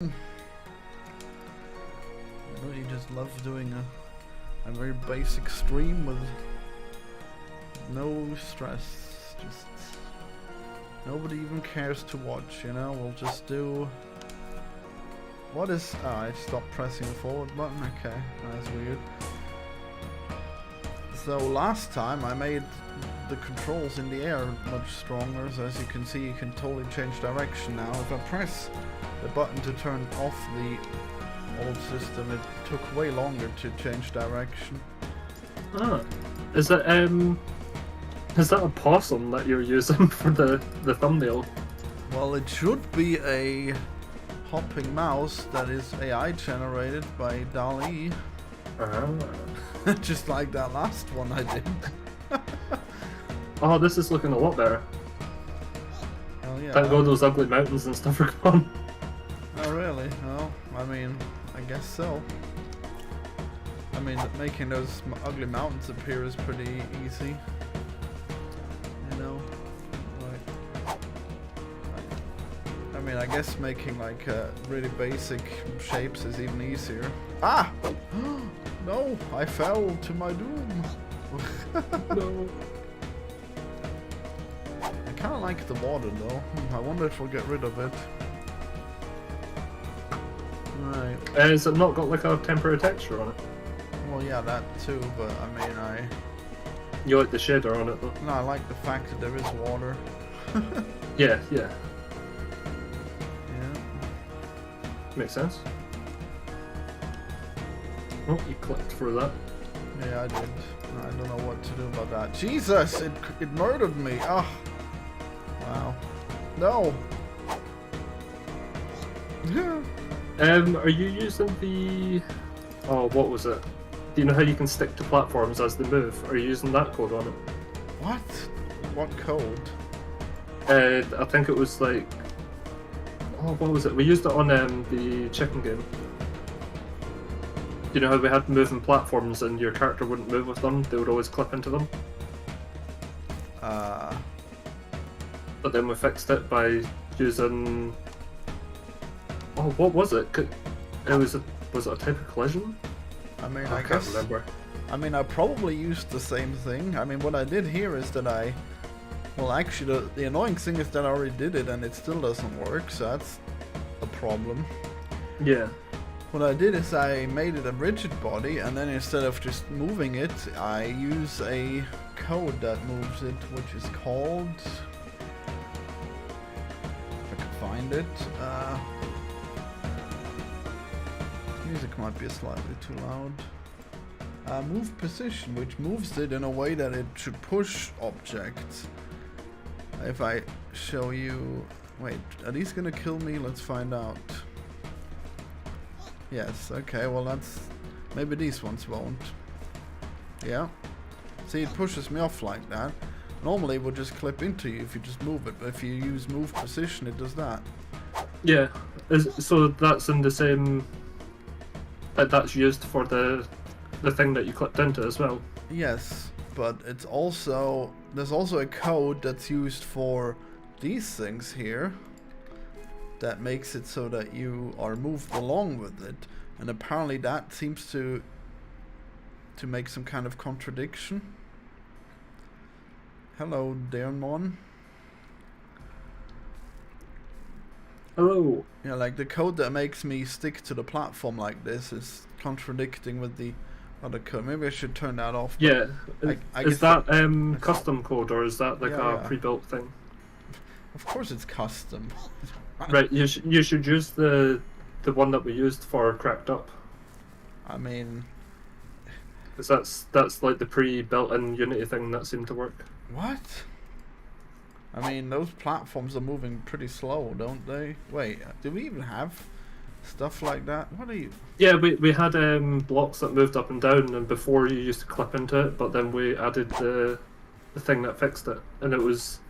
I really just love doing a very basic stream with no stress. Just nobody even cares to watch, you know? We'll just do... What is... Oh, I stopped pressing the forward button. Okay, that's weird. So last time I made the controls in the air much stronger, so as you can see you can totally change direction now. If I press the button to turn off the old system, it took way longer to change direction. Ah, is that a possum that you're using for the thumbnail? Well, it should be a hopping mouse that is AI generated by DALL-E. Just like that last one I did. Oh, this is looking a lot better. Oh yeah. Thank God those ugly mountains and stuff are gone. Oh really? Well, I mean, I guess so. I mean, making those ugly mountains appear is pretty easy. You know? Like, I mean, I guess making like really basic shapes is even easier. Ah! No! I fell to my doom! No. I kinda like the water though. I wonder if we'll get rid of it. Right. Has it not got like a temporary texture on it? Well, yeah, that too, but I mean, You like the shader on it though? No, I like the fact that there is water. Yeah. Yeah. Makes sense. Oh, you clicked for that. Yeah, I did. I don't know what to do about that. Jesus! It murdered me! Oh! Wow. No! Are you using the... Oh, what was it? Do you know how you can stick to platforms as they move? Are you using that code on it? What? What code? I think it was like... Oh, what was it? We used it on the chicken game. You know how we had moving platforms and your character wouldn't move with them? They would always clip into them? But then we fixed it by using... Oh, what was it? Was it a type of collision? I mean, I can't remember. I mean, I probably used the same thing. I mean, what I did here is that well, actually, the annoying thing is that I already did it and it still doesn't work, so that's a problem. Yeah. What I did is I made it a rigid body, and then instead of just moving it, I use a code that moves it, which is called... If I can find it. Music might be slightly too loud. Move position, which moves it in a way that it should push objects. If I show you... Wait, are these gonna kill me? Let's find out. Yes, okay, well that's... Maybe these ones won't. Yeah. See, it pushes me off like that. Normally it would just clip into you if you just move it, but if you use move position, it does that. Yeah, so that's in the same... That's used for the thing that you clipped into as well. Yes, but it's also... There's also a code that's used for these things here that makes it so that you are moved along with it, and apparently that seems to make some kind of contradiction. Hello, Darmon. Hello. Yeah, like the code that makes me stick to the platform like this is contradicting with the other code. Maybe I should turn that off. Yeah. I is guess that custom code, or is that like yeah. pre-built thing? Of course it's custom. Right, you should use the one that we used for Cracked Up. I mean... Because that's like the pre-built-in Unity thing that seemed to work. What? I mean, those platforms are moving pretty slow, don't they? Wait, do we even have stuff like that? What are you... Yeah, we had blocks that moved up and down, and before you used to clip into it, but then we added the thing that fixed it, and it was...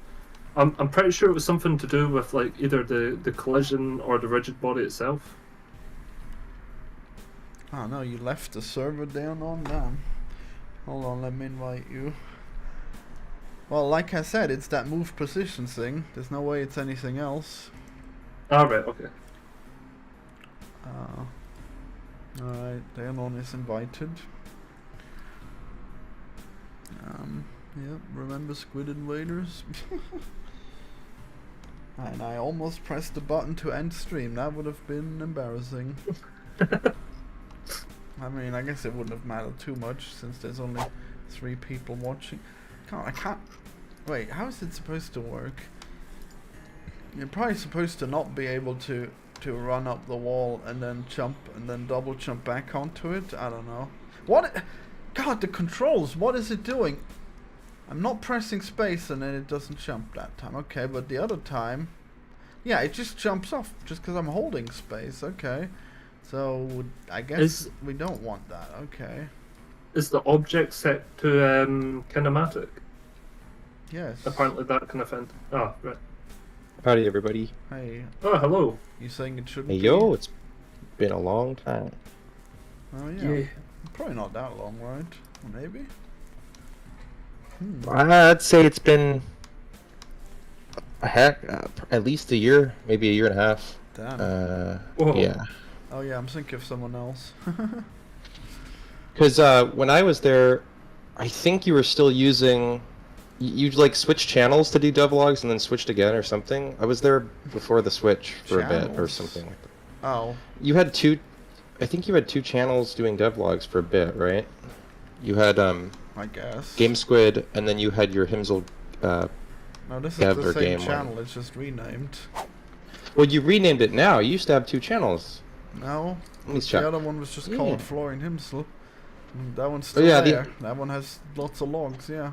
I'm pretty sure it was something to do with like either the collision or the rigid body itself. Oh no, you left the server down on them. Hold on, let me invite you. Well, like I said, it's that move position thing. There's no way it's anything else. Ah, right, okay. Alright, Danon is invited. Yep, remember Squid Invaders? And I almost pressed the button to end stream. That would have been embarrassing. I mean, I guess it wouldn't have mattered too much since there's only 3 people watching. God, I can't... Wait, how is it supposed to work? You're probably supposed to not be able to run up the wall and then jump and then double jump back onto it. I don't know. What? God, the controls. What is it doing? I'm not pressing space and then it doesn't jump that time. Okay, but the other time, yeah, it just jumps off just because I'm holding space. Okay, so I guess we don't want that. Okay. Is the object set to kinematic? Yes. Apparently that kind of thing. Oh, right. Howdy, everybody. Hey. Oh, hello. You saying it shouldn't? Hey, yo, it's been a long time. Oh yeah. Probably not that long, right? Or maybe. I'd say it's been at least a year, maybe a year and a half. Damn. Yeah. Oh yeah, I'm thinking of someone else. Because when I was there, I think you were still using. You like switch channels to do devlogs and then switched again or something. I was there before the switch for a bit or something like that. Oh. You had two. I think you had 2 channels doing devlogs for a bit, right? You had I guess. Game Squid, and then you had your Himsel. No, this is Dev the or same Game channel. One. It's just renamed. Well, you renamed it now. You used to have 2 channels. No. Let me check. The other one was just called Florian Himsel. That one's Oh, still yeah, there. That one has lots of logs. Yeah.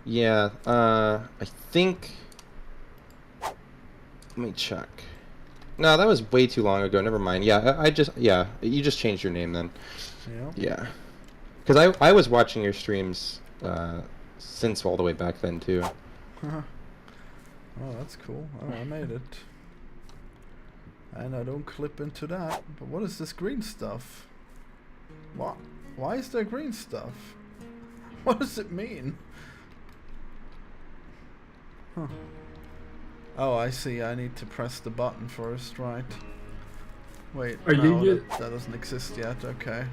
Yeah, I think... Let me check. No, that was way too long ago. Never mind. Yeah, you just changed your name then. Yeah. Yeah. Because I was watching your streams since all the way back then, too. Oh, that's cool. Oh, I made it. And I don't clip into that. But what is this green stuff? What? Why is there green stuff? What does it mean? Huh. Oh, I see. I need to press the button first, right? Wait, that doesn't exist yet. Okay.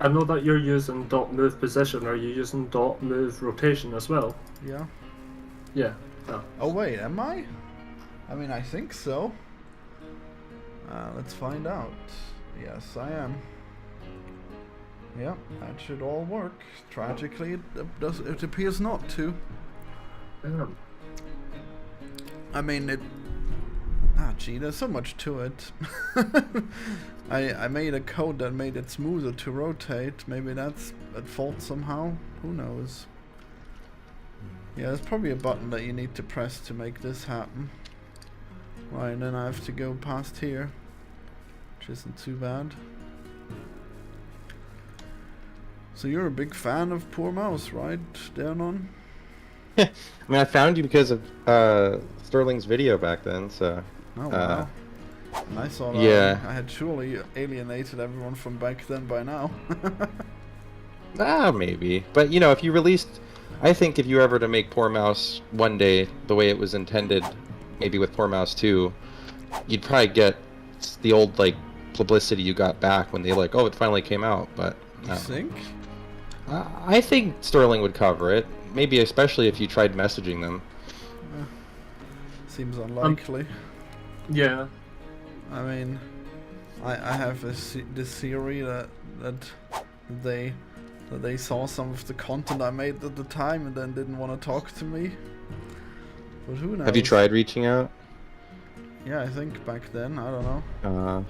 I know that you're using dot move position. Are you using dot move rotation as well? Yeah. Yeah. Oh. Oh wait, am I? I mean, I think so. Let's find out. Yes, I am. Yeah, that should all work. Tragically, it appears not to. Damn. I mean, gee, there's so much to it. I made a code that made it smoother to rotate. Maybe that's at fault somehow. Who knows? Yeah, there's probably a button that you need to press to make this happen. Right, and then I have to go past here, which isn't too bad. So you're a big fan of Poor Mouse, right, Danon? I mean, I found you because of Sterling's video back then, so... Oh, wow. And I thought I had surely alienated everyone from back then by now. Maybe. But, you know, if you released... I think if you were ever to make Poor Mouse one day the way it was intended, maybe with Poor Mouse 2, you'd probably get the old, like, publicity you got back when they, like, oh, it finally came out, but... You think? I think Sterling would cover it. Maybe especially if you tried messaging them. Seems unlikely. Yeah. I mean, I have this theory that they saw some of the content I made at the time and then didn't want to talk to me. But who knows? Have you tried reaching out? Yeah, I think back then. I don't know.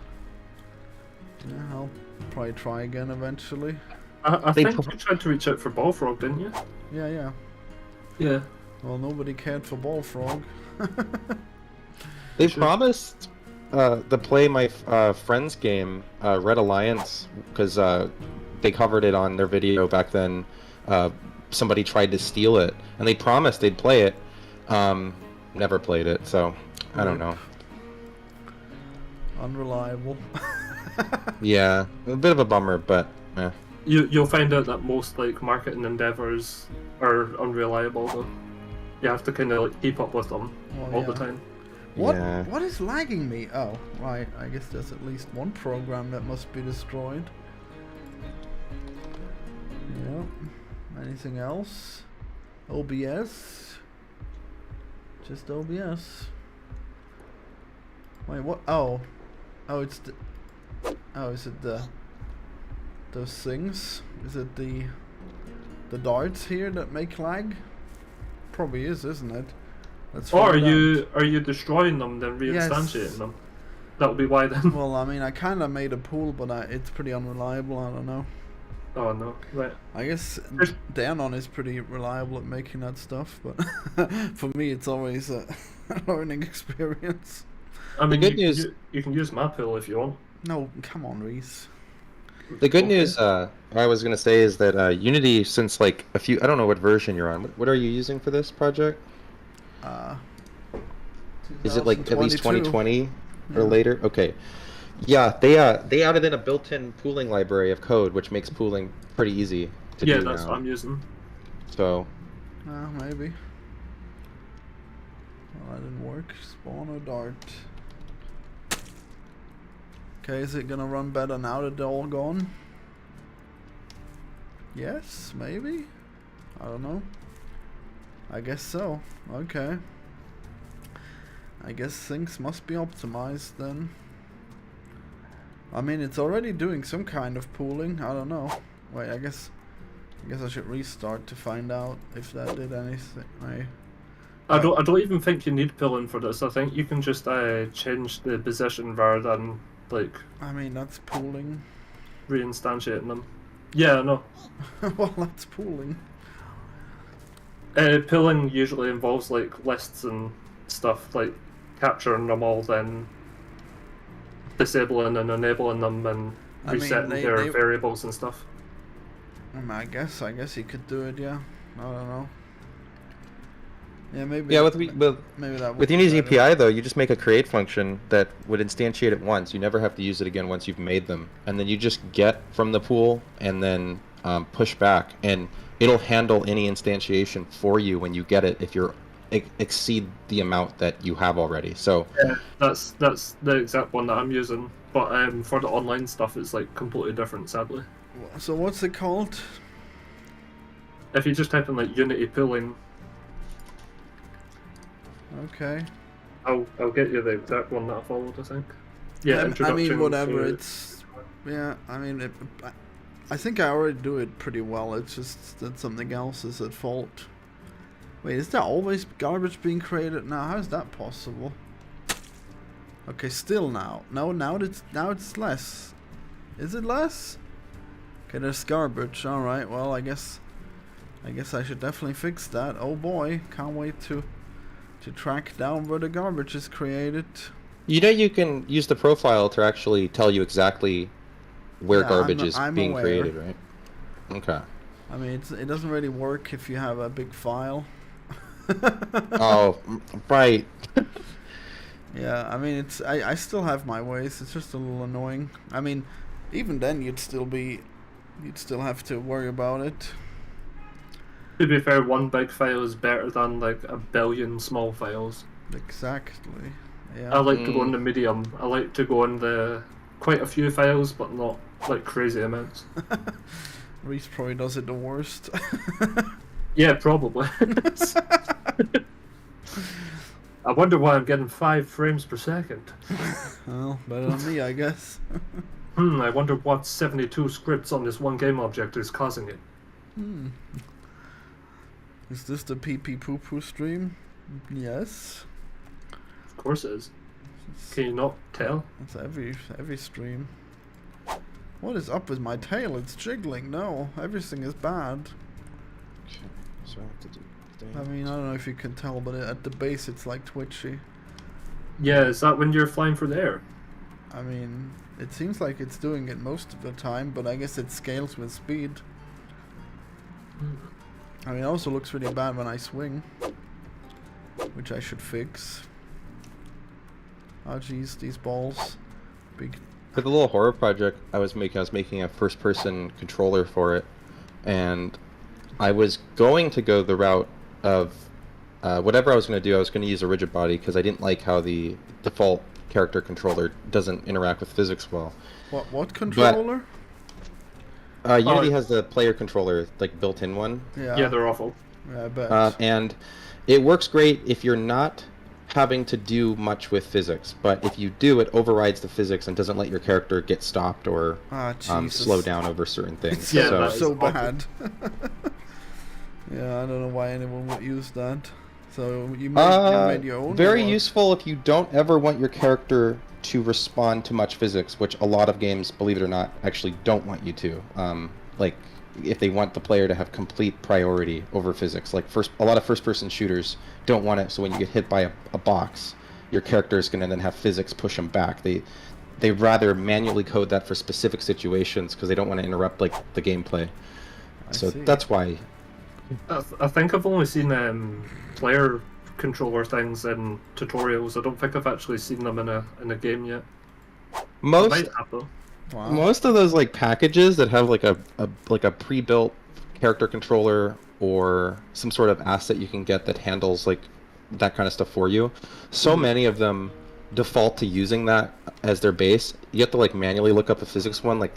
Yeah, I'll probably try again eventually. I think you tried to reach out for Ballfrog, didn't you? Yeah. Yeah. Well, nobody cared for Ballfrog. They promised to play my friend's game, Red Alliance, because they covered it on their video back then. Somebody tried to steal it, and they promised they'd play it. Never played it, so I don't know. Unreliable. Yeah, a bit of a bummer, but yeah. You'll find out that most like marketing endeavors are unreliable though. You have to kind of like keep up with them all the time. What? Yeah. What is lagging me? Oh, right. I guess there's at least one program that must be destroyed. Yep. Anything else? OBS? Just OBS. Wait, what? Oh. Oh, it's the... Oh, is it the... Those things? Is it the darts here that make lag? Probably is, isn't it? Let's Or find out. are you destroying them then reinstantiating Yes. them? That would be why then. Well, I mean, I kind of made a pool, but it's pretty unreliable. I don't know. Oh no, right. I guess Danon is pretty reliable at making that stuff, but for me, it's always a learning experience. I mean, good news- you can use Maphill if you want. No, come on, Reese. The good Okay. news, I was gonna say, is that Unity, since like a few, I don't know what version you're on. What are you using for this project? Is it like at least 2020 or Yeah. later? Okay. Yeah, they added in a built-in pooling library of code, which makes pooling pretty easy to Yeah, do that's now. what I'm using. So Maybe. Well, that didn't work. Spawn a dart. Okay, is it gonna run better now that they're all gone? Yes, maybe? I don't know. I guess so. Okay. I guess things must be optimized then. I mean, it's already doing some kind of pooling. I don't know. Wait, I guess I should restart to find out if that did anything. I don't even think you need pulling for this. I think you can just change the position rather than like I mean, that's pooling. reinstantiating them. Yeah, no. Well, that's pooling. Pulling usually involves like lists and stuff, like capturing them all, then disabling and enabling them, and I mean, resetting they- their they- variables and stuff. I guess you could do it. Yeah. I don't know. Yeah, maybe. yeah, maybe that. with would be Unity's better. API though, you just make a create function that would instantiate it once. You never have to use it again once you've made them, and then you just get from the pool and then push back, and it'll handle any instantiation for you when you get it if you're exceed the amount that you have already. So Yeah, that's the exact one that I'm using. But for the online stuff, it's like completely different, sadly. So what's it called? If you just type in like Unity pooling, Okay. I'll get you the exact one that I followed. I think. Yeah, I introduction. mean, whatever. to- It's. Yeah. I mean, I think I already do it pretty well. It's just that something else is at fault. Wait, is there always garbage being created now? How is that possible? Okay, still now. No, now it's less. Is it less? Okay, there's garbage. All right. Well, I guess I should definitely fix that. Oh boy, can't wait to track down where the garbage is created. you know you can use the profile to actually tell you exactly where Yeah, garbage is I'm being aware. created, right? Okay. I mean, it doesn't really work if you have a big file. Oh, right. Yeah, I mean, I still have my ways. It's just a little annoying. I mean, even then, you'd still have to worry about it. To be fair, one big file is better than like a billion small files. Exactly. Yeah. I like to go in the medium. I like to go in the quite a few files, but not like crazy amounts. Reese probably does it the worst. Yeah, probably. I wonder why I'm getting 5 frames per second. Well, better than me, I guess. I wonder what 72 scripts on this one game object is causing it. Is this the pee pee poo poo stream? Yes. Of course it is. Can you not tell? It's every stream. What is up with my tail? It's jiggling. No, everything is bad. So I have to do I mean, I don't know if you can tell, but at the base it's like twitchy. Yeah, is that when you're flying through the air? I mean, it seems like it's doing it most of the time, but I guess it scales with speed. I mean, it also looks really bad when I swing, which I should fix. Oh jeez, these balls. Big. For the little horror project I was making a first-person controller for it, and I was going to go the route of whatever I was going to do, I was going to use a rigid body because I didn't like how the default character controller doesn't interact with physics well. What controller? Unity has the player controller, like built-in one. Yeah, they're awful. Yeah, I bet. And it works great if you're not having to do much with physics, but if you do, it overrides the physics and doesn't let your character get stopped or slow down over certain things. It's Yeah, so bad. Yeah, I don't know why anyone would use that. So you made your own. Very useful if you don't ever want your character to respond to much physics, which a lot of games, believe it or not, actually don't want you to. Like if they want the player to have complete priority over physics. Like a lot of first-person shooters don't want it, so when you get hit by a box, your character is going to then have physics push them back. They rather manually code that for specific situations because they don't want to interrupt like the gameplay. So that's why. I think I've only seen player controller things in tutorials. I don't think I've actually seen them in a game yet. Most I might have, though. Wow. Most of those like packages that have like a pre-built character controller or some sort of asset you can get that handles like that kind of stuff for you, so many of them default to using that as their base. You have to like manually look up a physics one. Like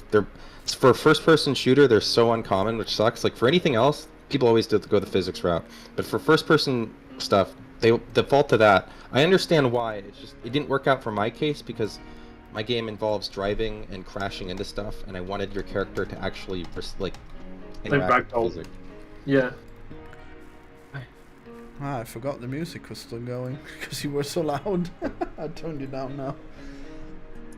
for a first-person shooter, they're so uncommon, which sucks. Like for anything else, people always go the physics route, but for first-person stuff, they default to that. I understand why. It's just it didn't work out for my case because my game involves driving and crashing into stuff, and I wanted your character to actually like interact with physics. Yeah. I forgot the music was still going because you were so loud. I turned it down now.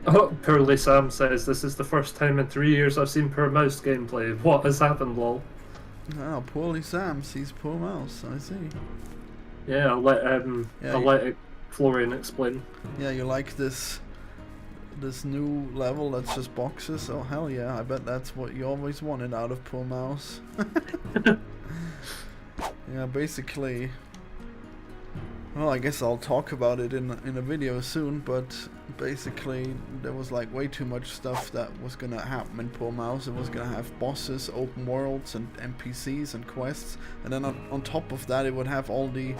Oh, Poorly Sam says, this is the first time in 3 years I've seen Poor Mouse gameplay. What has happened, lol? Oh, Poorly Sam sees Poor Mouse, I see. Yeah, I'll let Florian explain. Yeah, you like this new level that's just boxes? Oh hell yeah, I bet that's what you always wanted out of Poor Mouse. Yeah, basically, well, I guess I'll talk about it in a video soon, but basically there was like way too much stuff that was gonna happen in Poor Mouse. It was gonna have bosses, open worlds, and NPCs and quests, and then on top of that it would have all the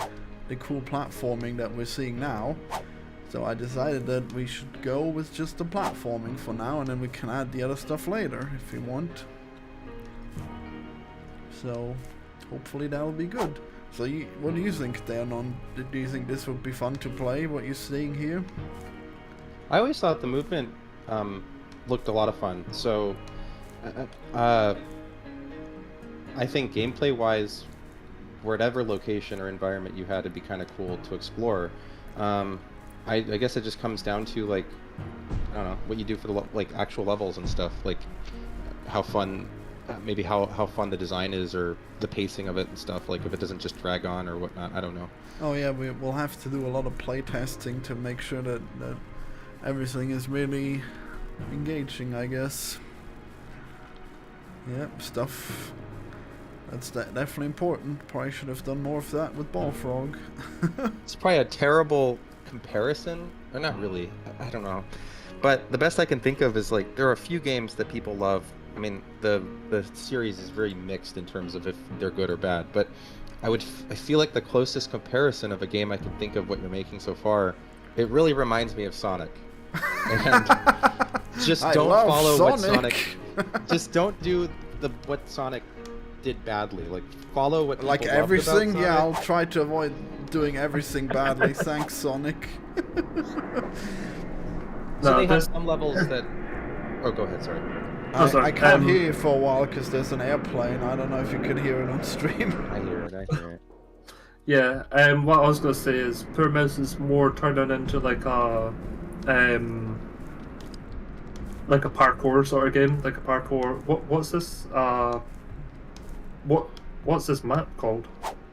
cool platforming that we're seeing now. So I decided that we should go with just the platforming for now, and then we can add the other stuff later if we want. So hopefully that'll be good. So what do you think, Dan? Do you think this would be fun to play, what you're seeing here? I always thought the movement looked a lot of fun. So I think gameplay-wise, whatever location or environment you had, it'd be kind of cool to explore. I guess it just comes down to like, I don't know, what you do for the like actual levels and stuff, like how fun, maybe how fun the design is or the pacing of it and stuff. Like if it doesn't just drag on or whatnot, I don't know. Oh yeah, we'll have to do a lot of play testing to make sure that everything is really engaging, I guess. Yep, stuff. That's definitely important. Probably should have done more of that with Ballfrog. It's probably a terrible comparison, or not really, I don't know, but the best I can think of is like there are a few games that people love. I mean, the series is very mixed in terms of if they're good or bad, but I feel like the closest comparison of a game I can think of what you're making so far, it really reminds me of Sonic. And just don't follow what Sonic just don't do what Sonic did badly. Like follow what people like loved everything. about Yeah, Sonic. I'll try to avoid doing everything badly. Thanks, Sonic. So they have some levels that. Oh, go ahead. Sorry. I can't hear you for a while because there's an airplane. I don't know if you could hear it on stream. I hear it. Yeah. What I was gonna say is Poor Mouse is more turning into like a parkour sort of game, like a parkour. What's this? What's this map called?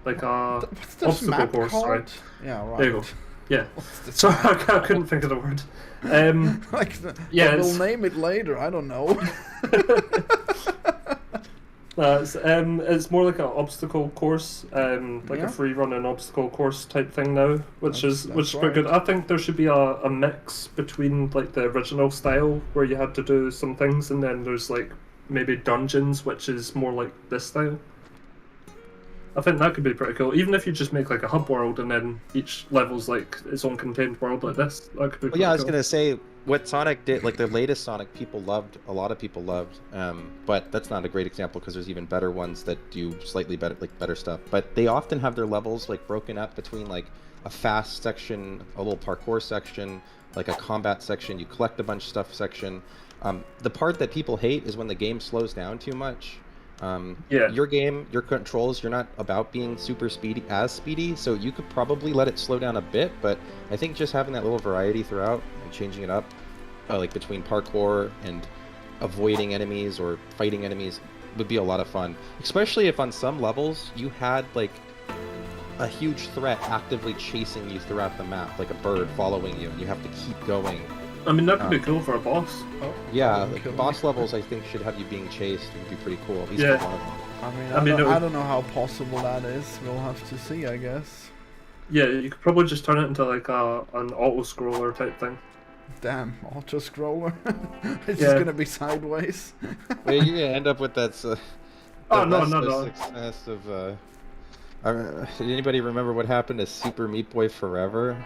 Like What's this obstacle map course, called? right? Yeah, right. There you go. Yeah. Sorry, I couldn't think of the word. Yeah, we'll name it later. I don't know. It's more like an obstacle course, a free running obstacle course type thing now, which is pretty good. I think there should be a mix between like the original style where you had to do some things, and then there's like maybe dungeons, which is more like this style. I think that could be pretty cool. Even if you just make like a hub world and then each level's like its own contained world like this, that could be Well, pretty yeah, I was cool. gonna say what Sonic did, like the latest Sonic, people loved. A lot of people loved, but that's not a great example because there's even better ones that do slightly better, like better stuff. But they often have their levels like broken up between like a fast section, a little parkour section, like a combat section. You collect a bunch of stuff section. The part that people hate is when the game slows down too much. Yeah. Your game, your controls, you're not about being super speedy, so you could probably let it slow down a bit, but I think just having that little variety throughout and changing it up, like between parkour and avoiding enemies or fighting enemies, would be a lot of fun. Especially if on some levels you had like a huge threat actively chasing you throughout the map, like a bird following you, and you have to keep going. I mean, that could be cool for a boss. Oh, Yeah, don't like kill boss me. levels I think should have you being chased. It would be pretty cool, at least Yeah. for one of them. I mean, it I would- don't know how possible that is. We'll have to see, I guess. Yeah, you could probably just turn it into like an auto scroller type thing. Damn, auto scroller. It's Yeah. just gonna be sideways. Well, you're gonna end up with that. Oh, no, that's no, the no. success of. Did anybody remember what happened to Super Meat Boy Forever?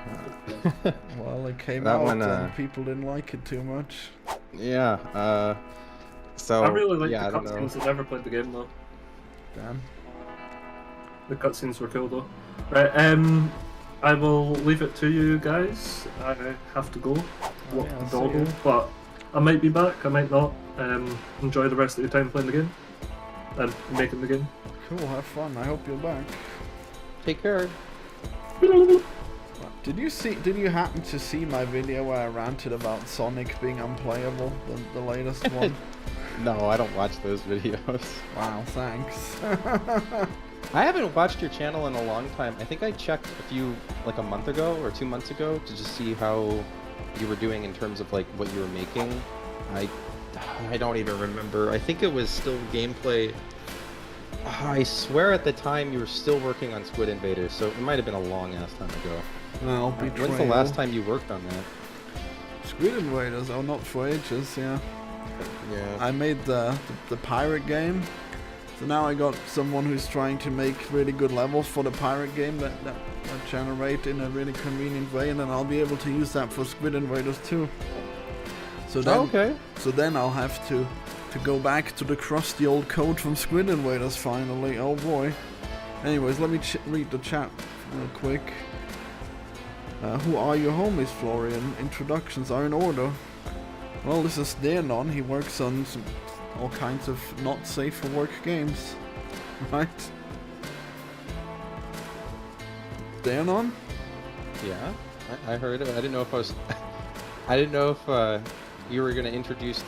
Well, it came That out one, and people didn't like it too much. Yeah. So. I really like yeah, the I don't know. cutscenes. I never played the game though. Damn. The cutscenes were cool though. Right, I will leave it to you guys. I have to go walk yeah, the see dog, ya. but I might be back. I might not. Enjoy the rest of your time playing the game and making the game. Cool, have fun. I hope you're back. Take care. Did you happen to see my video where I ranted about Sonic being unplayable? The latest one? No, I don't watch those videos. Wow, thanks. I haven't watched your channel in a long time. I think I checked like a month ago or 2 months ago to just see how you were doing in terms of like what you were making. I don't even remember. I think it was still gameplay. I swear at the time you were still working on Squid Invaders, so it might have been a long ass time ago. No, When's the last time you worked on that? Squid Invaders? Oh, not for ages, yeah. Yeah. I made the pirate game. So now I got someone who's trying to make really good levels for the pirate game that generate in a really convenient way, and then I'll be able to use that for Squid Invaders too. So then, Okay. So then I'll have to go back to the crusty old code from Squid Invaders finally. Oh boy. Anyways, let me read the chat real quick. Who are your homies, Florian? Introductions are in order. Well, this is Denon. He works on all kinds of not safe for work games. Right? Denon? Yeah. I heard it. I didn't know if I was. I didn't know if you were gonna introduce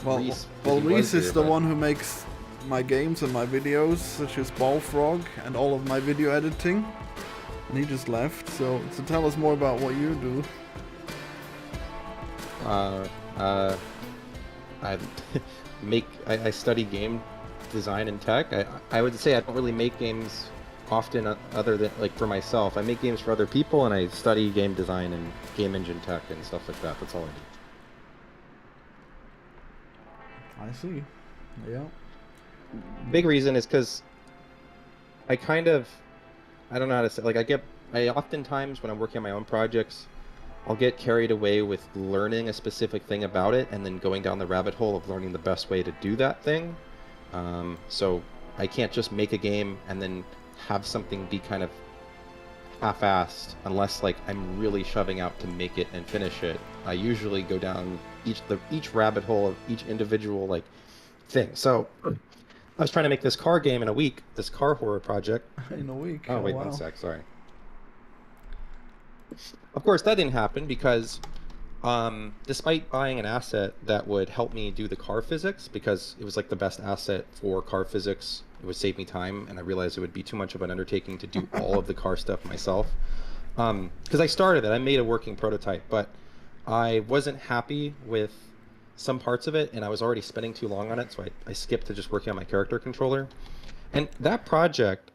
Well, Reese. 'cause well, he was Reese is here, the but- one who makes my games and my videos, such as Ballfrog and all of my video editing. And he just left, so tell us more about what you do. I I study game design and tech. I would say I don't really make games often other than like for myself. I make games for other people, and I study game design and game engine tech and stuff like that. That's all I do. I see. Yeah. Big reason is because I don't know how to say, like I oftentimes when I'm working on my own projects, I'll get carried away with learning a specific thing about it and then going down the rabbit hole of learning the best way to do that thing. So I can't just make a game and then have something be kind of half-assed unless like I'm really shoving out to make it and finish it. I usually go down each rabbit hole of each individual like thing. So I was trying to make this car game in a week, this car horror project. In a week. Oh, wait wow. 1 sec, sorry. Of course, that didn't happen because despite buying an asset that would help me do the car physics, because it was like the best asset for car physics, it would save me time, and I realized it would be too much of an undertaking to do all of the car stuff myself. Because I started it, I made a working prototype, but I wasn't happy with some parts of it, and I was already spending too long on it, so I skipped to just working on my character controller. And that project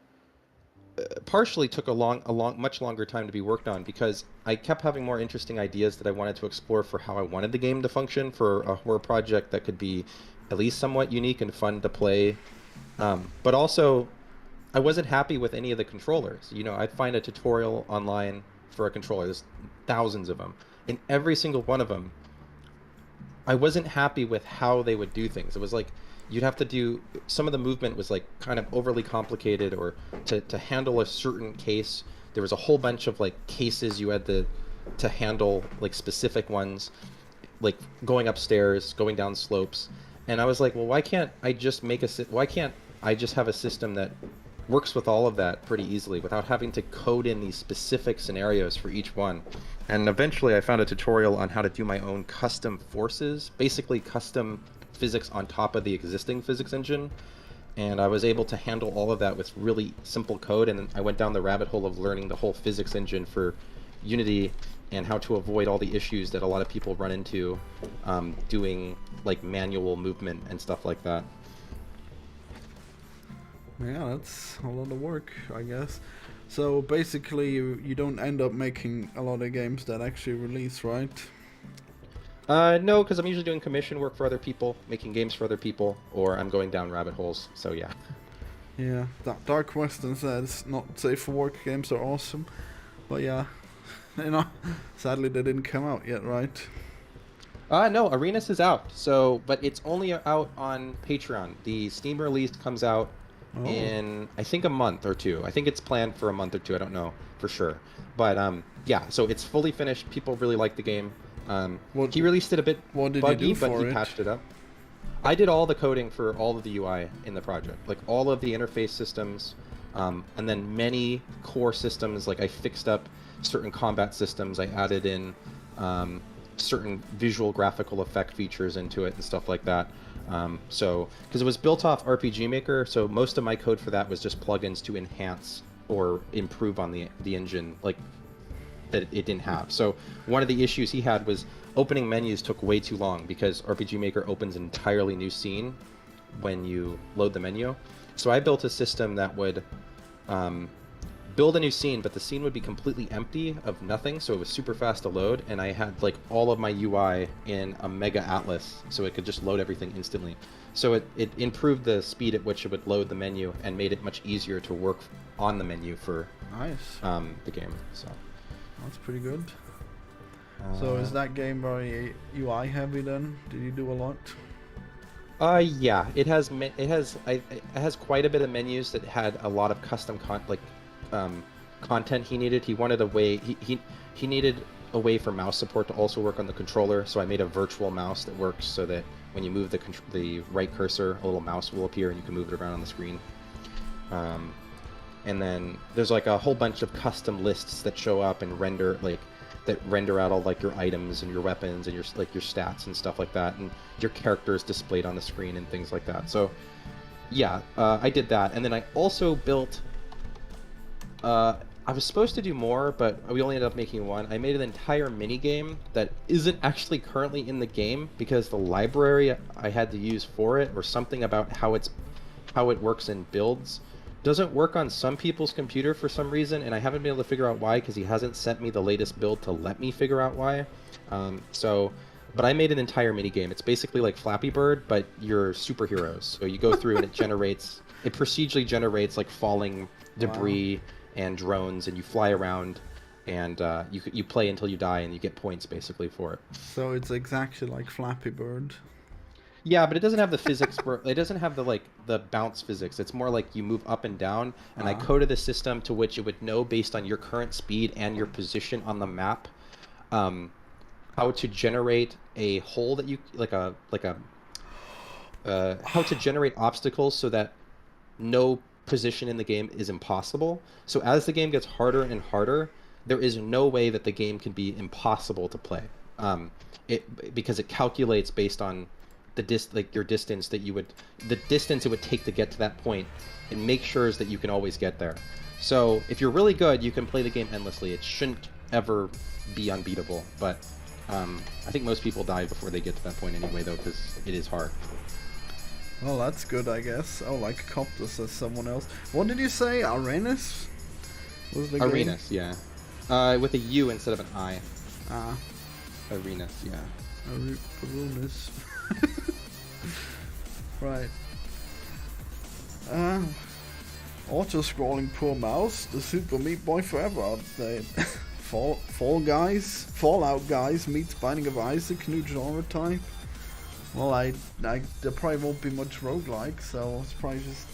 partially took much longer time to be worked on because I kept having more interesting ideas that I wanted to explore for how I wanted the game to function for a horror project that could be at least somewhat unique and fun to play. But also, I wasn't happy with any of the controllers. You know, I'd find a tutorial online for a controller. There's thousands of them. In every single one of them, I wasn't happy with how they would do things. It was like you'd have to do some of the movement was like kind of overly complicated, or to handle a certain case, there was a whole bunch of like cases you had to handle, like specific ones, like going upstairs, going down slopes. And I was like, well, why can't I just why can't I just have a system that works with all of that pretty easily without having to code in these specific scenarios for each one? And eventually I found a tutorial on how to do my own custom forces, basically custom physics on top of the existing physics engine. And I was able to handle all of that with really simple code. And then I went down the rabbit hole of learning the whole physics engine for Unity and how to avoid all the issues that a lot of people run into doing like manual movement and stuff like that. Yeah, that's a lot of work, I guess. So basically, you don't end up making a lot of games that actually release, right? No, because I'm usually doing commission work for other people, making games for other people, or I'm going down rabbit holes. So yeah. Yeah, Dark Western says not safe for work games are awesome, but yeah, you know, sadly they didn't come out yet, right? No, Arenas is out. So, but it's only out on Patreon. The Steam release comes out in I think a month or two. I think it's planned for a month or two. I don't know for sure, but yeah. So it's fully finished. People really like the game. He released it a bit buggy, but he patched it up. I did all the coding for all of the UI in the project, like all of the interface systems, and then many core systems. Like I fixed up certain combat systems. I added in certain visual graphical effect features into it and stuff like that. So, because it was built off RPG Maker, so most of my code for that was just plugins to enhance or improve on the engine, like that it didn't have. So one of the issues he had was opening menus took way too long because RPG Maker opens an entirely new scene when you load the menu. So I built a system that would build a new scene, but the scene would be completely empty of nothing, so it was super fast to load, and I had like all of my UI in a mega atlas, so it could just load everything instantly. So it improved the speed at which it would load the menu and made it much easier to work on the menu for the game. So that's pretty good. So is that game very UI heavy then? Did you do a lot? Yeah, it has quite a bit of menus that had a lot of custom content he needed. He wanted a way he needed a way for mouse support to also work on the controller, so I made a virtual mouse that works so that when you move the right cursor, a little mouse will appear and you can move it around on the screen. And then there's like a whole bunch of custom lists that show up and render out all like your items and your weapons and your stats and stuff like that, and your characters displayed on the screen and things like that. So yeah, I did that, and then I also built. I was supposed to do more, but we only ended up making one. I made an entire mini game that isn't actually currently in the game because the library I had to use for it, or something about how it works in builds, doesn't work on some people's computer for some reason, and I haven't been able to figure out why because he hasn't sent me the latest build to let me figure out why. But I made an entire mini game. It's basically like Flappy Bird, but you're superheroes. So you go through and it procedurally generates like falling debris and drones, and you fly around, and you play until you die, and you get points basically for it. So it's exactly like Flappy Bird. Yeah, but it doesn't have the physics for it doesn't have the bounce physics. It's more like you move up and down, and I coded the system to which it would know based on your current speed and your position on the map, how to generate a hole that you how to generate obstacles so that no position in the game is impossible. So as the game gets harder and harder, there is no way that the game can be impossible to play. Because it calculates based on your distance the distance it would take to get to that point, and make sure that you can always get there. So if you're really good, you can play the game endlessly. It shouldn't ever be unbeatable, but I think most people die before they get to that point anyway, though, because it is hard. Well, that's good, I guess. Oh, like Coptus says someone else. What did you say? Arenas? Was the Arenas, game? Yeah. With a U instead of an I. Ah. Arenas, yeah. Arenas. Right. Auto-scrolling poor mouse, the Super Meat Boy forever update. Fallout Guys meets Binding of Isaac, new genre type. Well, there probably won't be much roguelike, so it's probably just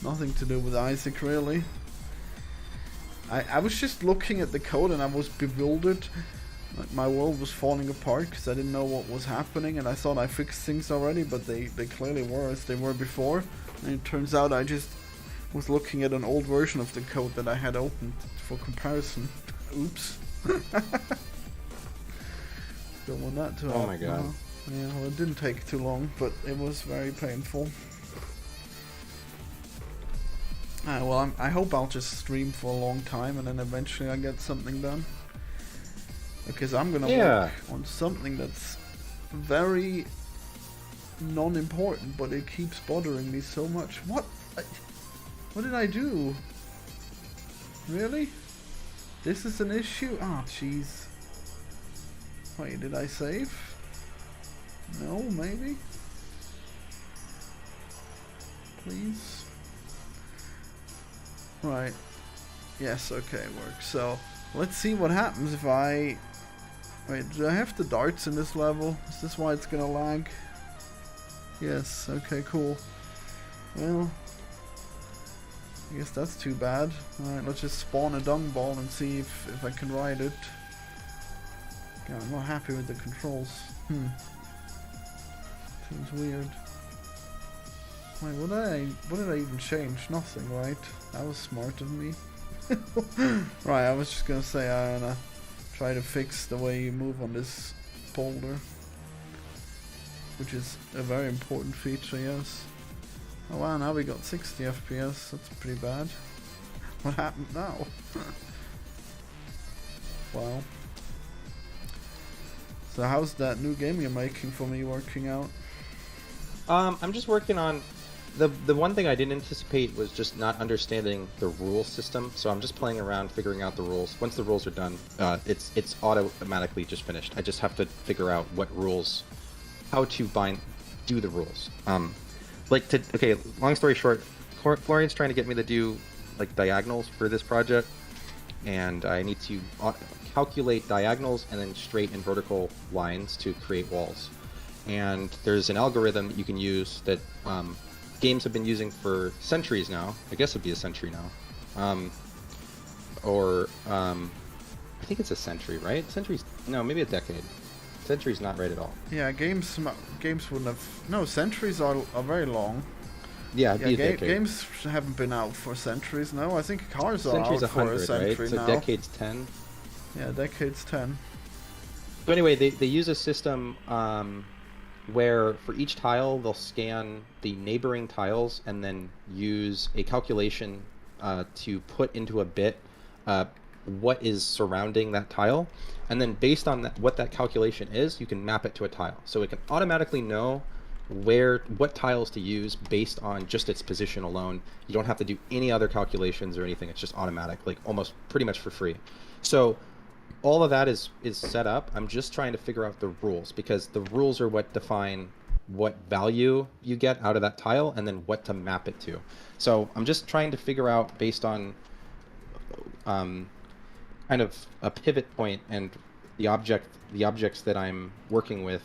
nothing to do with Isaac, really. I was just looking at the code and I was bewildered. Like, my world was falling apart because I didn't know what was happening, and I thought I fixed things already, but they clearly were as they were before. And it turns out I just was looking at an old version of the code that I had opened for comparison. Oops. Don't want that to happen. Oh my god. Yeah, well, it didn't take too long, but it was very painful. Well, I hope I'll just stream for a long time and then eventually I get something done. Because I'm gonna work on something that's very non-important, but it keeps bothering me so much. What did I do? Really? This is an issue? Ah, jeez. Wait, did I save? No, maybe? Please? Right. Yes, okay, it works. So, let's see what happens if I... Wait, do I have the darts in this level? Is this why it's gonna lag? Yes, okay, cool. Well... I guess that's too bad. Alright, let's just spawn a dung ball and see if I can ride it. God, I'm not happy with the controls. Seems weird. Wait, what did I even change? Nothing, right? That was smart of me. Right, I was just gonna say I'm gonna try to fix the way you move on this boulder. Which is a very important feature, yes. Oh wow, now we got 60 FPS, that's pretty bad. What happened now? Wow. So how's that new game you're making for me working out? I'm just working on... The one thing I didn't anticipate was just not understanding the rule system, so I'm just playing around figuring out the rules. Once the rules are done, it's automatically just finished. I just have to figure out what rules, how to do the rules. Okay, long story short, Florian's trying to get me to do like diagonals for this project, and I need to calculate diagonals and then straight and vertical lines to create walls. And there's an algorithm you can use that games have been using for centuries now. I guess it'd be a century now. I think it's a century, right? Centuries? No, maybe a decade. Century's not right at all. Yeah, games wouldn't have... No, centuries are very long. Yeah, it'd be a decade. Games haven't been out for centuries, no. I think cars are Century's out for a 100, century right? So now. decade's 10. Yeah, decade's 10. So anyway, they use a system where for each tile they'll scan the neighboring tiles and then use a calculation to put into a bit what is surrounding that tile, and then based on what that calculation is, you can map it to a tile. So it can automatically know what tiles to use based on just its position alone. You don't have to do any other calculations or anything. It's just automatic, like almost pretty much for free. So all of that is set up. I'm just trying to figure out the rules, because the rules are what define what value you get out of that tile and then what to map it to. So I'm just trying to figure out, based on kind of a pivot point and the objects that I'm working with,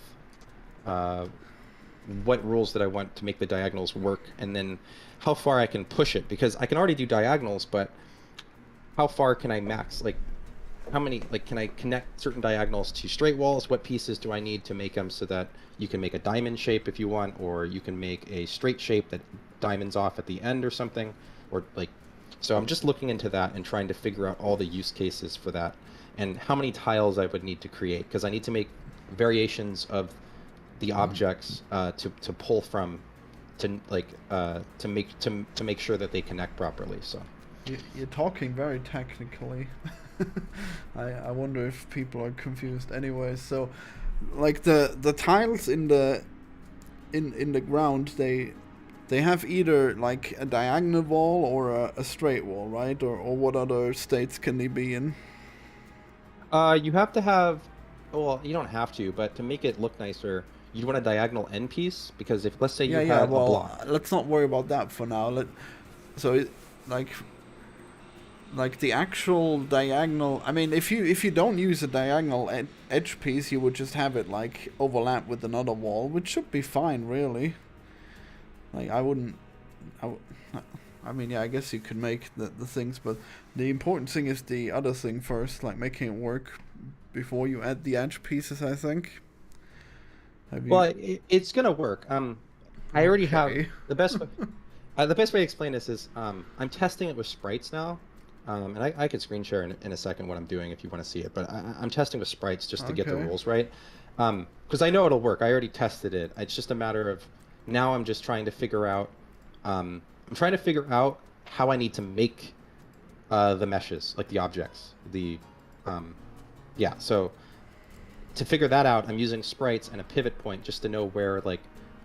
what rules that I want to make the diagonals work, and then how far I can push it, because I can already do diagonals, but how far can I max? Like, how many, like, can I connect certain diagonals to straight walls? What pieces do I need to make them so that you can make a diamond shape if you want, or you can make a straight shape that diamonds off at the end or something, or like... So I'm just looking into that and trying to figure out all the use cases for that, and how many tiles I would need to create, because I need to make variations of the objects to pull from, to make sure that they connect properly. So you're talking very technically. I wonder if people are confused. Anyway, so like the tiles in the ground, they have either like a diagonal wall or a straight wall, right? Or what other states can they be in? You have to have, well, you don't have to, but to make it look nicer, you'd want a diagonal end piece, because if, let's say, you had a block. Let's not worry about that for now. like the actual diagonal. I mean, if you don't use a diagonal edge piece, you would just have it like overlap with another wall, which should be fine, really. Like I mean, yeah, I guess you could make the things, but the important thing is the other thing first, like making it work before you add the edge pieces, I think. Well, it's gonna work. I already have Okay. the best way. The best way to explain this is I'm testing it with sprites now, and I could screen share in a second what I'm doing if you want to see it. But I'm testing with sprites just to get the Okay. rules right, because I know it'll work. I already tested it. It's just a matter of now I'm just trying to figure out. I'm trying to figure out how I need to make the meshes, like the objects. Yeah. So to figure that out, I'm using sprites and a pivot point just to know where like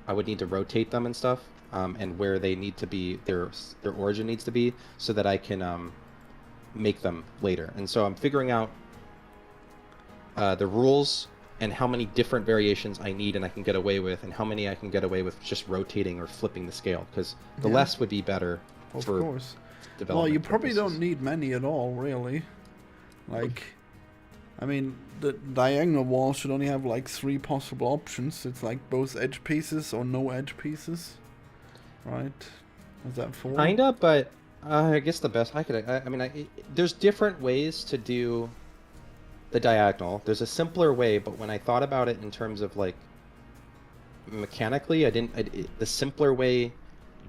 I would need to rotate them and stuff, and where they need to be, their origin needs to be, so that I can make them later. And so I'm figuring out the rules and how many different variations I need and I can get away with, and how many I can get away with just rotating or flipping the scale, because the less would be better Of for course. development Well, you probably purposes. don't need many at all, really. Like, I mean, the diagonal wall should only have like 3 possible options. It's like both edge pieces or no edge pieces, right? Is that 4? Kinda, but I guess the best I could. I mean, there's different ways to do the diagonal. There's a simpler way, but when I thought about it in terms of like mechanically, the simpler way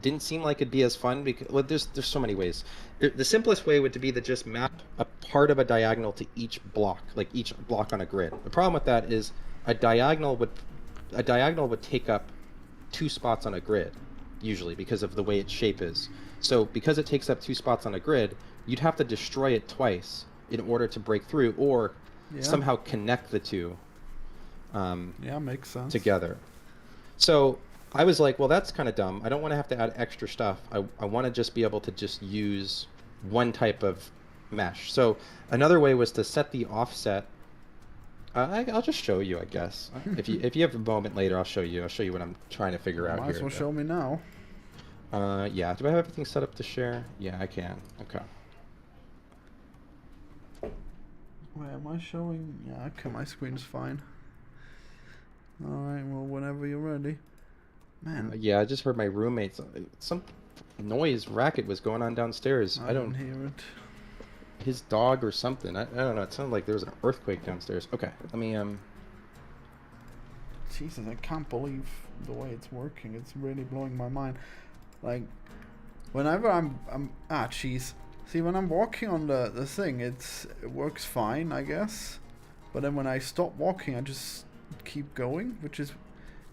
didn't seem like it'd be as fun because there's so many ways. The simplest way would be to just map a part of a diagonal to each block, like each block on a grid. The problem with that is a diagonal would take up 2 spots on a grid, usually because of the way its shape is. So because it takes up 2 spots on a grid, you'd have to destroy it twice in order to break through, or somehow connect the two Yeah, makes sense. together. So I was like, well, that's kind of dumb. I don't want to have to add extra stuff. I want to just be able to just use one type of mesh. So another way was to set the offset. I'll just show you, I guess. If you have a moment later, I'll show you. I'll show you what I'm trying to figure out Might here. as well show me now. Yeah. Do I have everything set up to share? Yeah, I can. Okay. Wait, am I showing? Yeah, okay, my screen's fine. Alright, well, whenever you're ready. Man, Yeah, I just heard my roommates. Some noise racket was going on downstairs. I don't. hear it. His dog or something. I don't know. It sounded like there was an earthquake downstairs. Okay, let me Jesus, I can't believe the way it's working. It's really blowing my mind. Like, whenever I'm jeez. See, when I'm walking on the thing, it works fine, I guess. But then when I stop walking, I just keep going, which is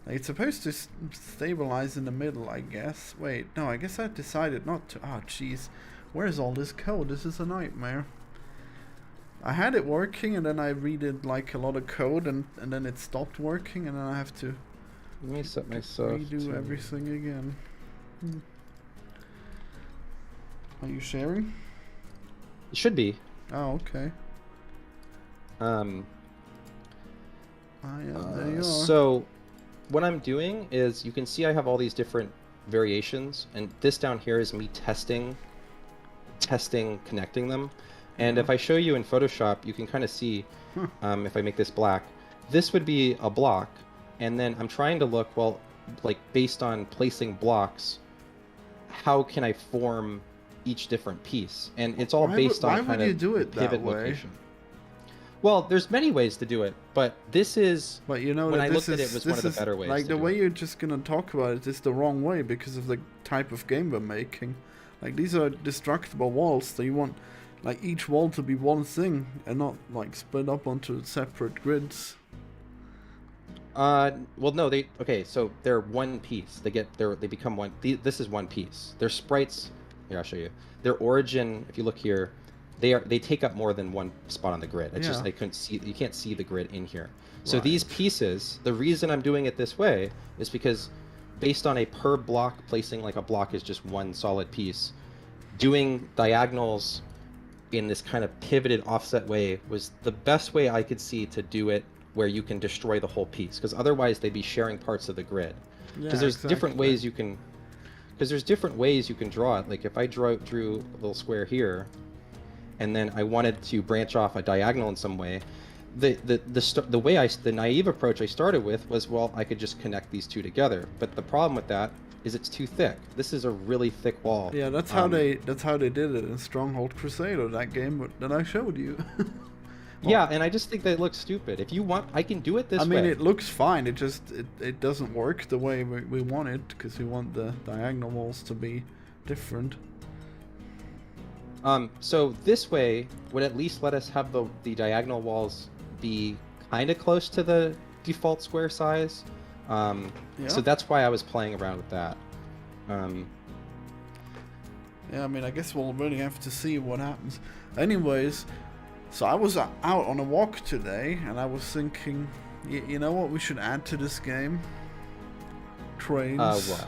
like, it's supposed to stabilize in the middle, I guess. Wait, no, I guess I decided not to. Jeez. Where's all this code? This is a nightmare. I had it working, and then I redid like a lot of code, and then it stopped working, and then I have to let me set myself redo to... everything again. Are you sharing? It should be. Oh, okay. Yeah, there you are. So what I'm doing is, you can see I have all these different variations, and this down here is me testing connecting them. And if I show you in Photoshop, you can kind of see, if I make this black, this would be a block, and then I'm trying to look, well, like based on placing blocks, how can I form each different piece? And it's all based on kind of do it that pivot way? location. Well, there's many ways to do it, but this is, But you know when that I this looked at is it, was one of the this better ways like to the do way it. you're just gonna talk about it is the wrong way because of the type of game we're making. Like, these are destructible walls, so you want like each wall to be one thing and not like split up onto separate grids. well, no, so they're one piece. They become one. This is one piece. Their sprites. Here, I'll show you. Their origin. If you look here, they take up more than one spot on the grid. It's just Yeah. I couldn't see. You can't see the grid in here. So Right. these pieces. The reason I'm doing it this way is because, based on a per block placing, like a block is just one solid piece, doing diagonals in this kind of pivoted offset way was the best way I could see to do it, where you can destroy the whole piece, because otherwise they'd be sharing parts of the grid. Because Yeah, there's different exactly. ways you can because there's different ways you can draw it. Like if I drew a little square here, and then I wanted to branch off a diagonal in some way, the naive approach I started with was, well, I could just connect these two together. But the problem with that is it's too thick. This is a really thick wall. Yeah, that's how they did it in Stronghold Crusader, that game that I showed you. Yeah, and I just think that looks stupid. If you want, I can do it this way. I mean, it looks fine. It just it doesn't work the way we want it, because we want the diagonal walls to be different. So this way would at least let us have the diagonal walls be kind of close to the default square size. Yeah. So that's why I was playing around with that. Yeah, I mean, I guess we'll really have to see what happens. Anyways, so I was out on a walk today, and I was thinking, you know what we should add to this game? Trains. What?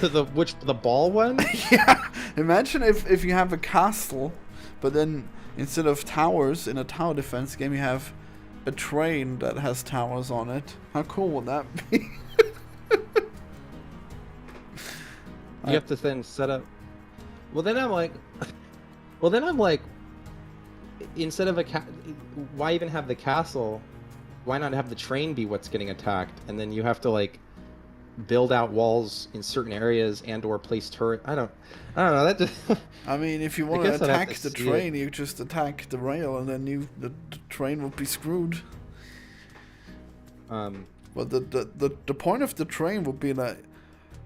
The ball one? Yeah. Imagine if you have a castle, but then instead of towers in a tower defense game, you have a train that has towers on it. How cool would that be? You have to then set up. Well, then I'm like, instead of why even have the castle? Why not have the train be what's getting attacked? And then you have to like build out walls in certain areas and/or place turret. I don't know. That just. I mean, if you want to attack the train, you just attack the rail, and then the train will be screwed. But the point of the train would be that,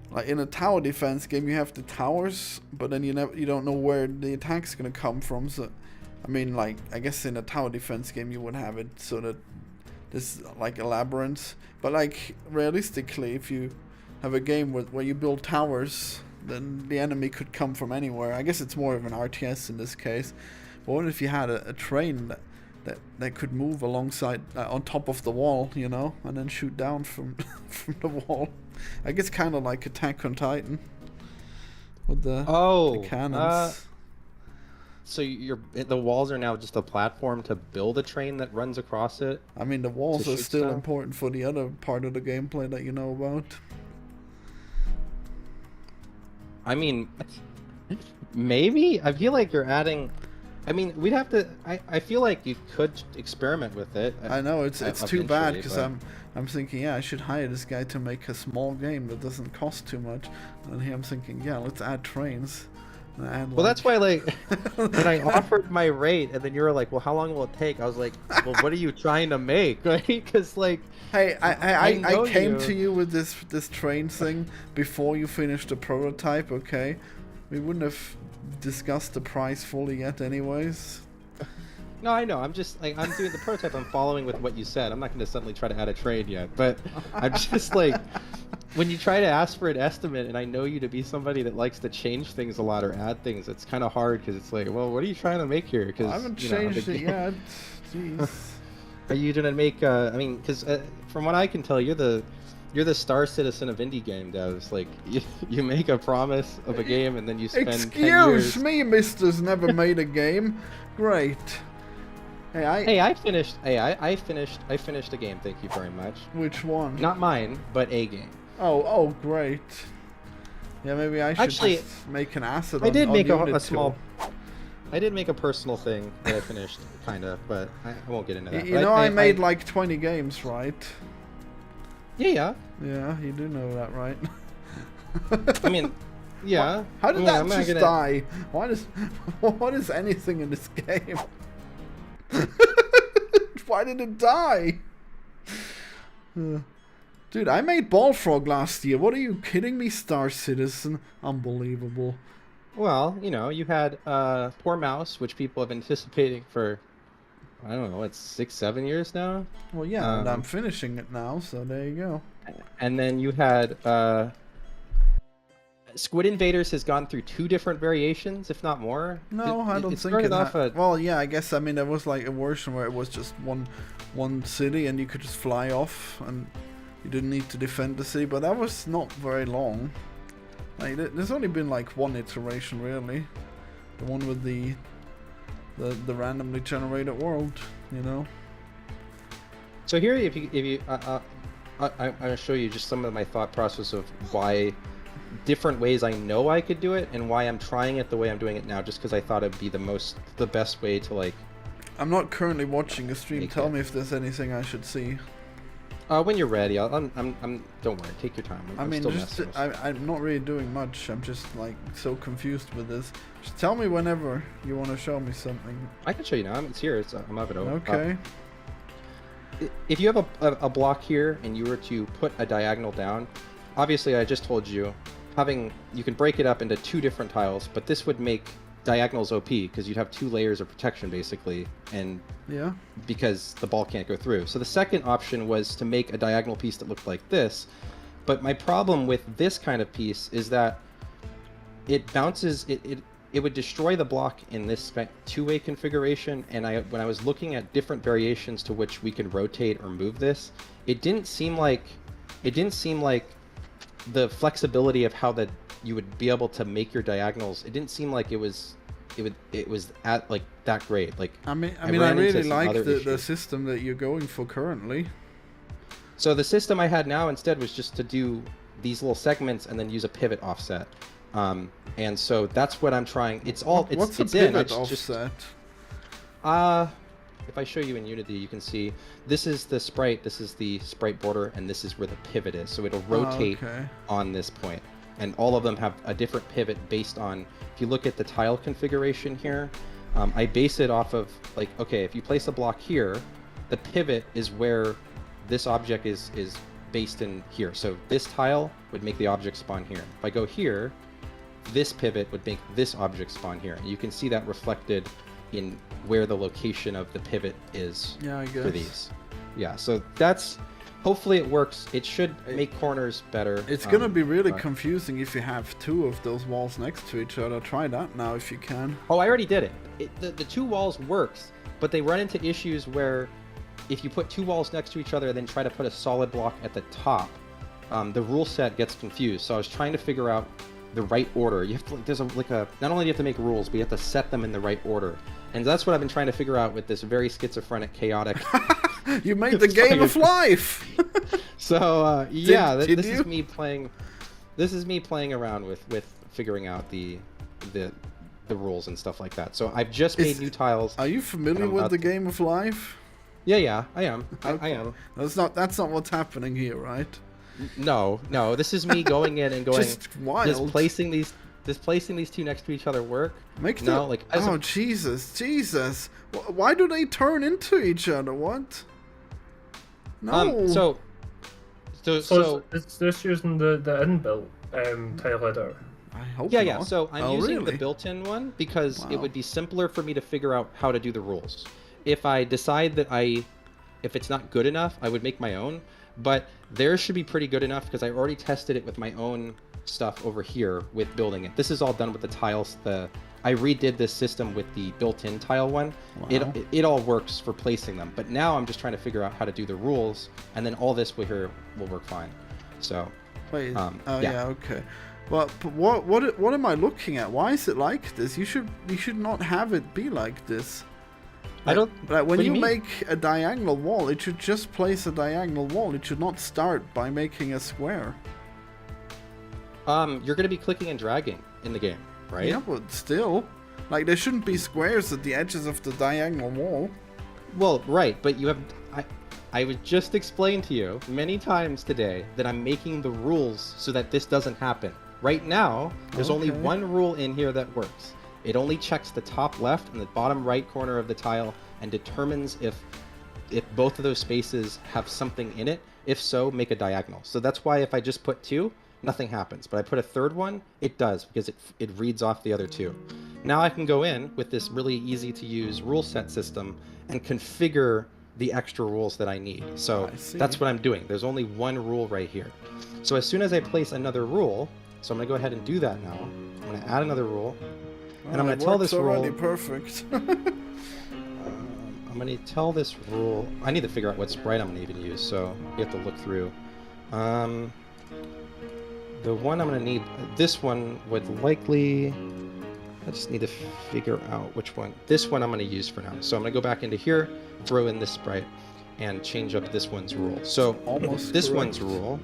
like in a tower defense game, you have the towers, but then you don't know where the attack's gonna come from. So, I mean, like I guess in a tower defense game you would have it so that this like a labyrinth. But like realistically, if you have a game where you build towers, then the enemy could come from anywhere. I guess it's more of an RTS in this case. But what if you had a train that could move alongside on top of the wall, you know, and then shoot down from from the wall? I guess kind of like Attack on Titan with the cannons. So the walls are now just a platform to build a train that runs across it? I mean, the walls are still stuff? important for the other part of the gameplay that you know about. I mean, maybe? I feel like you're adding... I mean, we'd have to... I feel like you could experiment with it. I know, it's too bad, because but... I'm thinking, yeah, I should hire this guy to make a small game that doesn't cost too much. And here I'm thinking, yeah, let's add trains. And well, that's why, like, when I offered my rate, and then you were like, well, how long will it take? I was like, well, what are you trying to make? Right? Because, like... Hey, I came to you with this train thing before you finished the prototype, okay? We wouldn't have discussed the price fully yet anyways. No, I know. I'm just like, I'm doing the prototype. I'm following with what you said. I'm not going to suddenly try to add a trade yet. But I'm just like, when you try to ask for an estimate, and I know you to be somebody that likes to change things a lot or add things, it's kind of hard because it's like, well, what are you trying to make here? Because I haven't changed it yet. Jeez. Are you gonna make? I mean, because from what I can tell, you're the Star Citizen of indie game devs. Like you make a promise of a game and then you spend 10 years. Excuse me, Mister's never made a game. Great. I finished a game. Thank you very much. Which one? Not mine, but a game. Oh, great. Yeah, maybe I should just make an acid. I did make a small. I did make a personal thing that I finished, kind of, but I won't get into that. You know, I made like 20 games, right? Yeah. Yeah, you do know that, right? I mean, yeah. How did that just die? What is anything in this game? Why did it die? Dude, I made Ballfrog last year. What are you kidding me, Star Citizen? Unbelievable. Well, you know, you had Poor Mouse, which people have been anticipating for, I don't know, it's 6-7 years now? Well, yeah, and I'm finishing it now, so there you go. And then you had Squid Invaders has gone through 2 different variations, if not more. No, I don't think it had. Well, yeah, I guess, I mean, there was like a version where it was just one city and you could just fly off and you didn't need to defend the city, but that was not very long. Like, there's only been like one iteration, really. The one with the randomly generated world, you know. So here, if you I'm going to show you just some of my thought process of why different ways I know I could do it and why I'm trying it the way I'm doing it now, just because I thought it'd be the best way to like. I'm not currently watching a stream. Make Tell it. me if there's anything I should see. When you're ready, I'm. Don't worry, take your time. I I'm mean, still just messing. I'm not really doing much. I'm just like so confused with this. Just tell me whenever you want to show me something. I can show you now. It's here. I'm up it over. Okay. If you have a block here and you were to put a diagonal down, obviously I just told you, you can break it up into 2 different tiles, but this would make diagonals OP because you'd have 2 layers of protection basically, and Yeah. because the ball can't go through. So the second option was to make a diagonal piece that looked like this, but my problem with this kind of piece is that it bounces, it would destroy the block in this 2-way configuration, and when I was looking at different variations to which we could rotate or move this, it didn't seem like the flexibility of how you would be able to make your diagonals, it didn't seem like it was at like that great. Like I ran into really some like other the issues. system that you're going for currently. So the system I had now instead was just to do these little segments and then use a pivot offset. And so that's what I'm trying. It's What's a it's in. pivot Just, offset? if I show you in Unity, you can see this is the sprite, this is the sprite border, and this is where the pivot is. So it'll rotate Okay. on this point. And all of them have a different pivot based on, if you look at the tile configuration here, I base it off of, like, okay, if you place a block here, the pivot is where this object is based in here. So this tile would make the object spawn here. If I go here, this pivot would make this object spawn here. And you can see that reflected in where the location of the pivot is Yeah, I guess. for these. Yeah, so that's, hopefully it works. It should make corners better. It's gonna be really but- confusing if you have 2 of those walls next to each other. Try that now if you can. Oh, I already did it. The 2 walls works, but they run into issues where if you put 2 walls next to each other and then try to put a solid block at the top, the rule set gets confused. So I was trying to figure out the right order. You have to, not only do you have to make rules, but you have to set them in the right order. And that's what I've been trying to figure out with this very schizophrenic, chaotic. You made the game of life. So yeah, Did this you? is me playing. This is me playing around with figuring out the rules and stuff like that. So I've just made new tiles. Are you familiar I'm with about the to- game of life? Yeah, I am. I Okay. am. That's not what's happening here, right? No. This is me going in and going. Just wild. Does placing these 2 next to each other work? Make No, the, like, as a- oh Jesus! Why do they turn into each other? What? No. So it's this using the inbuilt tile editor. I hope yeah. not. So I'm Oh, using the really? built-in one because Wow. it would be simpler for me to figure out how to do the rules. If I decide that if it's not good enough, I would make my own. But theirs should be pretty good enough because I already tested it with my own stuff over here with building it. This is all done with the tiles. I redid this system with the built-in tile one. Wow. It all works for placing them. But now I'm just trying to figure out how to do the rules, and then all this will work fine. So Wait. yeah. Yeah. Okay. Well, but what am I looking at? Why is it like this? You should not have it be like this. I don't. Like when what do you mean? make a diagonal wall, it should just place a diagonal wall. It should not start by making a square. You're going to be clicking and dragging in the game, right? Yeah, but still, like there shouldn't be squares at the edges of the diagonal wall. Well, right, but you have. I would just explain to you many times today that I'm making the rules so that this doesn't happen. Right now, there's only Okay. one rule in here that works. It only checks the top left and the bottom right corner of the tile and determines if both of those spaces have something in it. If so, make a diagonal. So that's why if I just put 2, nothing happens. But I put a third one, it does, because it reads off the other 2. Now I can go in with this really easy to use rule set system and configure the extra rules that I need. So I see. that's what I'm doing. There's only one rule right here. So as soon as I place another rule, so I'm going to go ahead and do that now. I'm going to add another rule. And I'm Oh, going it to tell works this rule. already perfect. I'm going to tell this rule. I need to figure out what sprite I'm going to even use, so you have to look through. The one I'm going to need, this one would likely. I just need to figure out which one. This one I'm going to use for now. So I'm going to go back into here, throw in this sprite, and change up this one's rule. So Almost this correct. one's rule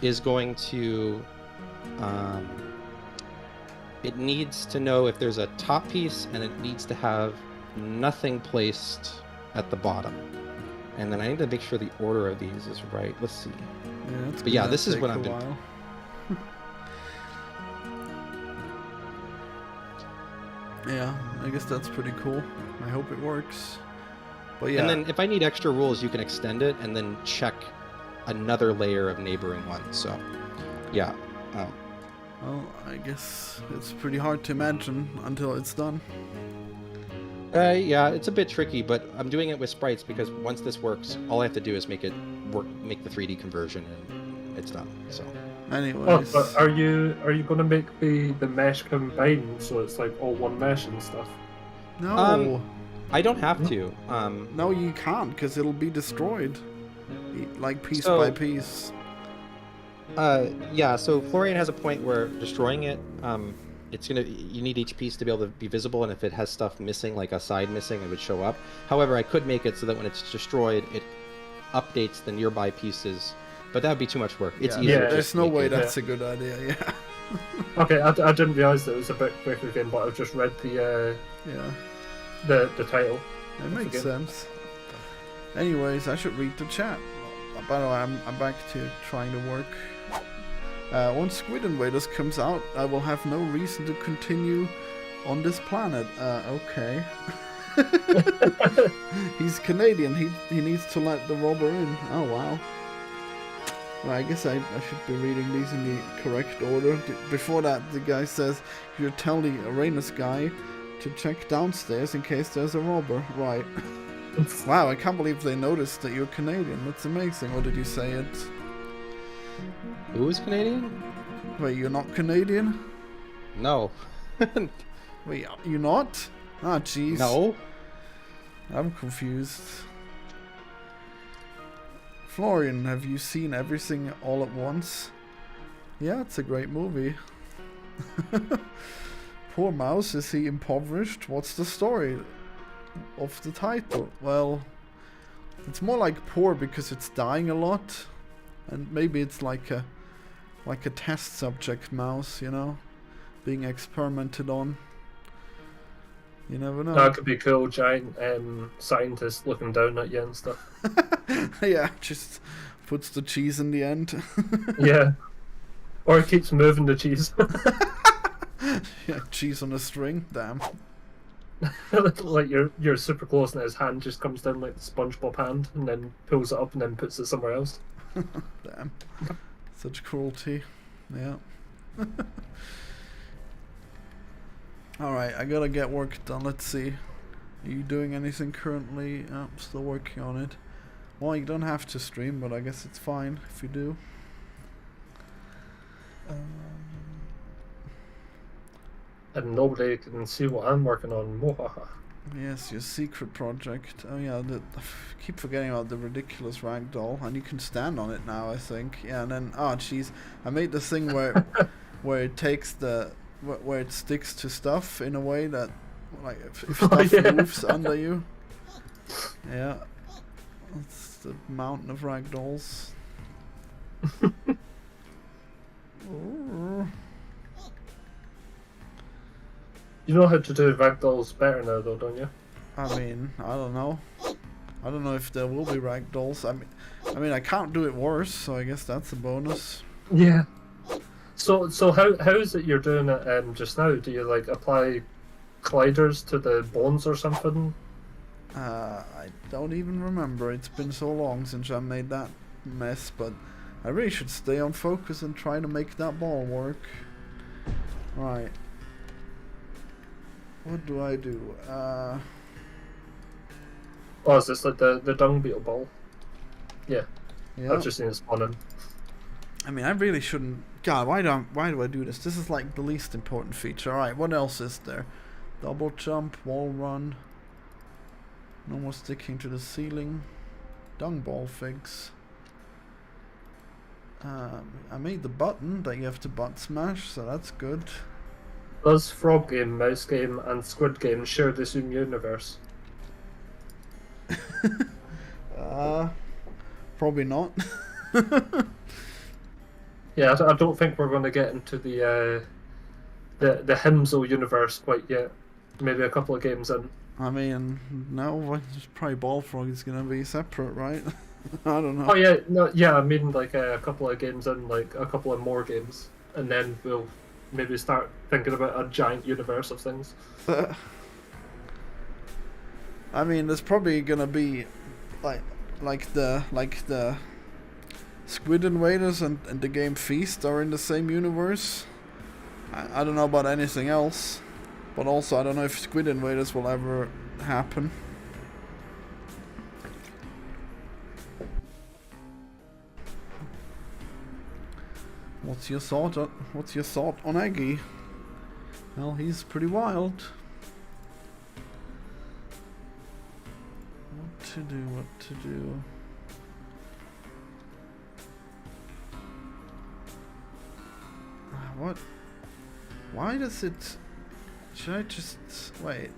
is going to it needs to know if there's a top piece, and it needs to have nothing placed at the bottom. And then I need to make sure the order of these is right. Let's see. Yeah, it's But yeah, gonna this is take what a I've been. while. Yeah, I guess that's pretty cool. I hope it works. But yeah, And then if I need extra rules, you can extend it and then check another layer of neighboring ones. So, yeah. well, I guess it's pretty hard to imagine until it's done. Yeah, it's a bit tricky, but I'm doing it with sprites because once this works, all I have to do is make it work, make the 3D conversion, and it's done. So. Oh, Anyways, but are you going to make the mesh combine so it's like all one mesh and stuff? no, I don't have to. no, you can't, because it'll be destroyed, like piece So- by piece. Yeah, so Florian has a point where destroying it, you need each piece to be able to be visible, and if it has stuff missing, like a side missing, it would show up. However, I could make it so that when it's destroyed, it updates the nearby pieces, but that would be too much work. It's Yeah, easier. Yeah, to there's just no make way it. that's a good idea. Yeah, Okay, I didn't realise that it was a bit quicker game, but I've just read the title. it makes Forget. sense. Anyways, I should read the chat. By the way, I'm back to trying to work. Once Squid Invaders comes out, I will have no reason to continue on this planet. Okay. He's Canadian. He needs to let the robber in. Oh wow. Well, I guess I should be reading these in the correct order. Before that, the guy says, "You're telling Arenas guy to check downstairs in case there's a robber." Right. Wow, I can't believe they noticed that you're Canadian. That's amazing. Or did you say it? Who is Canadian? Wait, you're not Canadian? No. Wait, you're not? Ah, jeez. No. I'm confused. Florian, have you seen Everything All at Once? Yeah, it's a great movie. Poor mouse, is he impoverished? What's the story of the title? Well, it's more like poor because it's dying a lot. And maybe it's like a test subject mouse, you know? Being experimented on. You never know. That could be cool, giant scientist looking down at you and stuff. Yeah, just puts the cheese in the end. Yeah. Or it keeps moving the cheese. Yeah, cheese on a string. Damn. Like you're super close and his hand just comes down like the SpongeBob hand and then pulls it up and then puts it somewhere else. Damn. Such cruelty. Yeah. Alright, I gotta get work done. Let's see. Are you doing anything currently? Oh, I'm still working on it. Well, you don't have to stream, but I guess it's fine if you do. And nobody can see what I'm working on. Mwahaha. Yes, your secret project. Oh yeah, I keep forgetting about the ridiculous ragdoll, and you can stand on it now, I think. Yeah, and then jeez, I made this thing where where it takes where it sticks to stuff in a way that, like, if stuff yeah. moves under you. Yeah, that's the mountain of ragdolls. Ooh. You know how to do ragdolls better now, though, don't you? I mean, I don't know. I don't know if there will be ragdolls. I mean, I can't do it worse, so I guess that's a bonus. Yeah. So how is it you're doing it just now? Do you like apply colliders to the bones or something? I don't even remember. It's been so long since I made that mess, but I really should stay on focus and try to make that ball work. Right. What do I do? Oh, is this like the dung beetle ball? Yeah. Yeah. I've just seen it spawning. I mean, I really shouldn't. God, why do I do this? This is like the least important feature. Alright, what else is there? Double jump, wall run. No more sticking to the ceiling. Dung ball figs. I made the button that you have to butt smash, so that's good. Does Frog Game, Mouse Game, and Squid Game share the same universe? Probably not. Yeah, I don't think we're going to get into the Himzo universe quite yet. Maybe a couple of games in. I mean, no, probably Ballfrog is gonna be separate, right? I don't know. Oh yeah, no, yeah. I mean, like a couple of games in, like a couple of more games, and then we'll maybe start thinking about a giant universe of things. I mean, there's probably gonna be like the Squid Invaders and the game Feast are in the same universe. I don't know about anything else, but also I don't know if Squid Invaders will ever happen. What's your thought on Aggie? Well, he's pretty wild. What to do? What? Why does it... Should I just... Wait.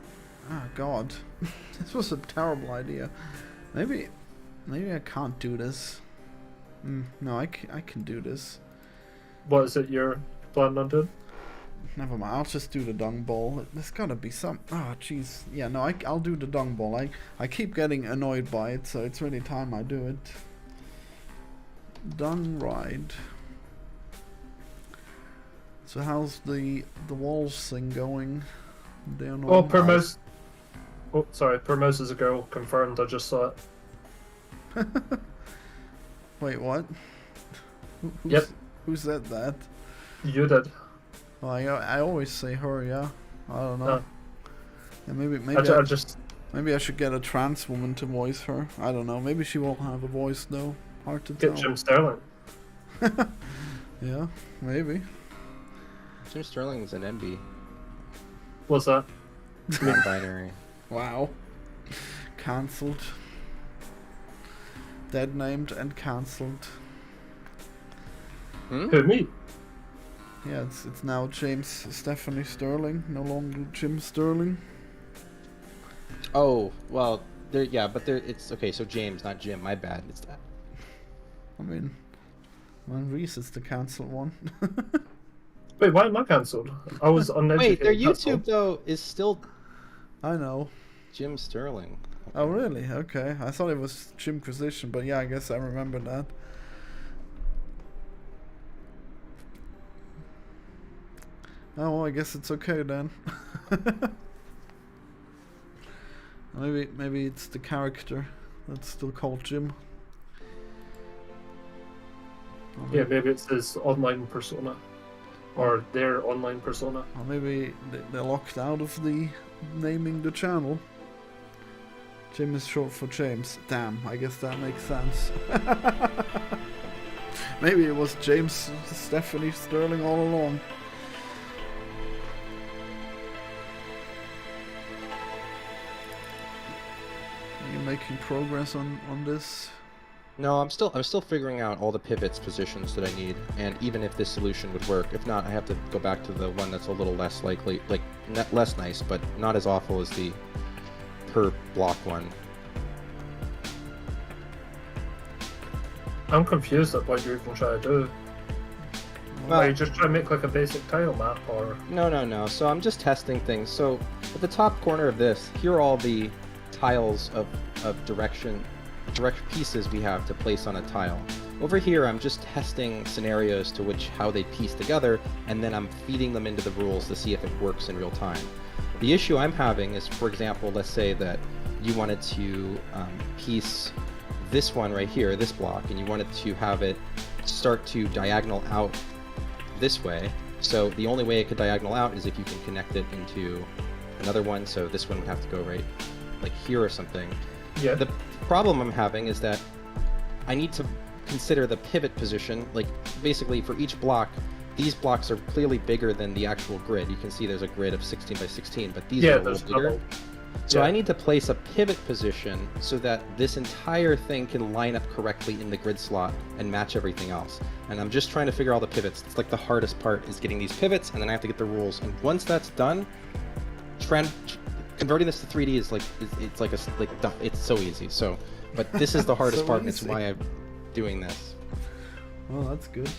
Oh god. This was a terrible idea. Maybe I can't do this. No, I can do this. What is it you're planning on doing? Never mind, I'll just do the dung ball. There's gotta be some... Oh, jeez. Yeah, no, I'll do the dung ball. I keep getting annoyed by it, so it's really time I do it. Dung ride. So how's the walls thing going? They're not... Oh, Permos. Oh, sorry, Permos is a girl. Confirmed, I just saw it. Wait, what? Yep. Who said that? You did. Well, I always say her, yeah. I don't know. No. Yeah, maybe I just... Maybe I should get a trans woman to voice her. I don't know. Maybe she won't have a voice though. Hard to tell. Get Jim Sterling. Yeah, maybe. Jim Sterling's an NB. What's that? Non-binary. Wow. Cancelled. Dead named and cancelled. Who, me? Yeah, it's now James Stephanie Sterling, no longer Jim Sterling. Oh, well, it's okay, so James, not Jim, my bad. It's that. I mean, Reese is the cancelled one. Wait, why am I cancelled? I was uneducated. Wait, their YouTube, though, is still I know. Jim Sterling. Okay. Oh, really? Okay. I thought it was Jim Quisition, but yeah, I guess I remember that. Oh, well, I guess it's okay then. Maybe it's the character that's still called Jim. Yeah, maybe it's his online persona. Or their online persona. Or maybe they're locked out of the naming the channel. Jim is short for James. Damn, I guess that makes sense. Maybe it was James Stephanie Sterling all along. Are you making progress on this? No, I'm still figuring out all the pivots positions that I need, and even if this solution would work. If not, I have to go back to the one that's a little less likely, like less nice, but not as awful as the per block one. I'm confused at what you're even trying to do. Well, Are you just trying to make like a basic tile map, or...? No. So I'm just testing things. So at the top corner of this, here are all the tiles of direct pieces we have to place on a tile. Over here, I'm just testing scenarios to which how they piece together, and then I'm feeding them into the rules to see if it works in real time. The issue I'm having is, for example, let's say that you wanted to piece this one right here, this block, and you wanted to have it start to diagonal out this way. So the only way it could diagonal out is if you can connect it into another one, so this one would have to go right like here or something. Yeah. The problem I'm having is that I need to consider the pivot position. Like basically for each block, these blocks are clearly bigger than the actual grid. You can see there's a grid of 16 by 16, but these are a little bigger. Double. So Yeah. I need to place a pivot position so that this entire thing can line up correctly in the grid slot and match everything else. And I'm just trying to figure all the pivots. It's like the hardest part is getting these pivots, and then I have to get the rules. And once that's done, converting this to 3D is like it's so easy. So But this is the hardest So part, and it's easy. why I'm doing this. Well, that's good.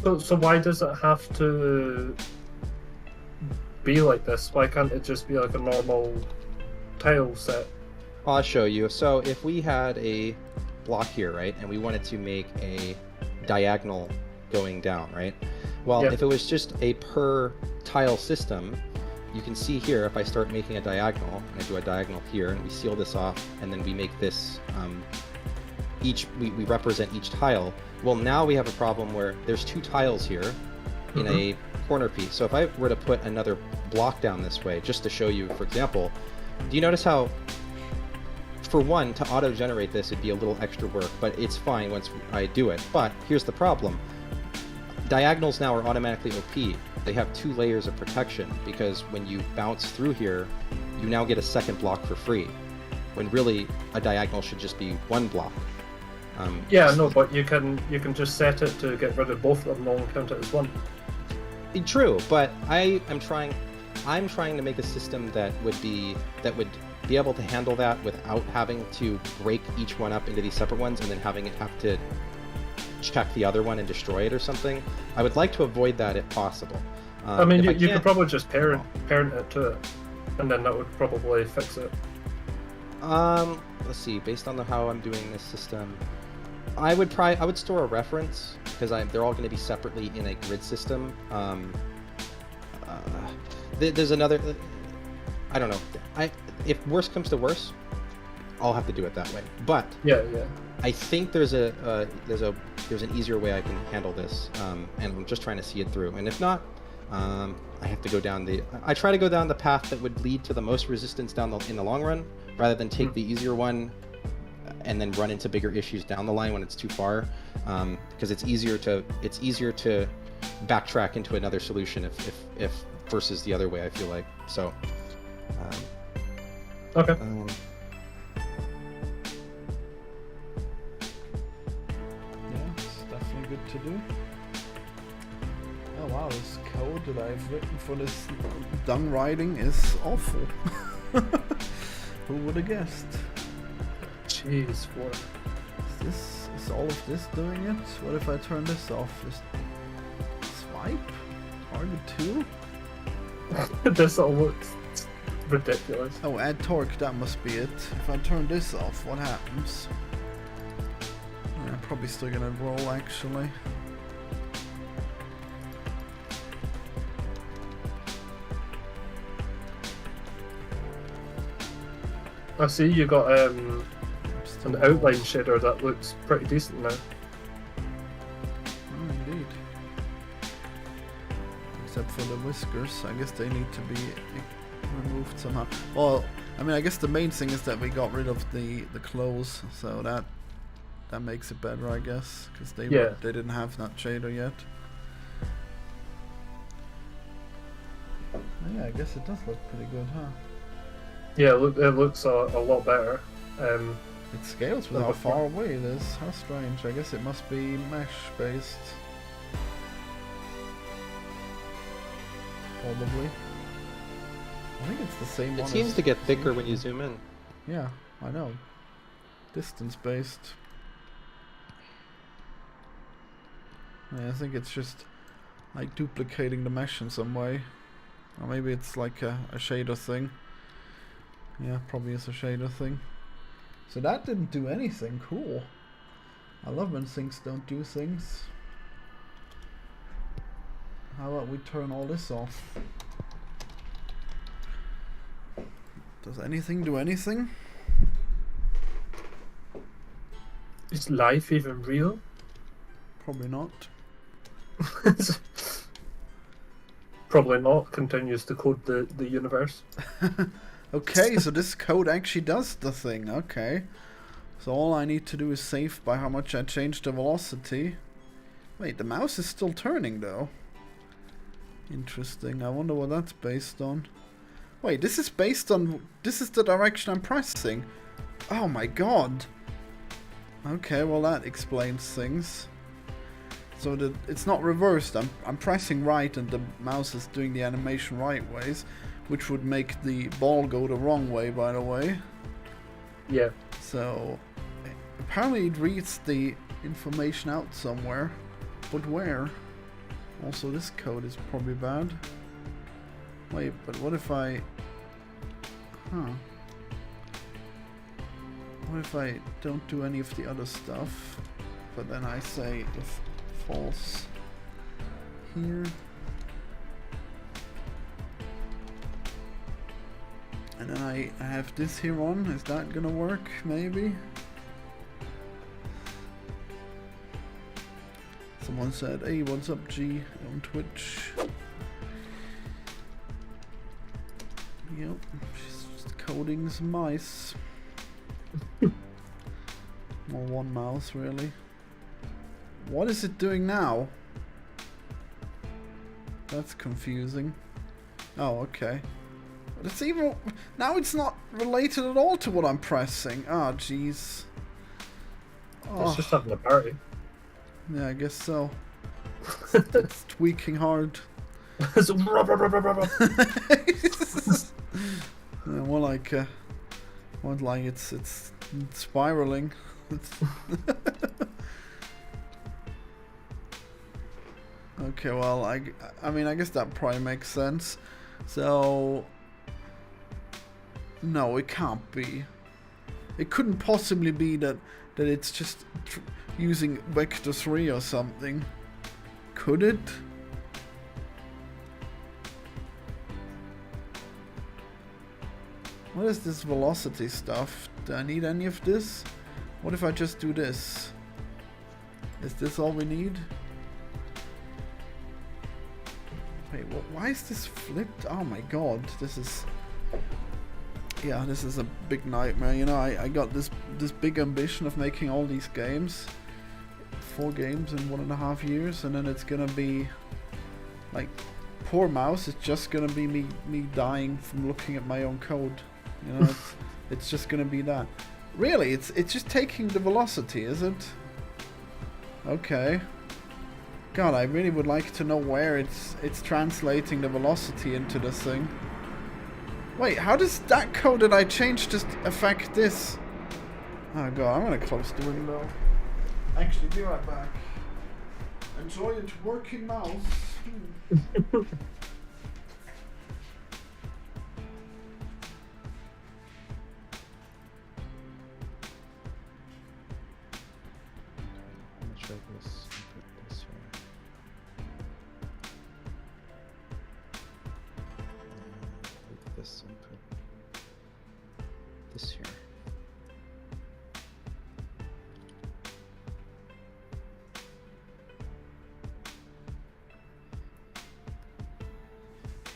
So why does it have to be like this? Why can't it just be like a normal tile set? I'll show you. So if we had a block here, right, and we wanted to make a diagonal going down, right? Well, Yeah. if it was just a per tile system, you can see here, if I start making a diagonal, and I do a diagonal here, and we seal this off, and then we make this, we represent each tile. Well, now we have a problem where there's 2 tiles here in a corner piece. So if I were to put another block down this way, just to show you, for example, do you notice how, for one, to auto-generate this, it'd be a little extra work, but it's fine once I do it. But here's the problem. Diagonals now are automatically OP. They have 2 layers of protection, because when you bounce through here, you now get a second block for free, when really a diagonal should just be 1 block. Yeah, no, but you can just set it to get rid of both of them all and count it as one. True, but I'm trying to make a system that would be able to handle that without having to break each one up into these separate ones and then having it have to check the other one and destroy it or something. I would like to avoid that if possible. I mean, if you could probably just parent it to it, and then that would probably fix it. Let's see. Based on how I'm doing this system, I would store a reference, because they're all going to be separately in a grid system. There's another. I don't know. If worst comes to worst, I'll have to do it that way. But Yeah. I think there's an easier way I can handle this, and I'm just trying to see it through. And if not, I have to go down I try to go down the path that would lead to the most resistance in the long run, rather than take the easier one and then run into bigger issues down the line when it's too far, because it's easier to backtrack into another solution if versus the other way, I feel like. So Okay. Yeah, it's definitely good to do. Oh wow, this code that I've written for this dung riding is awful. Who would have guessed? Jeez, what? Is all of this doing it? What if I turn this off? Just swipe? Target 2? This all looks ridiculous. Oh, add torque, that must be it. If I turn this off, what happens? I'm probably still gonna roll, actually. I see you got an outline shader that looks pretty decent now. Oh, indeed. Except for the whiskers, I guess they need to be removed somehow. Well, I mean, I guess the main thing is that we got rid of the clothes, so that makes it better, I guess, because they didn't have that shader yet. Oh, yeah, I guess it does look pretty good, huh? Yeah, it looks a lot better. It scales with how far away it is. How strange. I guess it must be mesh based. Probably. I think it's the same one. it seems to get thicker when you zoom in. Yeah, I know. Distance based. Yeah, I think it's just like duplicating the mesh in some way. Or maybe it's like a shader thing. Yeah, probably is a shader thing. So that didn't do anything. Cool. I love when things don't do things. How about we turn all this off? Does anything do anything? Is life even real? Probably not. Probably not. Continues to code the universe. Okay, so this code actually does the thing. Okay. So all I need to do is save by how much I change the velocity. Wait, the mouse is still turning though. Interesting. I wonder what that's based on. Wait, this is based on... This is the direction I'm pressing. Oh my god. Okay, well that explains things. So that it's not reversed. I'm pressing right and the mouse is doing the animation right ways, which would make the ball go the wrong way, by the way. Yeah. So apparently it reads the information out somewhere, but where? Also, this code is probably bad. Wait, but what if I... What if I don't do any of the other stuff, but then I say if false here, and then I have this here on? Is that gonna work? Maybe? Someone said, hey, what's up, G, on Twitch? Yep, she's just coding some mice. Or one mouse, really. What is it doing now? That's confusing. Oh, okay. But it's even... Now it's not related at all to what I'm pressing. Ah, jeez. It's just having a party. Yeah, I guess so. It's tweaking hard. It's Yeah, more like it's spiraling. Okay, well, I mean, I guess that probably makes sense. So, no, it can't be. It couldn't possibly be that it's just using vector 3 or something. Could it? What is this velocity stuff? Do I need any of this? What if I just do this? Is this all we need? Wait, why is this flipped? Oh my god, this is... Yeah, this is a big nightmare. You know, I got this big ambition of making all these games. 4 games in 1.5 years, and then it's gonna be... Like, poor mouse, it's just gonna be me dying from looking at my own code. You know, it's just gonna be that. Really, it's just taking the velocity, is it? Okay. God, I really would like to know where it's translating the velocity into this thing. Wait, how does that code that I changed just affect this? Oh god, I'm gonna close the window. Actually, be right back. Enjoy it working mouse. This here.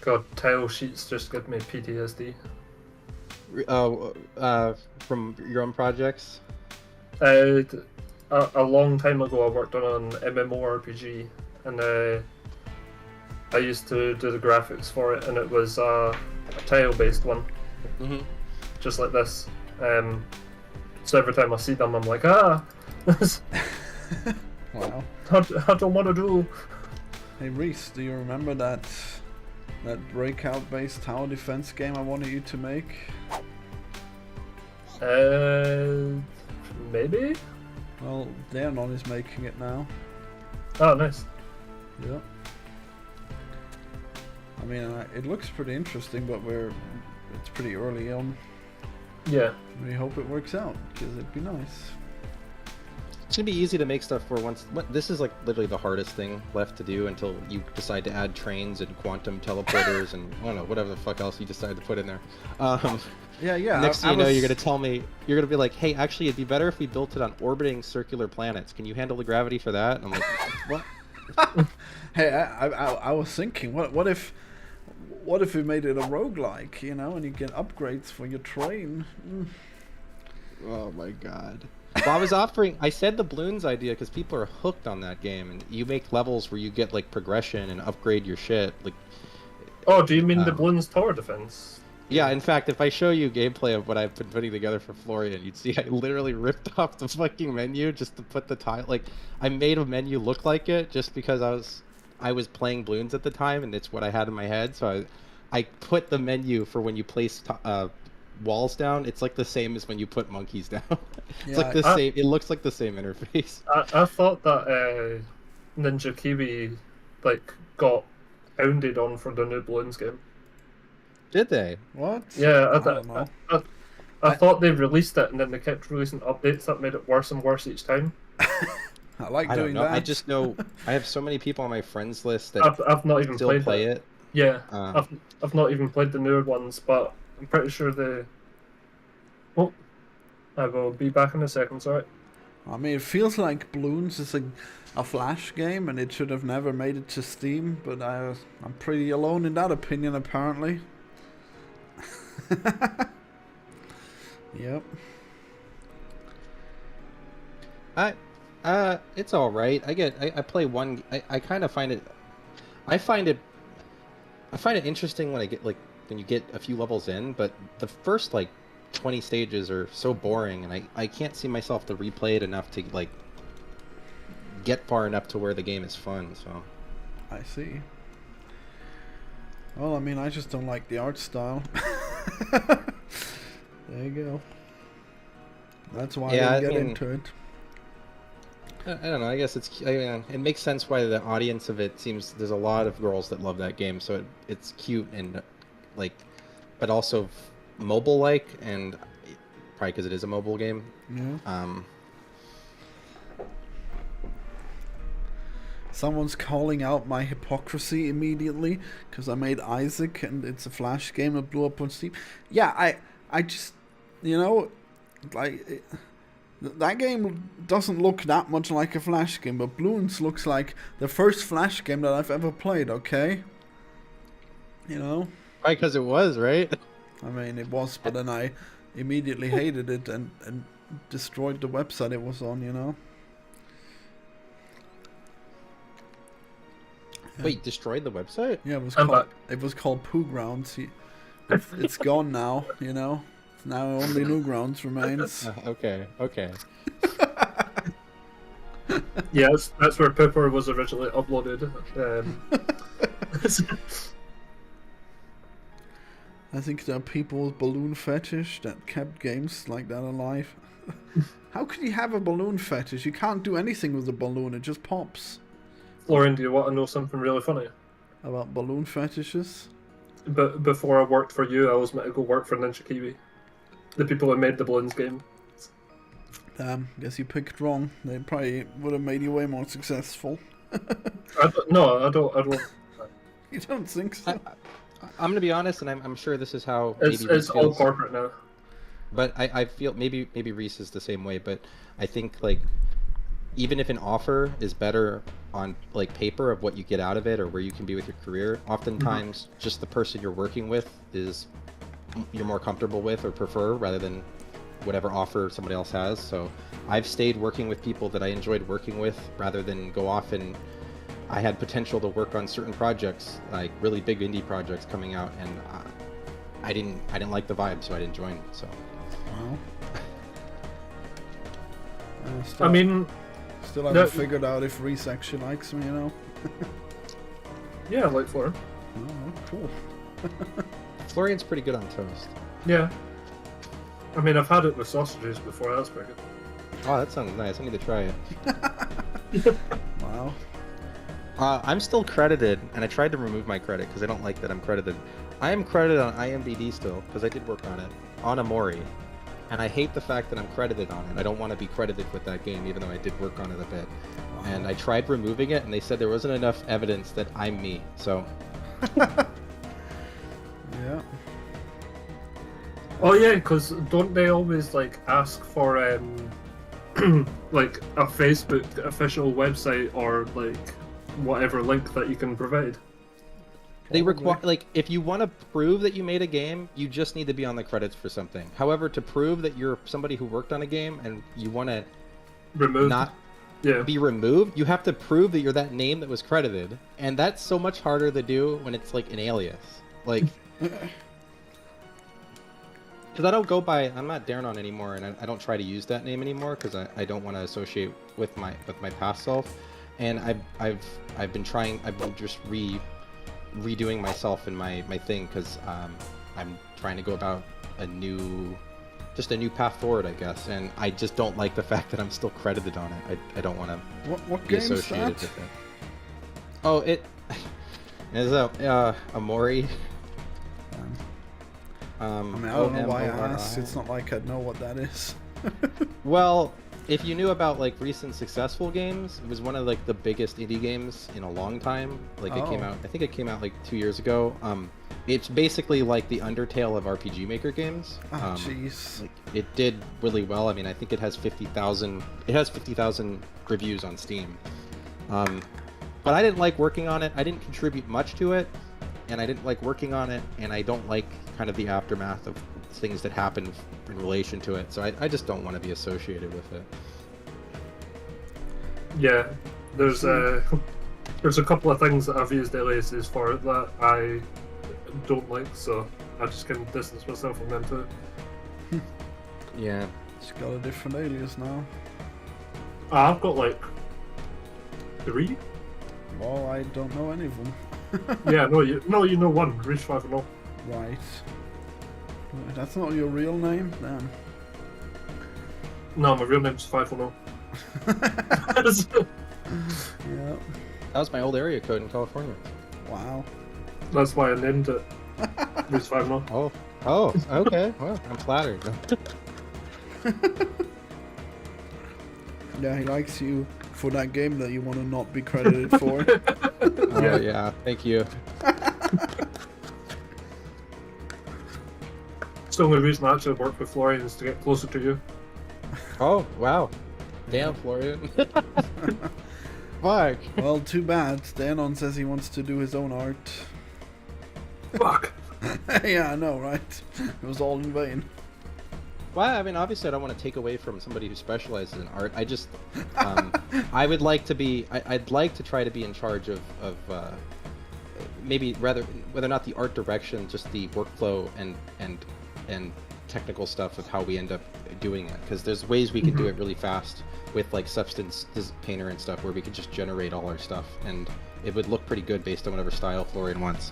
God, tile sheets just give me PTSD. From your own projects? A long time ago, I worked on an MMORPG, and I used to do the graphics for it, and it was a tile-based one, just like this. So every time I see them, I'm like, ah, Wow. I don't want to do. Hey Reese, do you remember that breakout-based tower defense game I wanted you to make? Maybe. Well, Danon is making it now. Oh, nice. Yep. I mean, it looks pretty interesting, but it's pretty early on. Yeah. We hope it works out, because it'd be nice. It's gonna be easy to make stuff for once. This is like literally the hardest thing left to do until you decide to add trains and quantum teleporters and I don't know, whatever the fuck else you decide to put in there. Yeah. Next thing you know, you're gonna tell me, you're gonna be like, hey, actually, it'd be better if we built it on orbiting circular planets. Can you handle the gravity for that? And I'm like, what? Hey, I was thinking, what if we made it a roguelike, you know, and you get upgrades for your train? Oh my god. Well, I said the balloons idea because people are hooked on that game, and you make levels where you get like progression and upgrade your shit. Like, oh, do you mean the Bloons tower defense? Yeah, in fact, if I show you gameplay of what I've been putting together for Florian, you'd see I literally ripped off the fucking menu just to put the tile. Like, I made a menu look like it just because I was playing balloons at the time, and it's what I had in my head. So I put the menu for when you place walls down, it's like the same as when you put monkeys down. It's Yeah, like the same. It looks like the same interface. I thought that Ninja Kiwi like got hounded on for the new Bloons game. Did they? What? Yeah, I don't know. I thought they released it and then they kept releasing updates that made it worse and worse each time. I like I don't doing know. that. I just know I have so many people on my friends list that I've not even still played play it. Yeah, Uh, I've not even played the newer ones, but I'm pretty sure the. Oh, I will be back in a second. Sorry. I mean, it feels like Bloons is a Flash game, and it should have never made it to Steam. But I'm pretty alone in that opinion, apparently. Yep. It's all right. I play one. I kind of find it. I find it interesting when I get when you get a few levels in, but the first 20 stages are so boring, and I can't see myself to replay it enough to get far enough to where the game is fun. So I see. Well, I mean, I just don't like the art style. There you go. That's why I didn't get into it. I don't know. I guess it makes sense why the audience of it seems there's a lot of girls that love that game. So it's cute and but also mobile and probably because it is a mobile game. Yeah. Someone's calling out my hypocrisy immediately because I made Isaac and it's a Flash game that blew up on Steam. Yeah, I just, that game doesn't look that much like a Flash game, but Bloons looks like the first Flash game that I've ever played, okay? Right, because it was, right? I mean, it was, but then I immediately hated it and destroyed the website it was on, Wait, destroyed the website? Yeah, it was called Poo Grounds. It's gone now, Now only Newgrounds remains. Okay. Yeah, that's where Pepper was originally uploaded. I think there are people with balloon fetish that kept games like that alive. How could you have a balloon fetish? You can't do anything with a balloon, it just pops. Florian, do you want to know something really funny? About balloon fetishes? But before I worked for you, I was meant to go work for Ninja Kiwi, the people who made the Bloons game. Damn, guess you picked wrong. They probably would have made you way more successful. I don't. You don't think so? I'm gonna be honest, and I'm sure this is how It's all corporate now. But I feel maybe Reese is the same way, but I think even if an offer is better on paper of what you get out of it or where you can be with your career, oftentimes just the person you're working with you're more comfortable with or prefer rather than whatever offer somebody else has. So I've stayed working with people that I enjoyed working with rather than go off and I had potential to work on certain projects, like really big indie projects coming out, and I didn't like the vibe, so I didn't join. So well, still haven't figured out if Reese actually likes me, Yeah, I like Florian. Oh, cool. Florian's pretty good on toast. Yeah. I mean, I've had it with sausages before. That's pretty good. Oh, that sounds nice. I need to try it. Wow. I'm still credited, and I tried to remove my credit because I don't like that I'm credited. I am credited on IMDb still because I did work on it, on Amori, and I hate the fact that I'm credited on it. I don't want to be credited with that game, even though I did work on it a bit. Wow. And I tried removing it, and they said there wasn't enough evidence that I'm me. So. Yeah. Oh yeah, because don't they always ask for a Facebook official website or whatever link that you can provide? They require if you want to prove that you made a game, you just need to be on the credits for something. However, to prove that you're somebody who worked on a game and you want to be removed, you have to prove that you're that name that was credited, and that's so much harder to do when it's an alias. Because I don't go by, I'm not Darrenon anymore, and I don't try to use that name anymore because I don't want to associate with my past self. And I've been just redoing myself and my thing because I'm trying to go about just a new path forward, I guess. And I just don't like the fact that I'm still credited on it. I don't want to What be game's associated that? with it. Oh, it is a Mori. I mean, I don't know why I asked. It's not like I'd know what that is. Well, if you knew about like recent successful games, it was one of like the biggest indie games in a long time. Like it came Oh. out, I think it came out like 2 years ago. It's basically like the Undertale of RPG Maker games. Oh, jeez. Like it did really well. I mean, I think it has 50,000. It has 50,000 reviews on Steam. But I didn't like working on it. I didn't contribute much to it, and I didn't like working on it, and I don't like kind of the aftermath of things that happened in relation to it. So I just don't want to be associated with it. Yeah, there's a couple of things that I've used aliases for that I don't like, so I just can distance myself from them too. Yeah. It's got a different alias now. I've got like 3. Well, I don't know any of them. Yeah, you know one. Reach 5 and all. Right. That's not your real name, then. No, my real name's 5 and all. Yeah. That was my old area code in California. Wow. That's why I named it. Reach 5 and all. Oh, okay. Well, I'm flattered. Yeah, he likes you for that game that you want to not be credited for. Oh yeah, thank you. It's the only reason I actually work with Florian is to get closer to you. Oh wow, damn Florian. Fuck. Well, too bad. Danon says he wants to do his own art. Fuck. Yeah, I know, right? It was all in vain. Well, I mean, obviously, I don't want to take away from somebody who specializes in art. I just, I would like to be. I'd like to try to be in charge of maybe whether or not the art direction, just the workflow and technical stuff of how we end up doing it. Because there's ways we can do it really fast with like Substance Painter and stuff, where we could just generate all our stuff, and it would look pretty good based on whatever style Florian wants.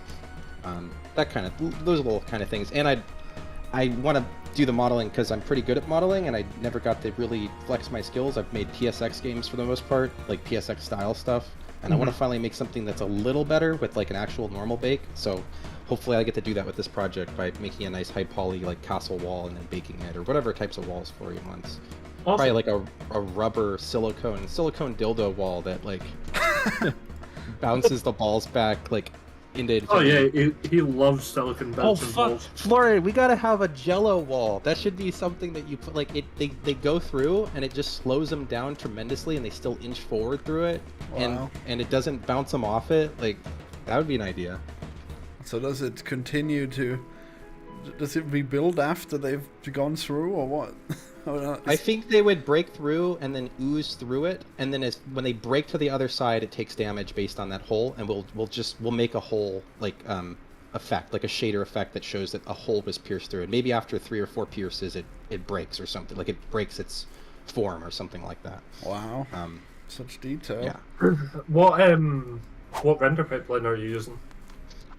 Those little kind of things, and I want to do the modeling because I'm pretty good at modeling, and I never got to really flex my skills. I've made PSX games for the most part, like PSX style stuff, and I want to finally make something that's a little better with like an actual normal bake. So hopefully I get to do that with this project by making a nice high poly like castle wall and then baking it, or whatever types of walls Florian wants. Awesome. Probably like a rubber silicone dildo wall that like bounces the balls back like into. Oh yeah, he loves silicon Oh belts and fuck, balls. Florian, we gotta have a Jello wall. That should be something that you put like they go through and it just slows them down tremendously and they still inch forward through it. Wow. And it doesn't bounce them off it. Like that would be an idea. So does it continue to... Does it rebuild after they've gone through, or what? I think they would break through and then ooze through it, and then when they break to the other side, it takes damage based on that hole, and we'll make a hole like effect, like a shader effect that shows that a hole was pierced through it. Maybe after 3 or 4 pierces, it breaks or something, like it breaks its form or something like that. Wow. Such detail. Yeah. What render pipeline are you using?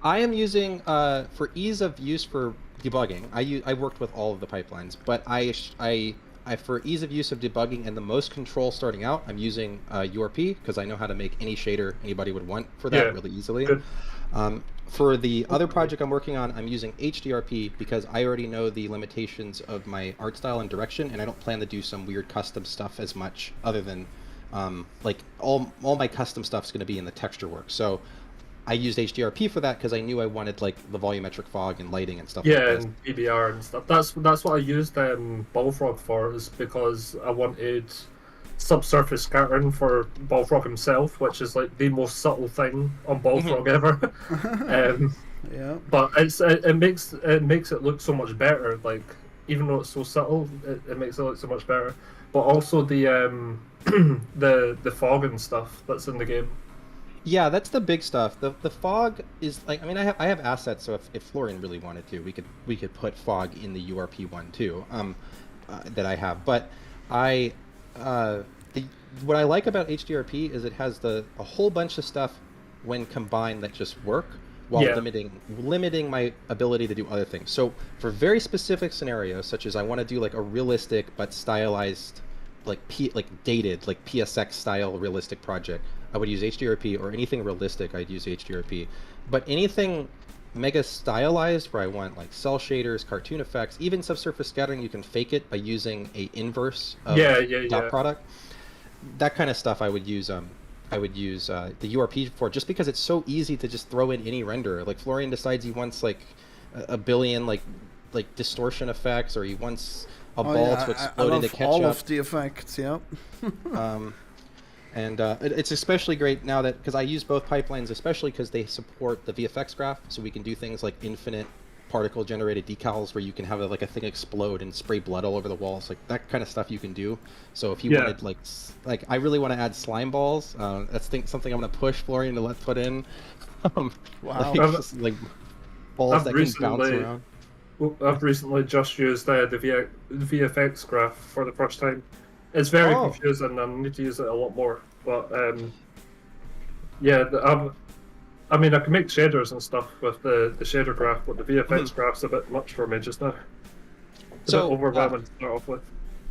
I am using for ease of use for debugging. I worked with all of the pipelines, but I for ease of use of debugging and the most control starting out, I'm using URP because I know how to make any shader anybody would want for that really easily. Good. For the other project I'm working on, I'm using HDRP because I already know the limitations of my art style and direction, and I don't plan to do some weird custom stuff as much, other than like all my custom stuff is going to be in the texture work. So I used HDRP for that because I knew I wanted like the volumetric fog and lighting and stuff like that. And PBR and stuff. That's what I used Bullfrog for, is because I wanted subsurface scattering for Bullfrog himself, which is like the most subtle thing on Bullfrog ever. Yeah. But it makes it look so much better. Like, even though it's so subtle, it makes it look so much better. But also the the fog and stuff that's in the game. Yeah, that's the big stuff. The fog is like, I mean, I have assets, so if Florian really wanted to, we could put fog in the URP one too, that I have. But what I like about HDRP is it has a whole bunch of stuff when combined that just work. while Yeah. limiting my ability to do other things. So for very specific scenarios, such as I want to do like a realistic but stylized, like dated, like PSX style realistic project, I would use HDRP, or anything realistic, I'd use HDRP. But anything mega stylized where I want like cell shaders, cartoon effects, even subsurface scattering, you can fake it by using a inverse of dot product. That kind of stuff I would use the URP for, just because it's so easy to just throw in any render. Like Florian decides he wants like a billion like distortion effects, or he wants a ball to explode into ketchup. All of the effects, yeah. And it's especially great now that, because I use both pipelines, especially because they support the VFX graph, so we can do things like infinite particle generated decals where you can have a thing explode and spray blood all over the walls, like that kind of stuff you can do. So if you wanted like I really want to add slime balls, that's something I'm going to push Florian to let put in. Wow. like balls that can bounce around. I've recently just used the VFX graph for the first time. It's very confusing, and I need to use it a lot more. But I mean, I can make shaders and stuff with the shader graph, but the VFX graph's a bit much for me just now. It's a bit overwhelming to start off with.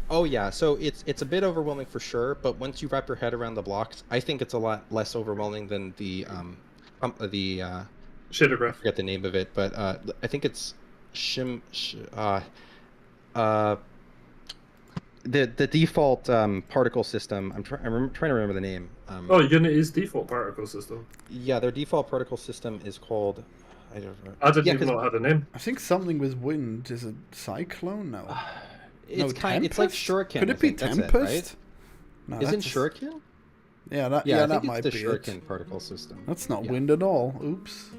Oh yeah, so it's a bit overwhelming for sure, but once you wrap your head around the blocks, I think it's a lot less overwhelming than the shader graph. I forget the name of it, but I think it's the default particle system. I'm trying to remember the name. Unity's default particle system. Yeah, their default particle system is called. I don't know. I didn't even know it had a name. I think something with wind. Is it cyclone? No. It's like shuriken. Could it be tempest? Right? No, isn't shuriken? Yeah, that might be the shuriken particle system. That's not wind at all. Oops.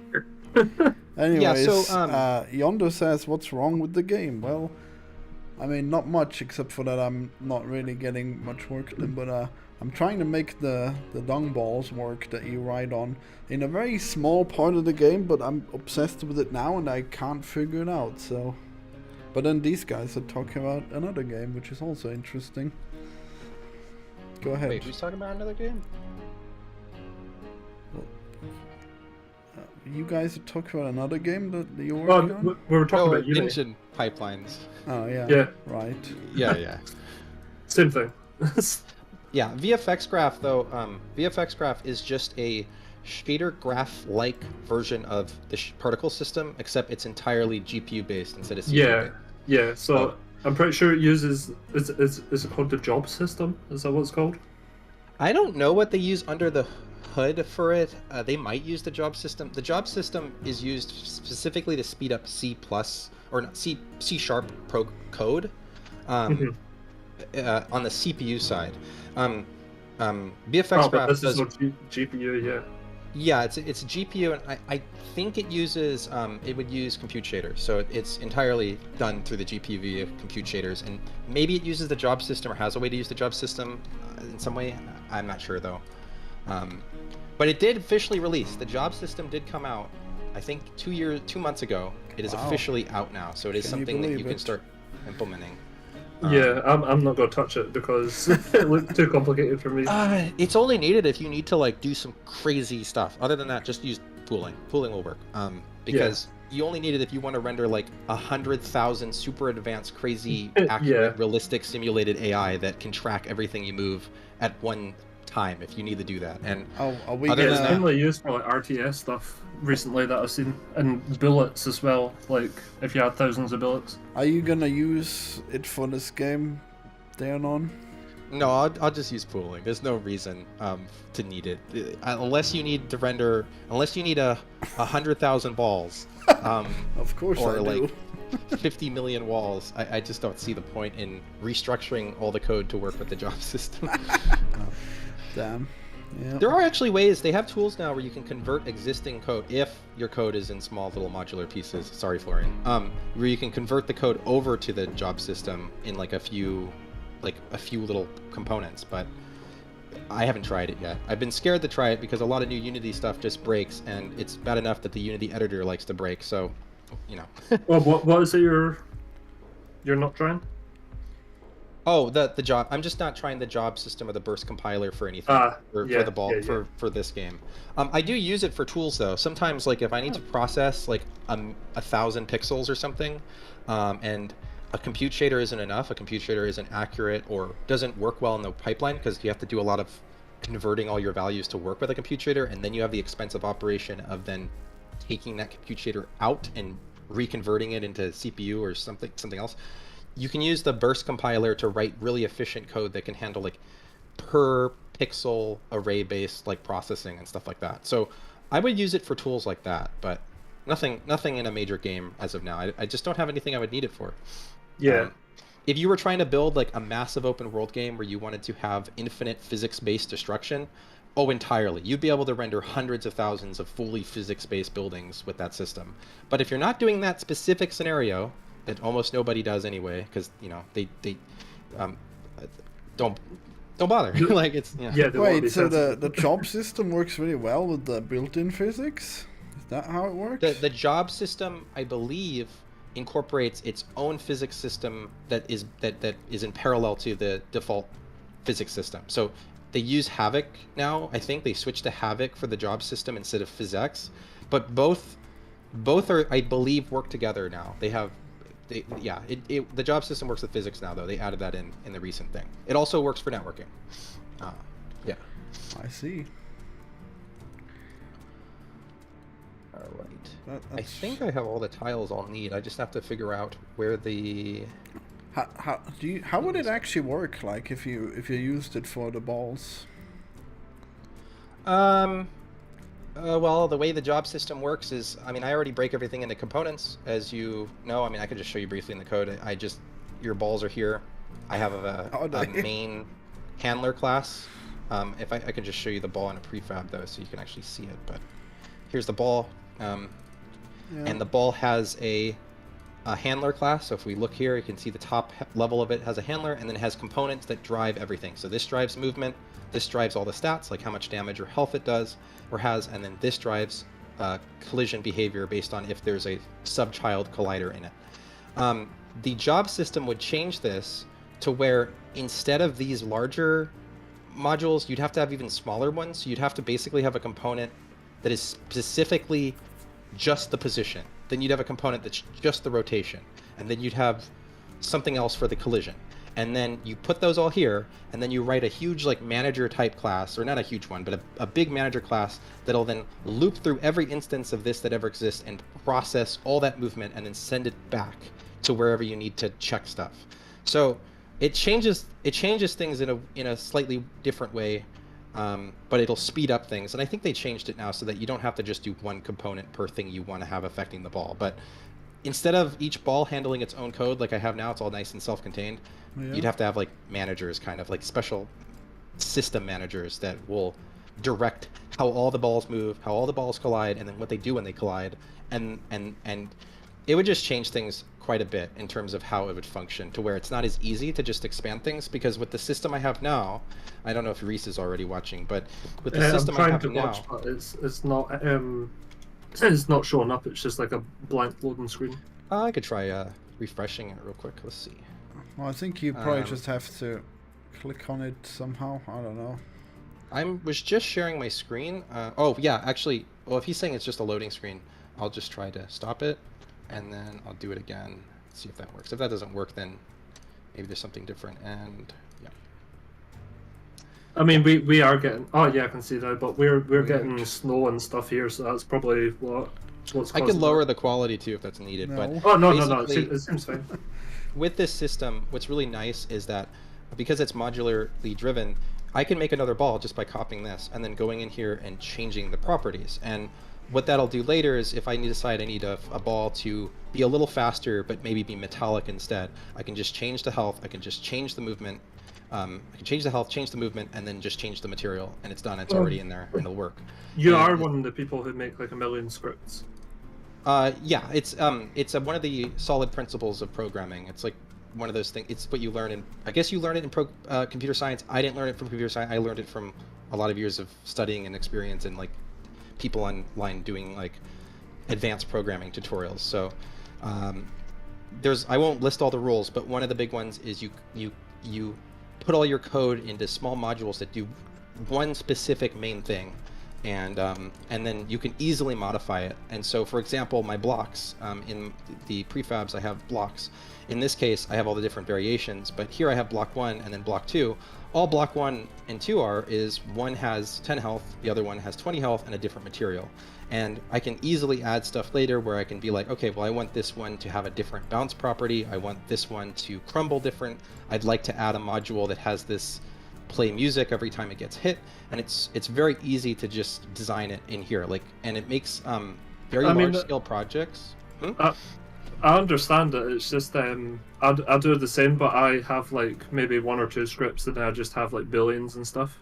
Anyways, Yondo says, "What's wrong with the game?" Well, I mean, not much, except for that I'm not really getting much work done, but I'm trying to make the dung balls work that you ride on in a very small part of the game, but I'm obsessed with it now and I can't figure it out, so... But then these guys are talking about another game, which is also interesting. Go ahead. Wait, who's talking about another game? You guys are talking about another game that you're working on? We were talking about engine pipelines. Oh, yeah. Yeah. Right. Yeah. Same thing. Yeah, VFX graph, though, VFX graph is just a shader graph-like version of the particle system, except it's entirely GPU-based instead of CPU-based. Yeah, so I'm pretty sure it uses... Is it called the job system? Is that what it's called? I don't know what they use under the hood for it. They might use the job system. The job system is used specifically to speed up C+, or not, C# code on the CPU side. VFX graph this is GPU, yeah. Yeah, it's a GPU, and I think it uses it would use compute shaders, so it's entirely done through the GPU via compute shaders, and maybe it uses the job system or has a way to use the job system in some way. I'm not sure though. But it did officially release. The job system did come out, I think 2 months ago. It is officially out now, so it is something that you can start implementing. Yeah, I'm not going to touch it because it looked too complicated for me. It's only needed if you need to like do some crazy stuff. Other than that, just use pooling. Pooling will work. Because you only need it if you want to render like 100,000 super advanced, crazy, accurate, realistic simulated AI that can track everything you move at one time if you need to do that. And it's mainly used for like RTS stuff recently that I've seen, and bullets as well, like if you had thousands of bullets. Are you gonna use it for this game, Danon? No, I'll just use pooling. There's no reason to need it unless you need to render, unless you need 100,000 balls. Of course, or I like do. 50 million walls. I just don't see the point in restructuring all the code to work with the job system. Damn. Yeah. There are actually ways, they have tools now where you can convert existing code, if your code is in small little modular pieces, sorry Florian, where you can convert the code over to the job system in like a few little components, but I haven't tried it yet. I've been scared to try it because a lot of new Unity stuff just breaks, and it's bad enough that the Unity editor likes to break, so, you know. Well, what is it you're not trying? Oh, the job. I'm just not trying the job system or the burst compiler for anything. For Yeah, the ball yeah, yeah. for this game. I do use it for tools though. Sometimes like if I need to process like 1,000 pixels or something, and a compute shader isn't enough. A compute shader isn't accurate or doesn't work well in the pipeline because you have to do a lot of converting all your values to work with a compute shader, and then you have the expensive operation of then taking that compute shader out and reconverting it into CPU or something else. You can use the burst compiler to write really efficient code that can handle like per pixel array based like processing and stuff like that. So I would use it for tools like that, but nothing in a major game as of now. I just don't have anything I would need it for. Yeah. If you were trying to build like a massive open world game where you wanted to have infinite physics based destruction, oh, entirely. You'd be able to render hundreds of thousands of fully physics based buildings with that system. But if you're not doing that specific scenario, that almost nobody does anyway, because they don't bother. Like it's Yeah. They wanna be Wait, so sensitive. the job system works really well with the built-in physics? Is that how it works? the job system, I believe, incorporates its own physics system that is in parallel to the default physics system. So they use Havoc now. I think they switched to Havoc for the job system instead of PhysX, but both are, I believe, work together now. The job system works with physics now, though. They added that in the recent thing. It also works for networking. Yeah. I see. All right. I That's... think I have all the tiles I'll need. I just have to figure out where the... How would it actually work? Like if you used it for the balls? Well, the way the job system works is, I mean, I already break everything into components, as you know. I mean, I could just show you briefly in the code. Your balls are here. I have a main handler class. If I could just show you the ball in a prefab though, so you can actually see it. But here's the ball, and the ball has a handler class. So if we look here, you can see the top level of it has a handler, and then it has components that drive everything. So this drives movement. This drives all the stats, like how much damage or health it does or has, and then this drives collision behavior based on if there's a sub-child collider in it. The job system would change this to where instead of these larger modules, you'd have to have even smaller ones. So you'd have to basically have a component that is specifically just the position. Then you'd have a component that's just the rotation. And then you'd have something else for the collision. And then you put those all here, and then you write a huge like manager type class, or not a huge one, but a big manager class that'll then loop through every instance of this that ever exists and process all that movement and then send it back to wherever you need to check stuff. So it changes things in a slightly different way, but it'll speed up things. And I think they changed it now so that you don't have to just do one component per thing you want to have affecting the ball. But instead of each ball handling its own code like I have now, it's all nice and self-contained. Yeah. You'd have to have like managers, kind of like special system managers that will direct how all the balls move, how all the balls collide, and then what they do when they collide. And it would just change things quite a bit in terms of how it would function, to where it's not as easy to just expand things, because with the system I have now, I don't know if Reese is already watching, but with the system I have now, but it's not showing up. It's just like a blank loading screen. I could try refreshing it real quick. Let's see. Well, I think you probably just have to click on it somehow. I don't know. I was just sharing my screen. Oh yeah, actually, well, if he's saying it's just a loading screen, I'll just try to stop it, and then I'll do it again. See if that works. If that doesn't work, then maybe there's something different. And yeah. I mean, we are getting. Oh yeah, I can see that. But we're getting snow and stuff here, so that's probably what's. I could lower the quality too if that's needed. No. But no. It seems fine. With this system, what's really nice is that because it's modularly driven, I can make another ball just by copying this and then going in here and changing the properties. And what that'll do later is if I decide I need a ball to be a little faster but maybe be metallic instead, I can just change the health, I can just change the movement, I can change the health, change the movement, and then just change the material, and it's done. It's already in there, and it'll work. You are one of the people who make like 1 million scripts. Yeah, it's one of the solid principles of programming. It's like one of those things. It's what you learn in. I guess you learn it in computer science. I didn't learn it from computer science. I learned it from a lot of years of studying and experience and like people online doing like advanced programming tutorials. So I won't list all the rules, but one of the big ones is you you put all your code into small modules that do one specific main thing, and then you can easily modify it. And so, for example, my blocks, in the prefabs, I have blocks. In this case, I have all the different variations, but here I have block 1 and then block 2. All block 1 and 2 is one has 10 health, the other one has 20 health, and a different material. And I can easily add stuff later where I can be like, okay, well, I want this one to have a different bounce property. I want this one to crumble different. I'd like to add a module that has this play music every time it gets hit. And it's very easy to just design it in here. And it makes very large scale projects. I understand it. It's just I do the same, but I have like maybe 1 or 2 scripts, and then I just have like booleans and stuff.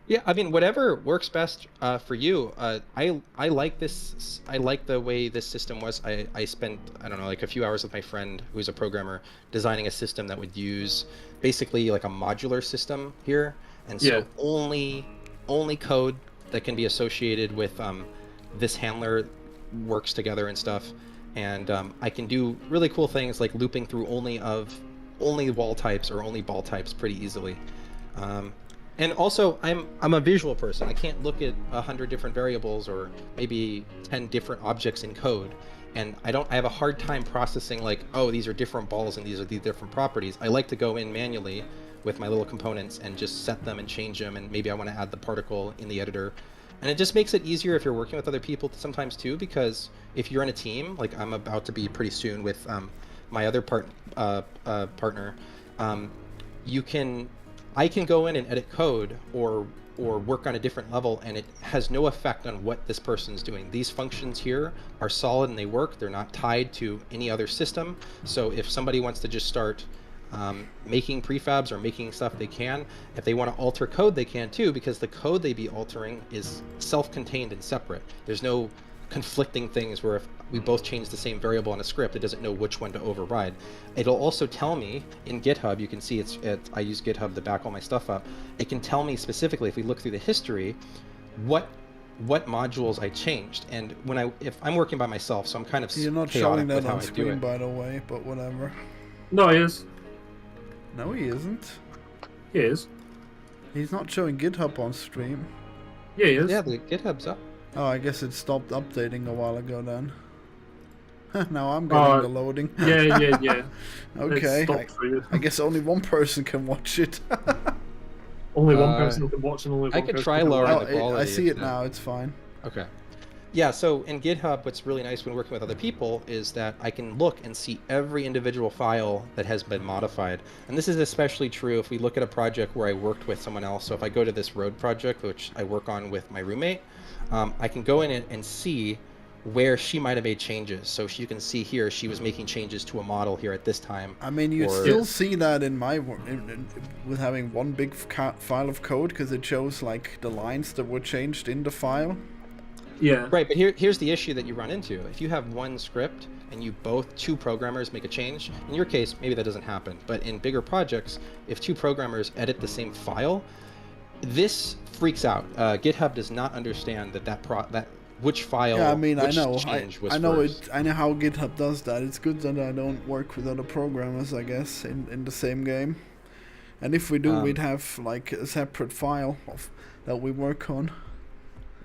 Yeah, I mean, whatever works best for you. I like this. I like the way this system was. I spent, I don't know, like a few hours with my friend who's a programmer designing a system that would use basically like a modular system here, and so only code that can be associated with this handler works together and stuff. And I can do really cool things like looping through only wall types or only ball types pretty easily. And also, I'm a visual person. I can't look at 100 different variables or maybe 10 different objects in code, and I have a hard time processing like, oh, these are different balls and these are the different properties. I like to go in manually with my little components and just set them and change them, and maybe I want to add the particle in the editor. And it just makes it easier if you're working with other people sometimes too, because if you're in a team, like I'm about to be pretty soon with my other partner, I can go in and edit code or work on a different level, and it has no effect on what this person's doing. These functions here are solid and they work. They're not tied to any other system. So if somebody wants to just start making prefabs or making stuff, they can. If they want to alter code, they can too, because the code they be altering is self-contained and separate. There's no conflicting things where if we both change the same variable on a script, it doesn't know which one to override. It'll also tell me in GitHub, you can see I use GitHub to back all my stuff up. It can tell me specifically, if we look through the history, what modules I changed. And if I'm working by myself, so I'm kind of You're not showing that on screen, by the way, but whatever. No, he is. No, he isn't. He is. He's not showing GitHub on stream. Yeah, he is. Yeah, the GitHub's up. Oh, I guess it stopped updating a while ago then. Now I'm getting the loading. Yeah. Okay. I guess only one person can watch it. Only one person can watch, and only one person I could try lowering the quality. I see it now. It's fine. Okay. Yeah, so in GitHub, what's really nice when working with other people is that I can look and see every individual file that has been modified. And this is especially true if we look at a project where I worked with someone else. So if I go to this road project, which I work on with my roommate, I can go in and see where she might have made changes. So you can see here, she was making changes to a model here at this time. I mean, you still see that in my with having one big file of code, because it shows like the lines that were changed in the file. Yeah. Right, but here's the issue that you run into. If you have one script and two programmers make a change, in your case, maybe that doesn't happen. But in bigger projects, if 2 programmers edit the same file, this freaks out. GitHub does not understand that which file. Yeah, I mean, I know first. I know how GitHub does that. It's good that I don't work with other programmers, I guess, in the same game. And if we do, we'd have like a separate file that we work on.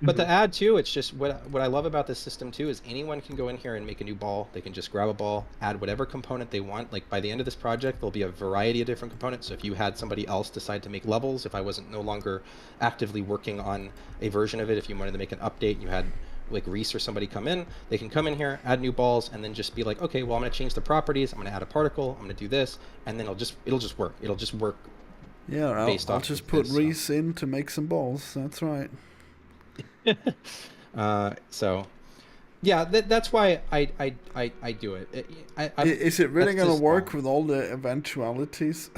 But to add too, it's just what I love about this system too is anyone can go in here and make a new ball. They can just grab a ball, add whatever component they want. Like by the end of this project, there'll be a variety of different components. So if you had somebody else decide to make levels, if I wasn't no longer actively working on a version of it, if you wanted to make an update, you had like Reese or somebody come in, they can come in here, add new balls, and then just be like, okay, well, I'm going to change the properties. I'm going to add a particle. I'm going to do this, and then it'll just work. It'll just work. Yeah, I'll just put Reese in to make some balls. That's right. So yeah, that's why I do it. Is it really gonna work with all the eventualities?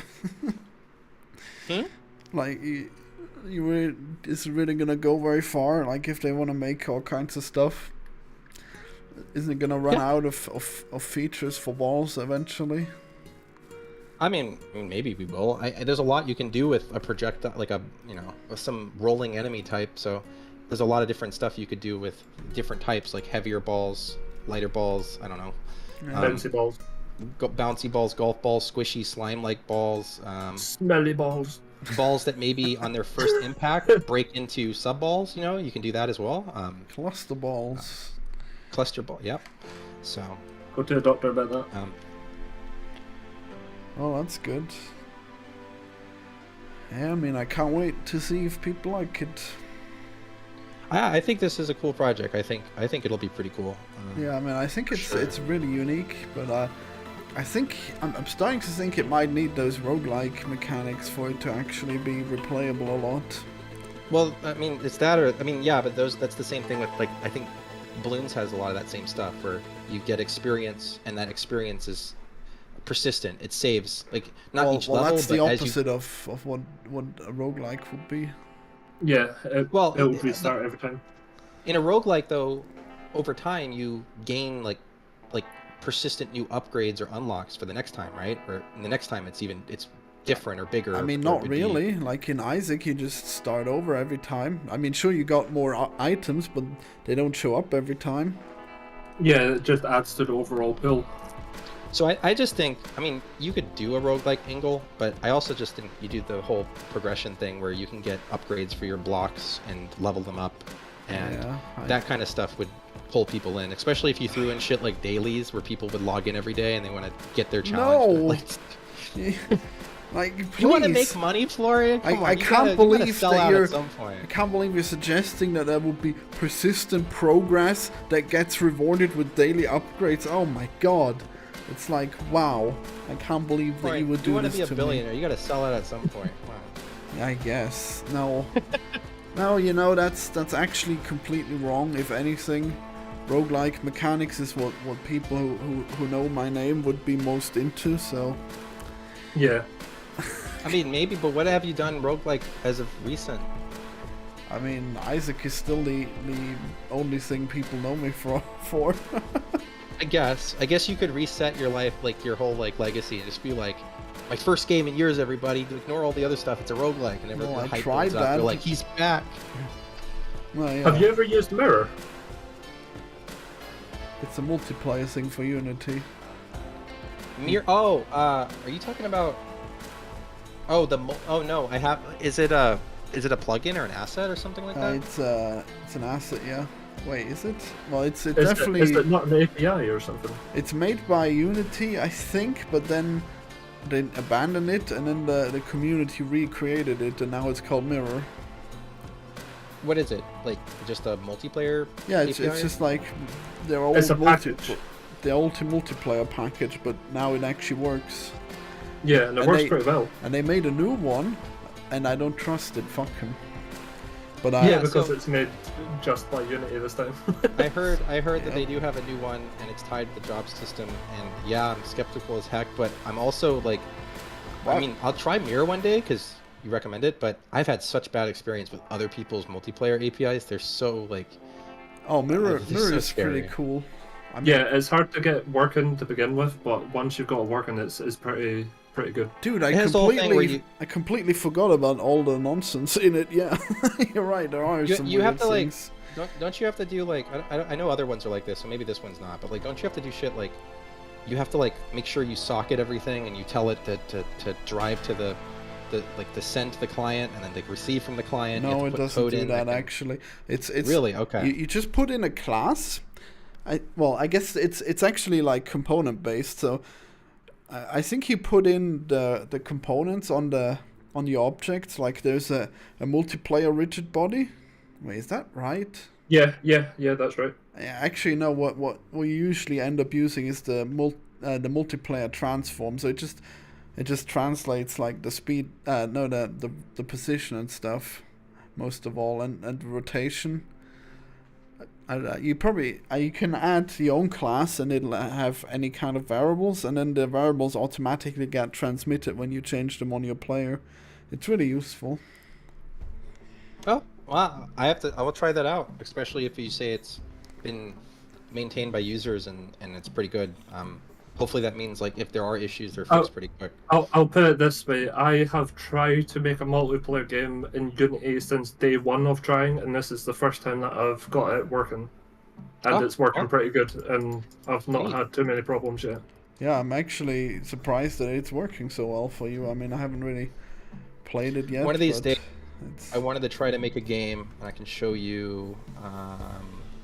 Like, is it really gonna go very far? Like, if they want to make all kinds of stuff, isn't it gonna run out of features for balls eventually? I mean, maybe we will. There's a lot you can do with a projectile, like some rolling enemy type. So there's a lot of different stuff you could do with different types, like heavier balls, lighter balls. I don't know. Bouncy balls. bouncy balls, golf balls, squishy slime-like balls, Smelly balls. balls that maybe on their first impact break into sub balls. You know, you can do that as well. Cluster balls. Cluster ball. Yep. So. Go to the doctor about that. Oh, that's good. Yeah, I mean, I can't wait to see if people like it. I think this is a cool project. I think it'll be pretty cool. Yeah, I mean, I think it's really unique, but I think I'm starting to think it might need those roguelike mechanics for it to actually be replayable a lot. Well, I mean, it's that, or I mean, yeah, but that's the same thing with, like, I think Balloons has a lot of that same stuff where you get experience, and that experience is persistent. It saves, like, not each level, that's but the as opposite of what a roguelike would be. Yeah, it will it restart every time. In a roguelike, though, over time you gain like persistent new upgrades or unlocks for the next time, right? Or in the next time it's different or bigger. I mean, not really. Like in Isaac, you just start over every time. I mean, sure, you got more items, but they don't show up every time. Yeah, it just adds to the overall pool. So I just think, I mean, you could do a roguelike angle, but I also just think you do the whole progression thing where you can get upgrades for your blocks and level them up, and that kind of stuff would pull people in, especially if you threw in shit like dailies where people would log in every day and they want to get their challenge. No! Like, please. You want to make money, Florian? Come on, I can't believe that you're. At some point. I can't believe you're suggesting that there would be persistent progress that gets rewarded with daily upgrades. Oh my god. It's like, wow, I can't believe that you would do this to me. You want to be a billionaire, you gotta sell it at some point. Wow. I guess. No. No, you know, that's actually completely wrong. If anything, roguelike mechanics is what people who know my name would be most into, so... Yeah. I I mean, maybe, but what have you done roguelike as of recent? I mean, Isaac is still the only thing people know me for. I guess you could reset your life, like your whole like legacy, and just be like, my first game in years, everybody. Ignore all the other stuff. It's a roguelike, and everyone I hype tried builds up. that. They're like, he's back. Well, yeah. Have you ever used Mirror? It's a multiplayer thing for Unity. Are you talking about? Oh, no, I have. Is it a plugin or an asset or something like that? It's an asset, yeah. Wait, is it? Well, it's Is definitely. Is it not an API or something? It's made by Unity, I think, but then they abandoned it, and then the community recreated it, and now it's called Mirror. What is it? Like just a multiplayer? Yeah, it's API? just like their old It's a package. the old multiplayer package, but now it actually works. Yeah, and it works pretty well. And they made a new one, and I don't trust it. Fuck him. But Yeah, because it's made just by Unity this time. I heard that they do have a new one, and it's tied to the job system. And yeah, I'm skeptical as heck, but I'm also like, I mean, I'll try Mirror one day because you recommend it, but I've had such bad experience with other people's multiplayer APIs. They're so like, Mirror so is scary. pretty cool. I mean, Yeah, it's hard to get working to begin with, but once you've got it working, it's pretty good. dude, It has the whole thing where you- I completely forgot about all the nonsense in it. Yeah, you're right. There are some you have weird to like, things. don't you have to do like, I know other ones are like this, so maybe this one's not, but like, don't you have to do shit like, you have to like make sure you socket everything and you tell it to drive to the send to the client and then the receive from the client. You have No, to it put doesn't code do in that actually. It's really okay. You just put in a class. I guess it's actually like component based. So I think you put in the components on the objects. Like there's a multiplayer rigid body. Wait, is that right? Yeah, that's right. Actually, no. What we usually end up using is the multiplayer transform. So it just translates like the speed, the position and stuff, most of all, and the rotation. You can add your own class and it'll have any kind of variables, and then the variables automatically get transmitted when you change them on your player. It's really useful. Oh, wow! I will try that out, especially if you say it's been maintained by users and it's pretty good. Hopefully that means like if there are issues, they're fixed pretty quick. I'll put it this way: I have tried to make a multiplayer game in Unity since day one of trying, and this is the first time that I've got it working, and it's working pretty good, and I've not had too many problems yet. Yeah, I'm actually surprised that it's working so well for you. I mean, I haven't really played it yet. One of these but days, it's... I wanted to try to make a game, and I can show you.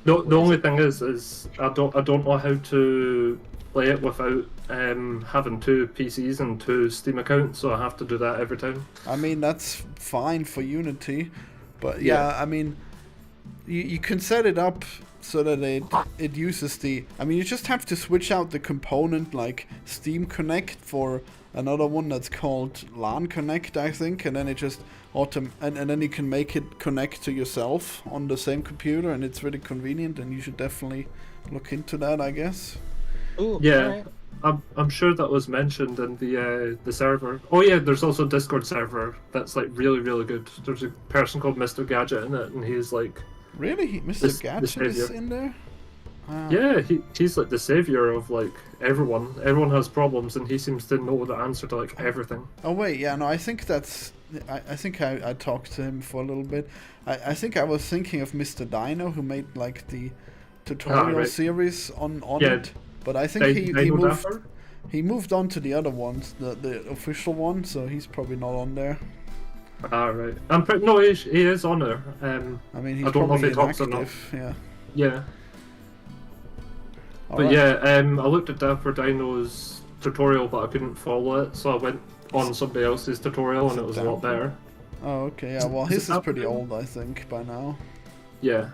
The What is only it? thing is I don't know how to play it without having two PCs and two Steam accounts, so I have to do that every time. I mean, that's fine for Unity, but Yeah. yeah, I mean, you can set it up so that it uses the... I mean, you just have to switch out the component like Steam Connect for another one that's called LAN Connect, I think, and then it just and then you can make it connect to yourself on the same computer, and it's really convenient, and you should definitely look into that, I guess. Ooh, Yeah, alright. I'm sure that was mentioned in the server. Oh yeah, there's also a Discord server that's like really really good. There's a person called Mr. Gadget in it, and he's like, Really? Mr. The Gadget is savior. in there? Wow. yeah, he's like the savior of like everyone. Everyone has problems, and he seems to know the answer to like everything. Oh wait, yeah, no, I think that's... I think I talked to him for a little bit. I think I was thinking of Mr. Dino, who made like the tutorial right. series on Yeah, it. But I think he Dino moved Dapper? he moved on to the other ones, the official one, so he's probably not on there. Ah, right. No, he is on there. I mean, he's I don't know if probably he talks or not. inactive. Yeah. Yeah. But Alright. yeah, I looked at Dapper Dino's tutorial, but I couldn't follow it, so I went on somebody else's tutorial, and it was a lot better. Oh, okay, yeah. Well, Is it his is pretty Dapper? old, I think, by now. Yeah.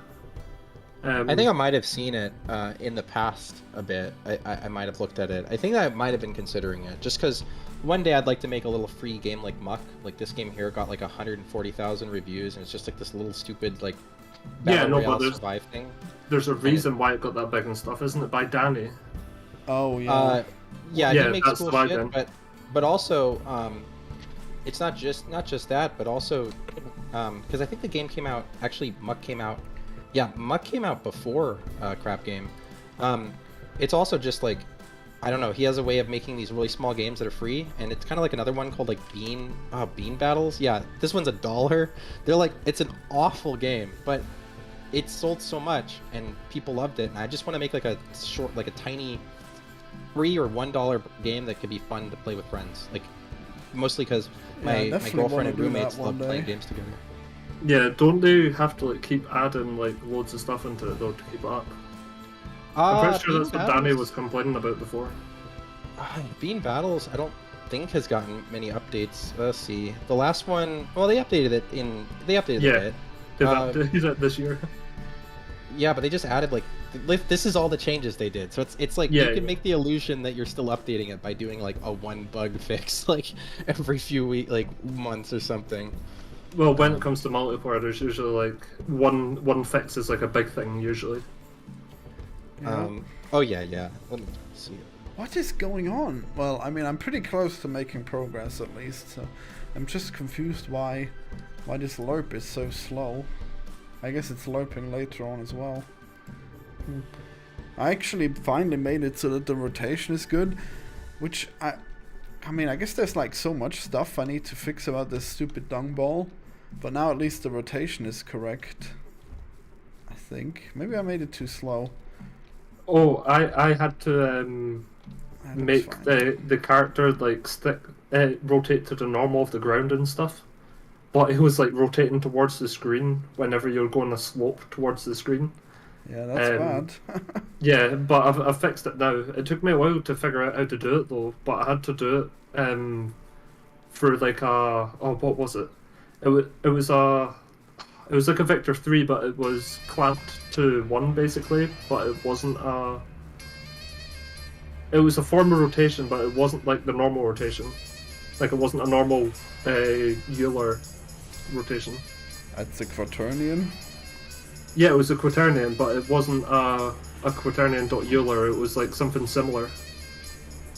I think I might have seen it in the past a bit. I might have looked at it. I think I might have been considering it, just because one day I'd like to make a little free game like Muck. Like this game here got like 140,000 reviews, and it's just like this little stupid like battle no, but royale there's- survive thing. There's a reason why it got that big and stuff, isn't it? By Danny. Oh, yeah. Yeah, Yeah, he makes that's cool why shit, then. but also it's not just that, but also because I think the game came out actually Muck came out. Yeah, Muck came out before Crap Game. It's also just like I don't know. He has a way of making these really small games that are free, and it's kind of like another one called like Bean Battles. Yeah, this one's $1. They're like it's an awful game, but it sold so much and people loved it. And I just want to make like a short, like a tiny free or $1 game that could be fun to play with friends. Like mostly because my definitely girlfriend wanna and do that roommates one love playing day. games together. Yeah, don't they have to like keep adding like loads of stuff into it though to keep it up? I'm pretty sure that's what Danny was complaining about before. Bean Battles, I don't think has gotten many updates. Let's see. The last one, well, they updated it a bit. They've updated it this year. Yeah, but they just added like this is all the changes they did. So it's like Yeah, you can yeah. make the illusion that you're still updating it by doing like a one bug fix like every few months or something. Well, when it comes to multiplayer, there's usually like one fix is like a big thing usually. Yeah. Oh yeah. Let me see. What is going on? Well, I mean, I'm pretty close to making progress at least, so I'm just confused why this lerp is so slow. I guess it's lerping later on as well. I actually finally made it so that the rotation is good, which I mean, I guess there's like so much stuff I need to fix about this stupid dung ball, but now at least the rotation is correct. I think. Maybe I made it too slow. Oh, I had to That looks make fine. the character like rotate to the normal of the ground and stuff, but it was like rotating towards the screen whenever you're going a slope towards the screen. Yeah, that's bad. Yeah, but I've fixed it now. It took me a while to figure out how to do it though, but I had to do it through like what was it? It was like a Vector 3, but it was clamped to 1 basically, but it wasn't a... It was a form of rotation, but it wasn't like the normal rotation. Like it wasn't a normal Euler rotation. That's a quaternion. Yeah, it was a quaternion, but it wasn't a quaternion.Euler, it was like something similar.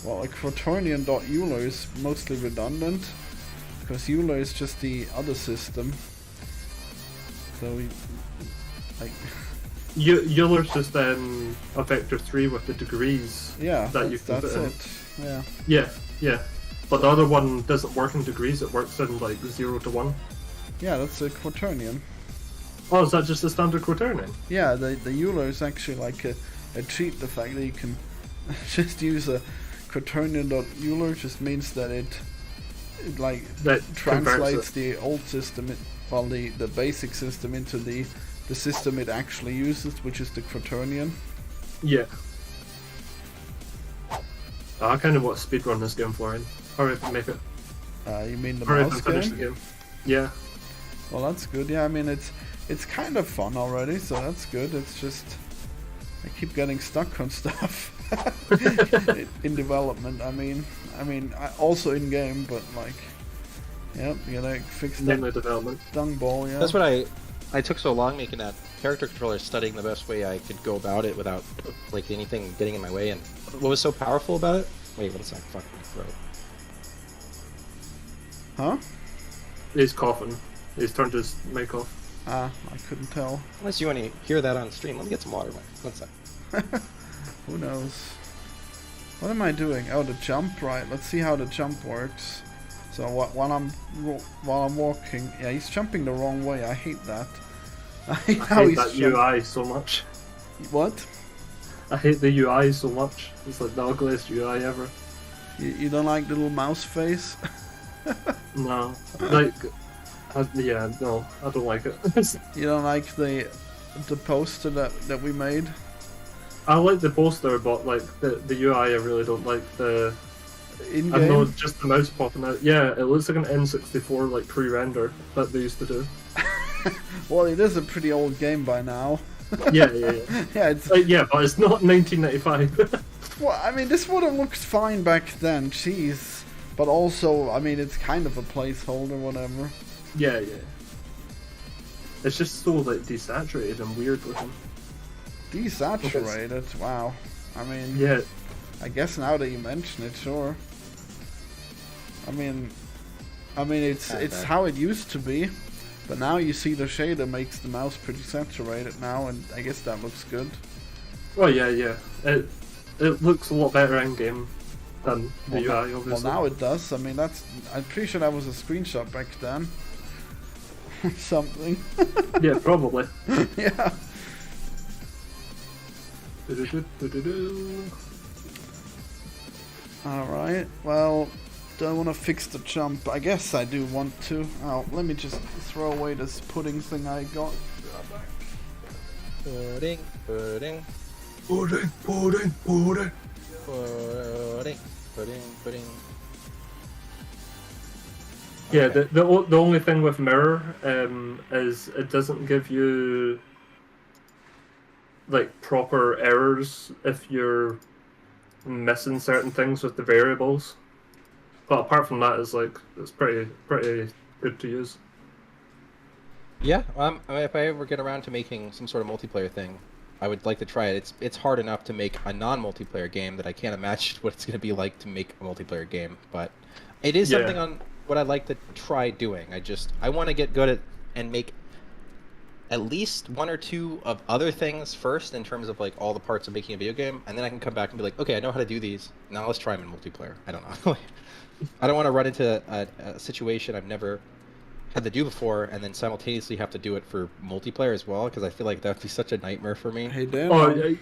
Well, a quaternion.Euler is mostly redundant, because Euler is just the other system. So, like... Euler's just a Vector 3 with the degrees. Yeah, that you that's can put in. it. Yeah. Yeah. But the other one doesn't work in degrees, it works in like 0 to 1. Yeah, that's a quaternion. Oh, is that just a standard quaternion? Yeah, the Euler is actually like a cheat, the fact that you can just use a quaternion.euler just means that it like That translates converts the old system, the basic system into the system it actually uses, which is the quaternion. Yeah. I kind of want to speedrun this game, Florian. Hurry up and make it. You mean the Hurry up mouse and finish the game? game. Yeah. Well, that's good. Yeah, I mean it's kind of fun already, so that's good. It's just I keep getting stuck on stuff in development. I mean, also in game, but like, yep, you gotta fix that Mainly development. dung ball. Yeah. That's what I took so long making that character controller, studying the best way I could go about it without like anything getting in my way. And what was so powerful about it? Wait, one sec. Fuck my throat. Huh? He's coughing. He's turned his mic off. Ah, I couldn't tell. Unless you want to hear that on stream, let me get some water. One sec. Who knows? What am I doing? Oh, the jump, right? Let's see how the jump works. So while I'm walking, yeah, he's jumping the wrong way. I hate that. I hate how hate he's that UI so much. What? I hate the UI so much. It's like the ugliest UI ever. You don't like the little mouse face? No. Like, yeah, no, I don't like it. You don't like the poster that we made? I like the poster, but like the UI, I really don't like the. In I don't know, game? just the mouse popping out. Yeah, it looks like an N64 like pre-render that they used to do. Well, it is a pretty old game by now. Yeah. Yeah, it's. Yeah, but it's not 1995. Well, I mean, this would have looked fine back then. Jeez. But also, I mean, it's kind of a placeholder, whatever. Yeah. It's just so like desaturated and weird looking. Desaturated. Wow. I mean. Yeah. I guess now that you mention it, sure. I mean, it's how it used to be, but now you see the shader makes the mouse pretty saturated now, and I guess that looks good. Well, yeah. It looks a lot better in game than the UI, obviously. Well, now it does. I mean, I'm pretty sure that was a screenshot back then. Something. Yeah, probably. Yeah. Alright, well, do I want to fix the jump? I guess I do want to. Oh, let me just throw away this pudding thing I got. Pudding. Yeah, Okay. the only thing with mirror is it doesn't give you like proper errors if you're missing certain things with the variables. But apart from that, it's pretty good to use. Yeah, if I ever get around to making some sort of multiplayer thing, I would like to try it. It's hard enough to make a non-multiplayer game that I can't imagine what it's going to be like to make a multiplayer game. But it is something on what I'd like to try doing. I want to get good at and make at least one or two of other things first in terms of like all the parts of making a video game, and then I can come back and be like, okay, I know how to do these. Now let's try them in multiplayer. I don't know. I don't want to run into a situation I've never had to do before, and then simultaneously have to do it for multiplayer as well, because I feel like that would be such a nightmare for me. Hey, Dan. Oh,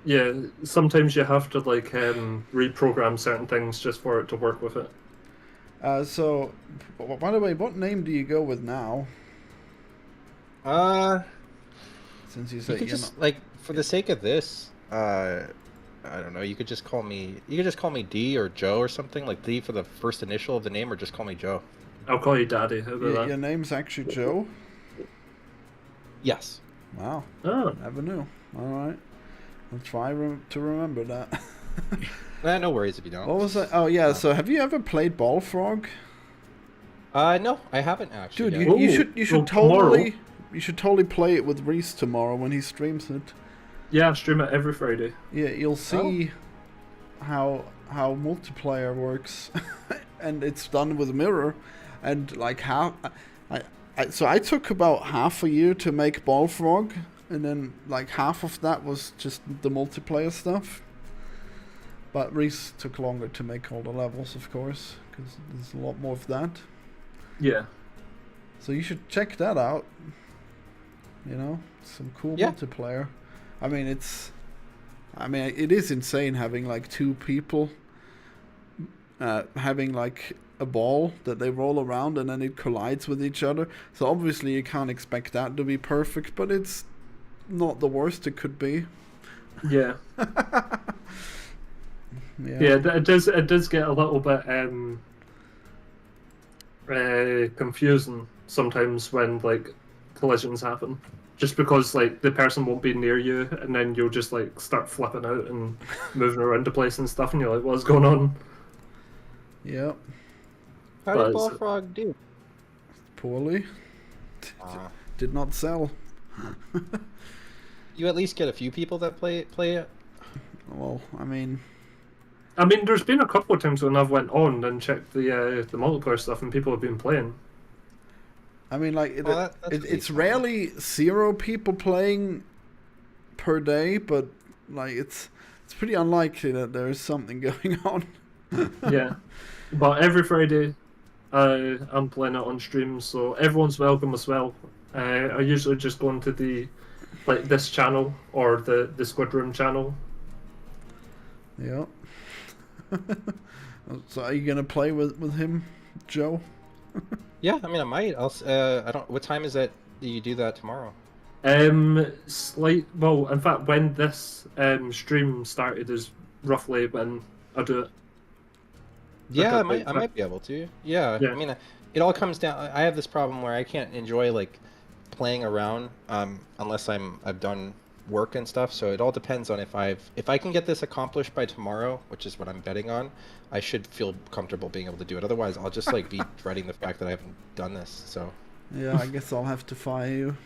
yeah. Sometimes you have to like reprogram certain things just for it to work with it. So, by the way, what name do you go with now? Since you You said could just like for the sake of this, I don't know. You could just call me. You could just call me D or Joe or something, like D for the first initial of the name, or just call me Joe. I'll call you Daddy. How about that? Your name's actually Joe? Yes. Wow. Oh. Never knew. Alright. I'll try to remember that. No worries if you don't. What was that? Oh, yeah, so have you ever played Ballfrog? No, I haven't actually. Dude, yet. you should totally... You should totally play it with Reese tomorrow when he streams it. Yeah, I stream it every Friday. Yeah, you'll see how multiplayer works, and it's done with mirror, and like so I took about half a year to make Ballfrog, and then like half of that was just the multiplayer stuff. But Reese took longer to make all the levels, of course, because there's a lot more of that. Yeah. So you should check that out. You know, some cool multiplayer. I mean, it is insane having like two people having like a ball that they roll around and then it collides with each other. So obviously you can't expect that to be perfect, but it's not the worst it could be. Yeah. Yeah. Yeah, it does get a little bit confusing sometimes when like collisions happen. Just because like the person won't be near you, and then you'll just like start flipping out and moving around the place and stuff, and you're like, "What's going on?" Yeah. How But did it's- Ballfrog do? Poorly. Did not sell. You at least get a few people that play it. Well, I mean, there's been a couple of times when I've went on and checked the multiplayer stuff, and people have been playing. like Well, that's it's decent. rarely 0 people playing per day, but like it's pretty unlikely that there is something going on. Yeah, but every Friday, I'm playing it on stream, so everyone's welcome as well. I usually just go into this channel or the Squid Room channel. Yeah. So are you gonna play with him, Joe? Yeah, I mean, I might. I don't. What time is it? Do you do that tomorrow? Well, in fact, when this stream started is roughly when I do it. Yeah, Okay, I might be able to. Yeah, Yeah. I mean, it all comes down. I have this problem where I can't enjoy like playing around unless I've done work and stuff. So it all depends on if I can get this accomplished by tomorrow, which is what I'm betting on. I should feel comfortable being able to do it. Otherwise, I'll just like be dreading the fact that I haven't done this. So. Yeah, I guess I'll have to fire you.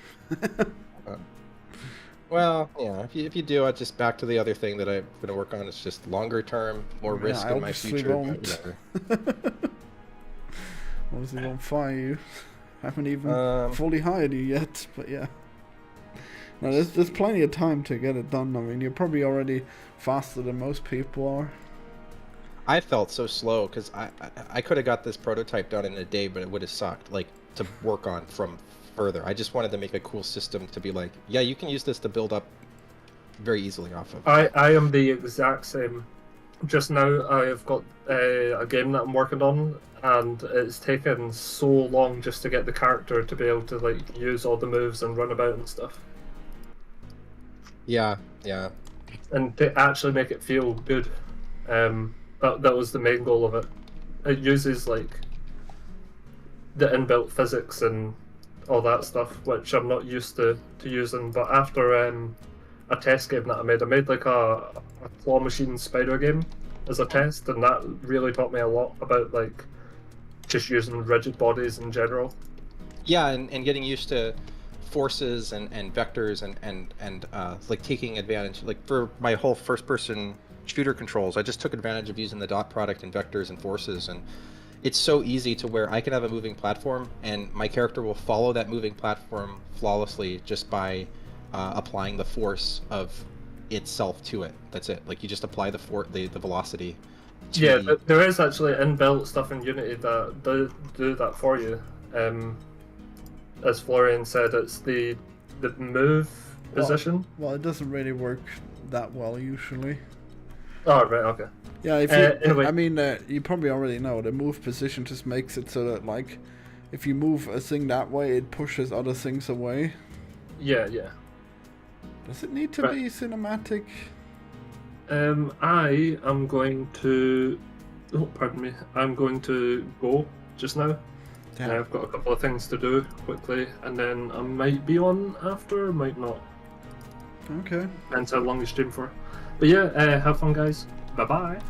Well, yeah. If you do, it's just back to the other thing that I'm going to work on. It's just longer term, more Yeah, risk I in my obviously future. won't. Whatever. Obviously won't fire you. Haven't even fully hired you yet, but yeah. No, there's plenty of time to get it done. I mean, you're probably already faster than most people are. I felt so slow because I could have got this prototype done in a day, but it would have sucked. Like to work on from further. I just wanted to make a cool system to be like, yeah, you can use this to build up very easily off of. I am the exact same. Just now, I have got a game that I'm working on, and it's taken so long just to get the character to be able to like use all the moves and run about and stuff, Yeah. and to actually make it feel good. That was the main goal of it. It uses like the inbuilt physics and all that stuff, which I'm not used to using. But after a test game that I made like a claw machine spider game as a test, and that really taught me a lot about like just using rigid bodies in general. Yeah, and getting used to forces and vectors and like taking advantage. Like for my whole first person shooter controls, I just took advantage of using the dot product and vectors and forces, and it's so easy to where I can have a moving platform and my character will follow that moving platform flawlessly just by applying the force of itself to it. That's it. Like you just apply the velocity. Yeah, but there is actually inbuilt stuff in Unity that do that for you. As Florian said, it's the move position. Well, it doesn't really work that well usually. Oh, right, okay. Yeah, if you, anyway. I mean, you probably already know the move position just makes it so that like, if you move a thing that way, it pushes other things away. Yeah. Does it need to Right. be cinematic? I am going to. Oh, pardon me. I'm going to go just now. Damn. I've got a couple of things to do quickly, and then I might be on after, might not. Okay. Depends how long you stream for. But yeah, have fun, guys. Bye-bye.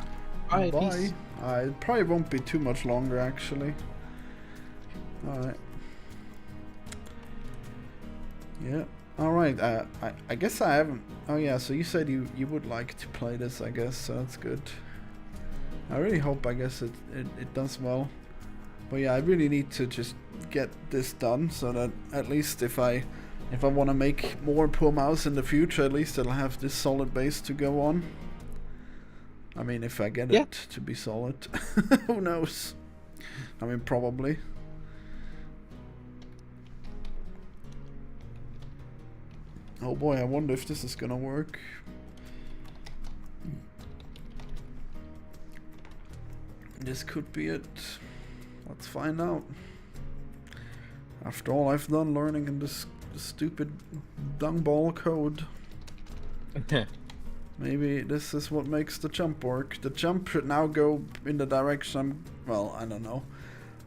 Bye. Bye. Peace. It probably won't be too much longer, actually. Alright. Yeah. Alright, I guess I haven't... Oh yeah, so you said you would like to play this, I guess, so that's good. I really hope, I guess, it does well. But yeah, I really need to just get this done, so that at least if I want to make more Poor Mouse in the future, at least it'll have this solid base to go on. I mean, if I get it to be solid. Who knows? I mean, probably. Oh boy, I wonder if this is gonna work. This could be it. Let's find out. After all I've done learning in this stupid dungball code. Maybe this is what makes the jump work. The jump should now go in the direction well, I don't know.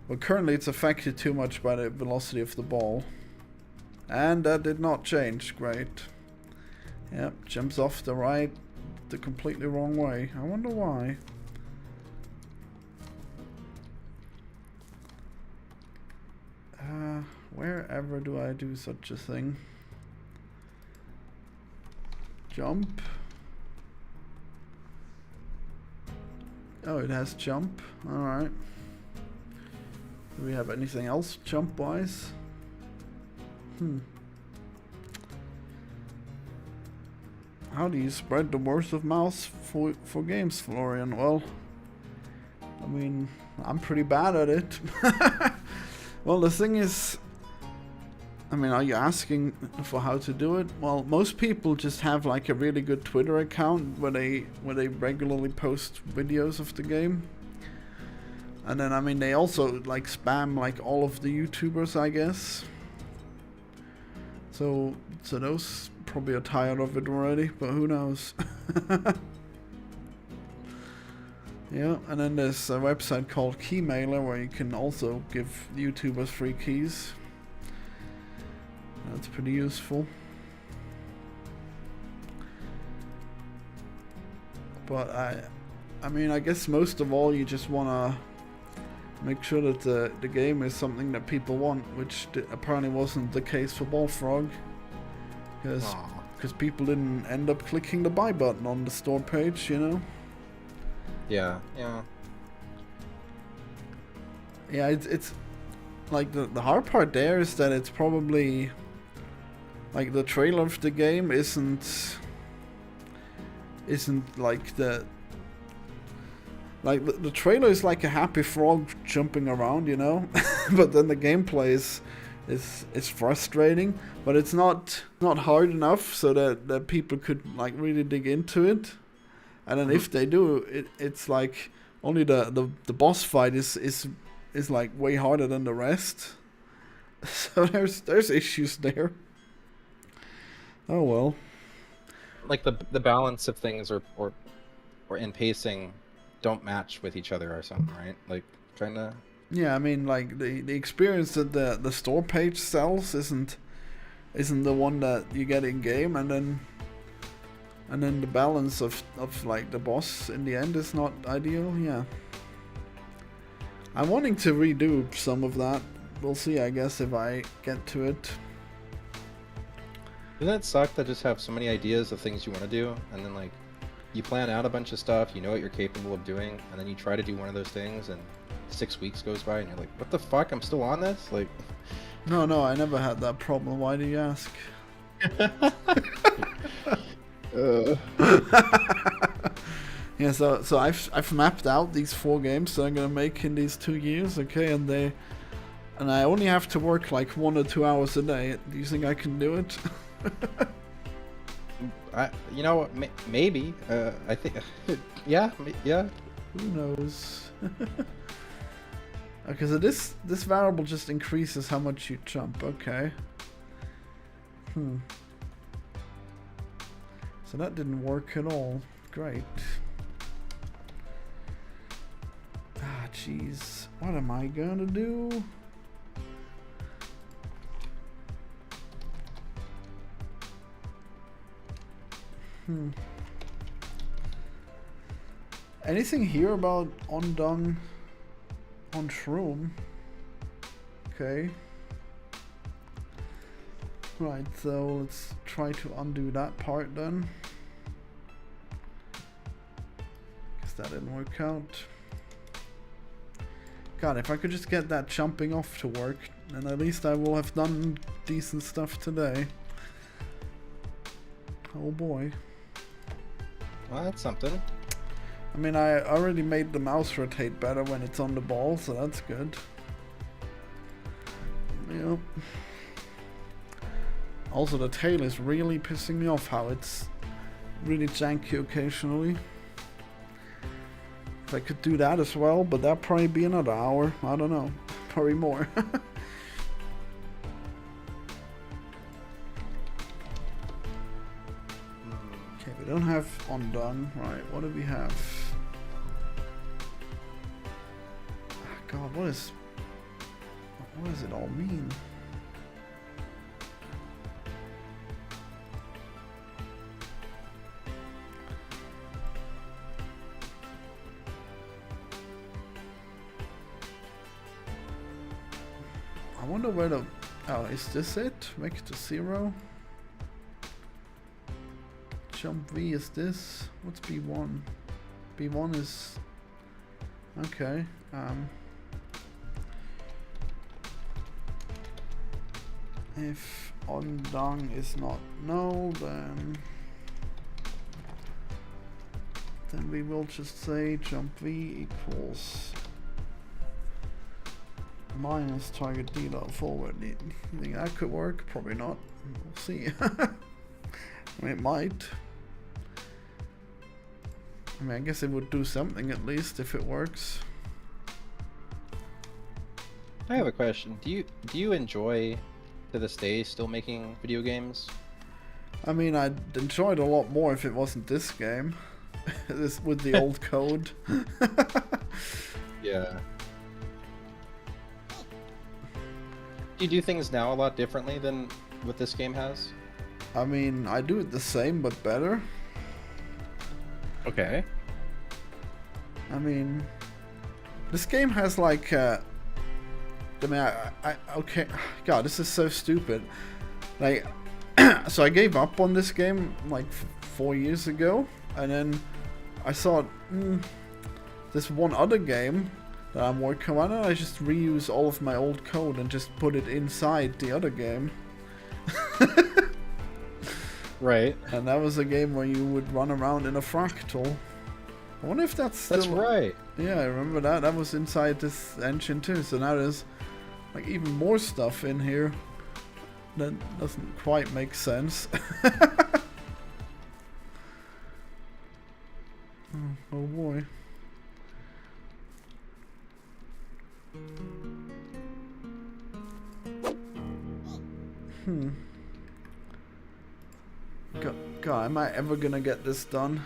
But currently it's affected too much by the velocity of the ball. And that did not change. Great. Yep, jumps off the right the completely wrong way. I wonder why. Wherever do I do such a thing? Jump. Oh, it has jump. Alright. Do we have anything else jump-wise? How do you spread the word of mouth for games, Florian? Well, I mean, I'm pretty bad at it. Well, the thing is, I mean, are you asking for how to do it? Well, most people just have like a really good Twitter account where they regularly post videos of the game. And then, I mean, they also like spam like all of the YouTubers, I guess. So those probably are tired of it already, but who knows? Yeah, and then there's a website called Keymailer where you can also give YouTubers free keys. That's pretty useful. But I mean, I guess most of all you just wanna make sure that the game is something that people want, which apparently wasn't the case for Bullfrog, because people didn't end up clicking the buy button on the store page, you know. Yeah. Yeah, it's like the hard part there is that it's probably like the trailer of the game isn't like the trailer is like a happy frog jumping around, you know. But then the gameplay is frustrating, but it's not hard enough so that people could like really dig into it. And then if they do, it's like only the boss fight is like way harder than the rest. So there's issues there. Oh well. Like the balance of things or in pacing don't match with each other or something, right? Like kind of. Yeah, I mean, like the experience that the store page sells isn't the one that you get in game, and then the balance of like the boss in the end is not ideal. Yeah, I'm wanting to redo some of that. We'll see, I guess, if I get to it. Doesn't it suck to just have so many ideas of things you want to do, and then like you plan out a bunch of stuff, you know what you're capable of doing, and then you try to do one of those things, and 6 weeks goes by, and you're like, what the fuck? I'm still on this? Like, no, I never had that problem. Why do you ask? Yeah, so I've mapped out these 4 games that I'm gonna make in these 2 years, okay, and I only have to work like 1 or 2 hours a day. Do you think I can do it? you know what? Maybe. I think. Yeah. Who knows? Okay, so this variable just increases how much you jump. Okay. So that didn't work at all. Great. Ah, jeez. What am I gonna do? Anything here about undone on shroom? Okay. Right, so let's try to undo that part then. Guess that didn't work out. God, if I could just get that jumping off to work, then at least I will have done decent stuff today. Oh boy. Well, that's something. I mean, I already made the mouse rotate better when it's on the ball, so that's good. Yep. Also, the tail is really pissing me off how it's really janky occasionally. If I could do that as well, but that'd probably be another hour. I don't know. Probably more. Okay, we don't have undone. Right, what do we have? God, what does it all mean? I wonder where the... Oh, is this it? Make it to 0? Jump V is this? What's B1? B1 is... Okay. If undone is not no, then we will just say jump V equals minus target deload forward. You think that could work? Probably not. We'll see. I mean, it might. I mean, I guess it would do something at least if it works. I have a question. Do you enjoy, to this day, still making video games? I mean, I'd enjoy it a lot more if it wasn't this game. This with the old code. Yeah. Do you do things now a lot differently than what this game has? I mean, I do it the same but better. Okay. I mean, this game has like, I mean, okay, God, this is so stupid. Like, so I gave up on this game like 4 years ago, and then I saw this one other game that I'm working on, and I just reuse all of my old code and just put it inside the other game. Right. And that was a game where you would run around in a fractal. I wonder if that's still... That's right. Yeah, I remember that. That was inside this engine too. So now there's like even more stuff in here that doesn't quite make sense. Oh boy. God, am I ever gonna get this done?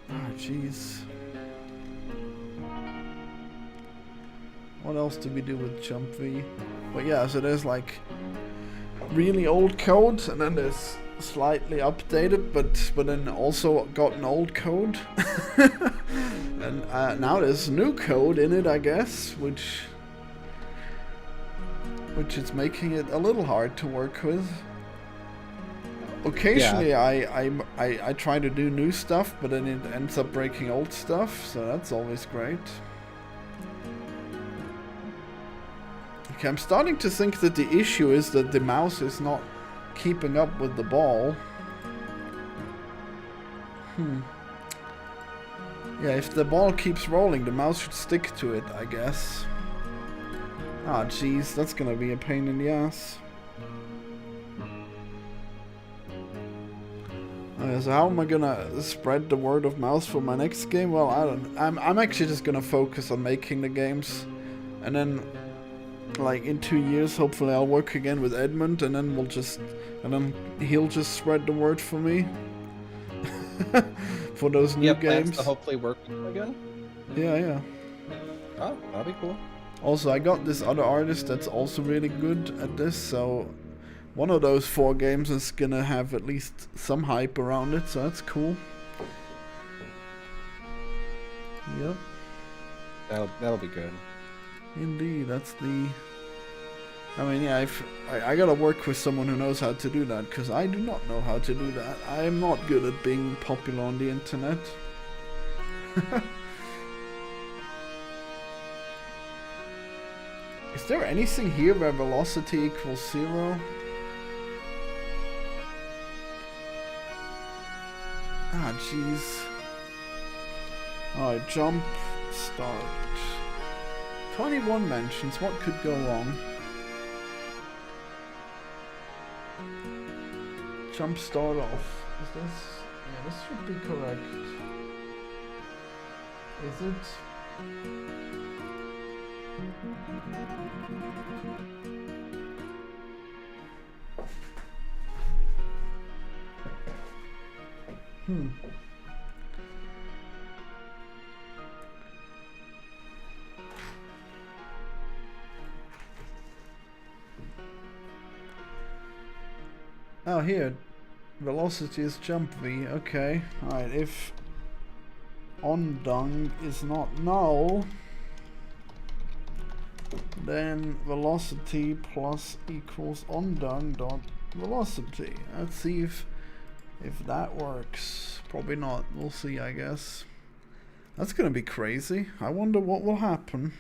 Ah, jeez. What else do we do with Jump V? But yeah, so there's like really old code, and then there's slightly updated, but then also got an old code. And now there's new code in it, I guess, which is making it a little hard to work with. Occasionally, yeah. I try to do new stuff, but then it ends up breaking old stuff, so that's always great. Okay, I'm starting to think that the issue is that the mouse is not keeping up with the ball. Yeah, if the ball keeps rolling, the mouse should stick to it, I guess. Ah, jeez, that's gonna be a pain in the ass. So how am I gonna spread the word of mouth for my next game? Well, I don't. I'm actually just gonna focus on making the games, and then, like in 2 years, hopefully I'll work again with Edmund, and then then he'll just spread the word for me. For those new games. Plans to hopefully work with him again? Yeah. Oh, that'll be cool. Also, I got this other artist that's also really good at this, so one of those 4 games is gonna have at least some hype around it, so that's cool. Yep. That'll be good. Indeed, that's the... I mean, yeah, I gotta work with someone who knows how to do that, because I do not know how to do that. I am not good at being popular on the internet. Is there anything here where velocity equals 0? Ah, jeez. Alright, jump, start. 21 mentions, what could go wrong? jump start off. Is this? Yeah, this should be correct. Is it? Oh, here. Velocity is jump V. Okay. Alright, if ondung is not null, then velocity plus equals ondung dot velocity. Let's see if that works. Probably not. We'll see, I guess. That's gonna be crazy. I wonder what will happen.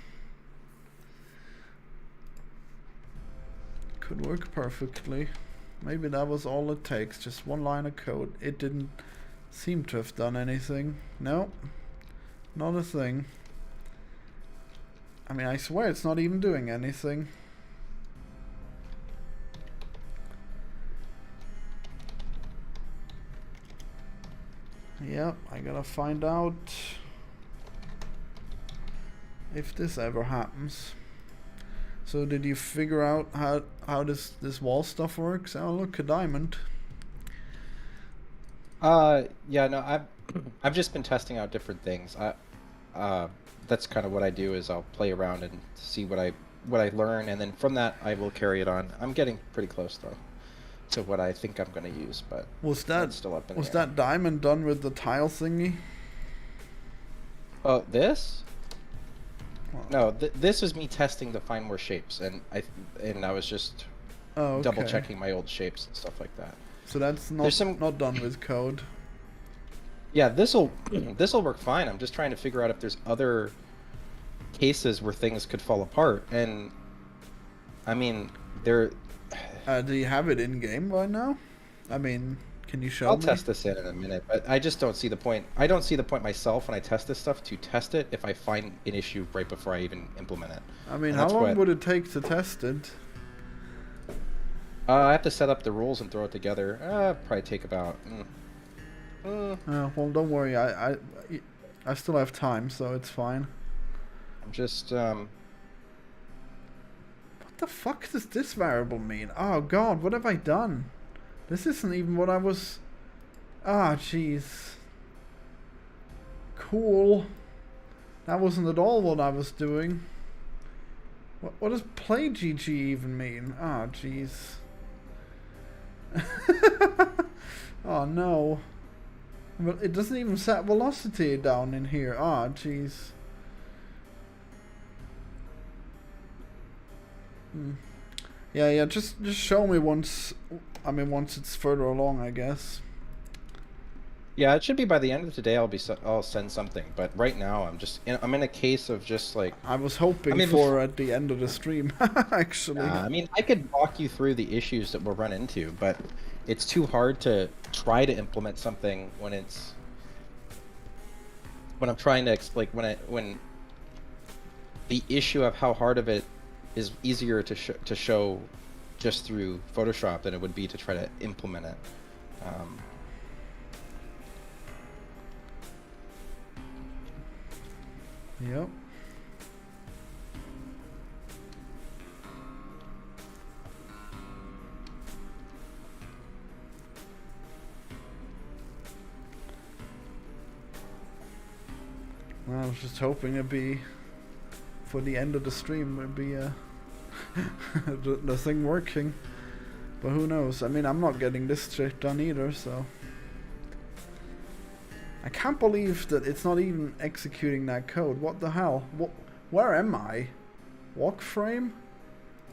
Could work perfectly. Maybe that was all it takes. Just one line of code. It didn't seem to have done anything. No. Not a thing. I mean, I swear it's not even doing anything. Yep, I gotta find out if this ever happens. So did you figure out how this wall stuff works? Oh, look, a diamond. Yeah, no, I've just been testing out different things. That's kind of what I do, is I'll play around and see what I learn, and then from that I will carry it on. I'm getting pretty close though to what I think I'm going to use, but Was that's still up in the was air. that diamond done with the tile thingy? Oh, this? Well, No, this was me testing to find more shapes, and I was just oh, okay. double checking my old shapes and stuff like that. So that's There's not done with code. Yeah, this'll work fine. I'm just trying to figure out if there's other cases where things could fall apart, and I mean, there. Do you have it in game right now? I mean, can you show I'll me? test this in a minute, but I just don't see the point. I don't see the point myself when I test this stuff to test it if I find an issue right before I even implement it. I mean, And how that's long what- would it take to test it? I have to set up the rules and throw it together. Probably take about. Well, don't worry. I still have time, so it's fine. I'm just What the fuck does this variable mean? Oh god, what have I done? This isn't even what I was... Ah, jeez. Cool. That wasn't at all what I was doing. What does play GG even mean? Ah, jeez. Oh no. But it doesn't even set velocity down in here. Ah, jeez. Yeah, just show me once. I mean, once it's further along, I guess. Yeah, it should be by the end of today. I'll send something, but right now I'm in a case of just like. I was hoping I mean, for at the end of the stream, actually. I mean, I could walk you through the issues that we'll run into, but it's too hard to try to implement something when I'm trying to when the issue of how hard of it is easier to show just through Photoshop than it would be to try to implement it. Yep. Well, I was just hoping it'd be for the end of the stream. It'd be the thing working, but who knows? I mean, I'm not getting this shit done either, so. I can't believe that it's not even executing that code. What the hell? Where am I? Walk frame?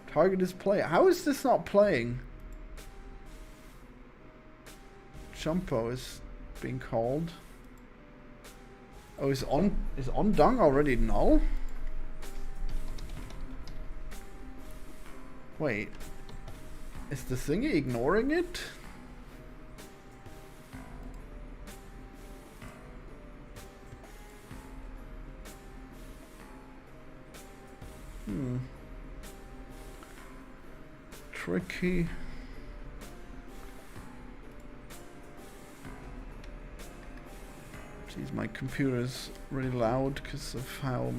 Target is play. How is this not playing? Jumpo is being called. Oh, is ondung already null? Wait. Is the thingy ignoring it? Tricky. my computer is really loud because of how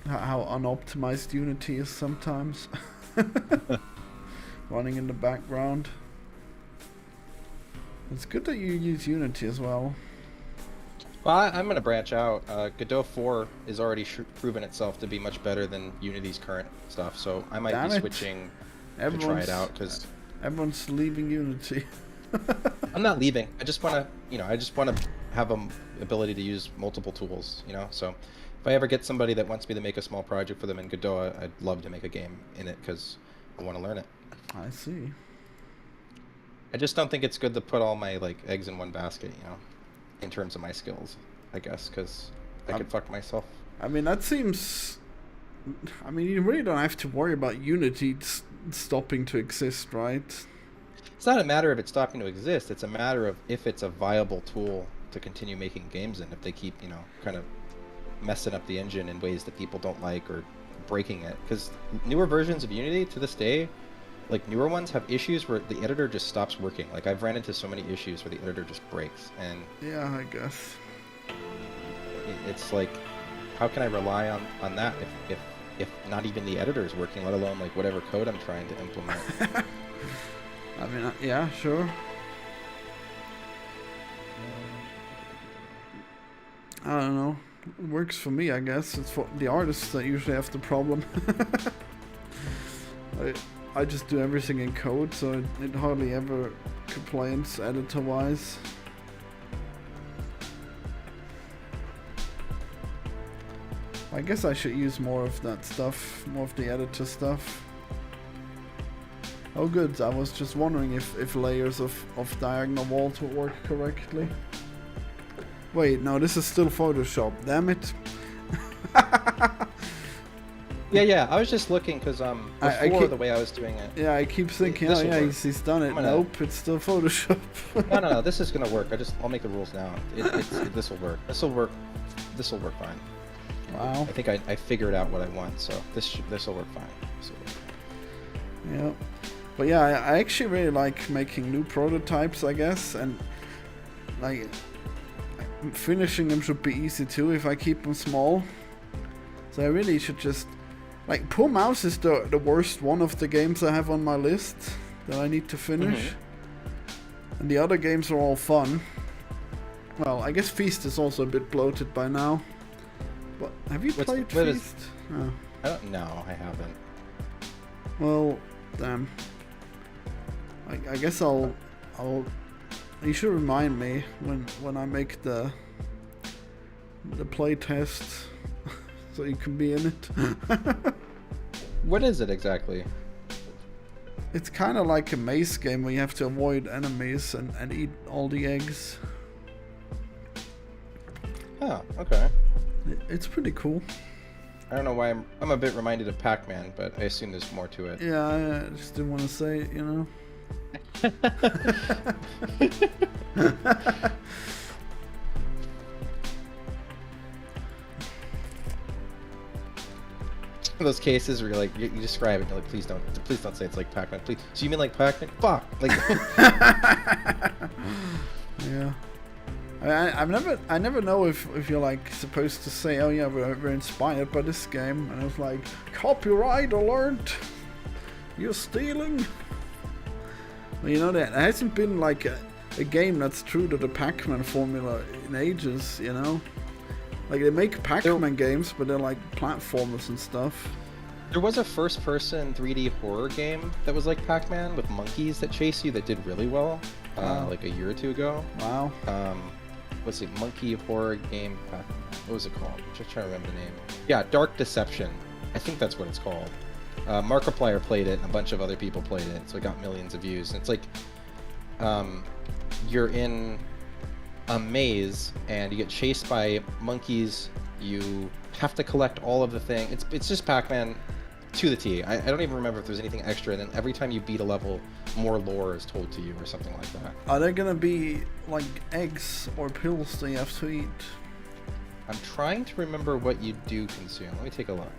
unoptimized Unity is sometimes. Running in the background. It's good that you use Unity as well. Well, I'm going to branch out. Godot 4 is already proven itself to be much better than Unity's current stuff, so I might be switching to try it out, because everyone's leaving Unity. I'm not leaving. I just want to, have an ability to use multiple tools, So if I ever get somebody that wants me to make a small project for them in Godot, I'd love to make a game in it because I want to learn it. I see. I just don't think it's good to put all my eggs in one basket, in terms of my skills, I guess, because I could fuck myself. I mean, that seems... I mean, you really don't have to worry about Unity stopping to exist, right? It's not a matter of it stopping to exist. It's a matter of if it's a viable tool to continue making games in. If they keep, kind of messing up the engine in ways that people don't like or breaking it. Because newer versions of Unity, to this day, newer ones have issues where the editor just stops working. I've ran into so many issues where the editor just breaks, and yeah, I guess it's how can I rely on that if not even the editor is working, let alone whatever code I'm trying to implement. I mean, yeah, sure. I don't know. It works for me, I guess. It's for the artists that usually have the problem. I just do everything in code, so it hardly ever complains editor-wise. I guess I should use more of that stuff, more of the editor stuff. Oh good, I was just wondering if layers of diagonal walls would work correctly. Wait, no, this is still Photoshop, damn it. Yeah, I was just looking because before the way I was doing it. Yeah, I keep thinking, oh yeah, he's done it. Nope, it's still Photoshop. No, this is gonna work. I'll make the rules now. This will work. This will work fine. Wow. I think I figured out what I want, so this will work fine. Yeah, but yeah, I actually really like making new prototypes, I guess, and finishing them should be easy too if I keep them small. So I really should just Poor Mouse is the worst one of the games I have on my list that I need to finish. And the other games are all fun. Well, I guess Feast is also a bit bloated by now. But have you played Feast? Oh. I don't know, I haven't. Well, damn. I guess I'll you should remind me when I make the play test so you can be in it. What is it exactly? It's kind of like a maze game where you have to avoid enemies and eat all the eggs. Oh, okay. It's pretty cool. I don't know why I'm a bit reminded of Pac-Man, but I assume there's more to it. Yeah, I just didn't want to say it, you know. Those cases where you describe it, you're like, please don't say it's like Pac-Man, please. So you mean like Pac-Man? Fuck! Yeah. I never know if you're supposed to say, oh yeah, we're inspired by this game, and it's like, copyright alert, you're stealing. Well, you know, there hasn't been a game that's true to the Pac-Man formula in ages, you know. They make Pac-Man games, but they're like platformers and stuff. There was a first-person 3D horror game that was like Pac-Man with monkeys that chase you that did really well, like a year or two ago. Wow. What's it? Monkey horror game. What was it called? I'm just trying to remember the name. Yeah, Dark Deception. I think that's what it's called. Markiplier played it, and a bunch of other people played it, so it got millions of views. And it's like, you're in a maze, and you get chased by monkeys. You have to collect all of the things. It's just Pac-Man to the T. I don't even remember if there's anything extra, and then every time you beat a level, more lore is told to you or something like that. Are there gonna be eggs or pills that you have to eat? I'm trying to remember what you do consume. Let me take a look.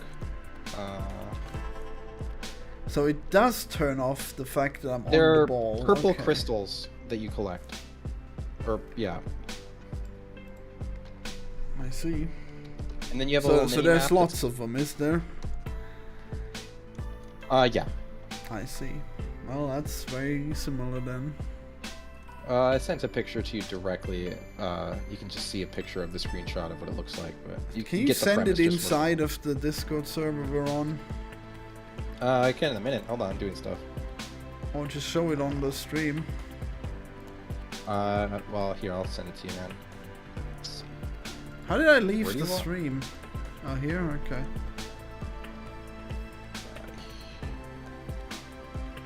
So it does turn off the fact that I'm on there the ball. There are purple crystals that you collect. Or, yeah. see. And then you have a So, little so mini there's map lots of them, is there? yeah. I see. Well, that's very similar then. I sent a picture to you directly. You can just see a picture of the screenshot of what it looks like. But Can you get the send premise it just inside of the Discord server we're on? I can in a minute. Hold on, I'm doing stuff. Or just show it on the stream? Well, here, I'll send it to you, man. Let's see. How did I leave Where do the you want- stream? Oh, here? Okay.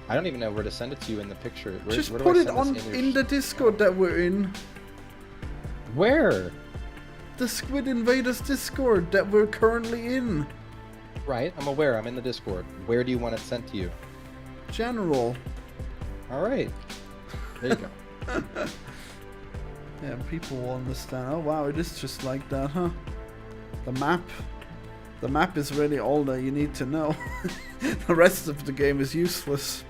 I don't even know where to send it to you in the picture. Just where do put I it send on this image? in the Discord that we're in. Where? The Squid Invaders Discord that we're currently in. Right, I'm aware. I'm in the Discord. Where do you want it sent to you? General. All right. There you go. Yeah, people will understand. Oh wow, it is just like that, huh? The map. The map is really all that you need to know. The rest of the game is useless.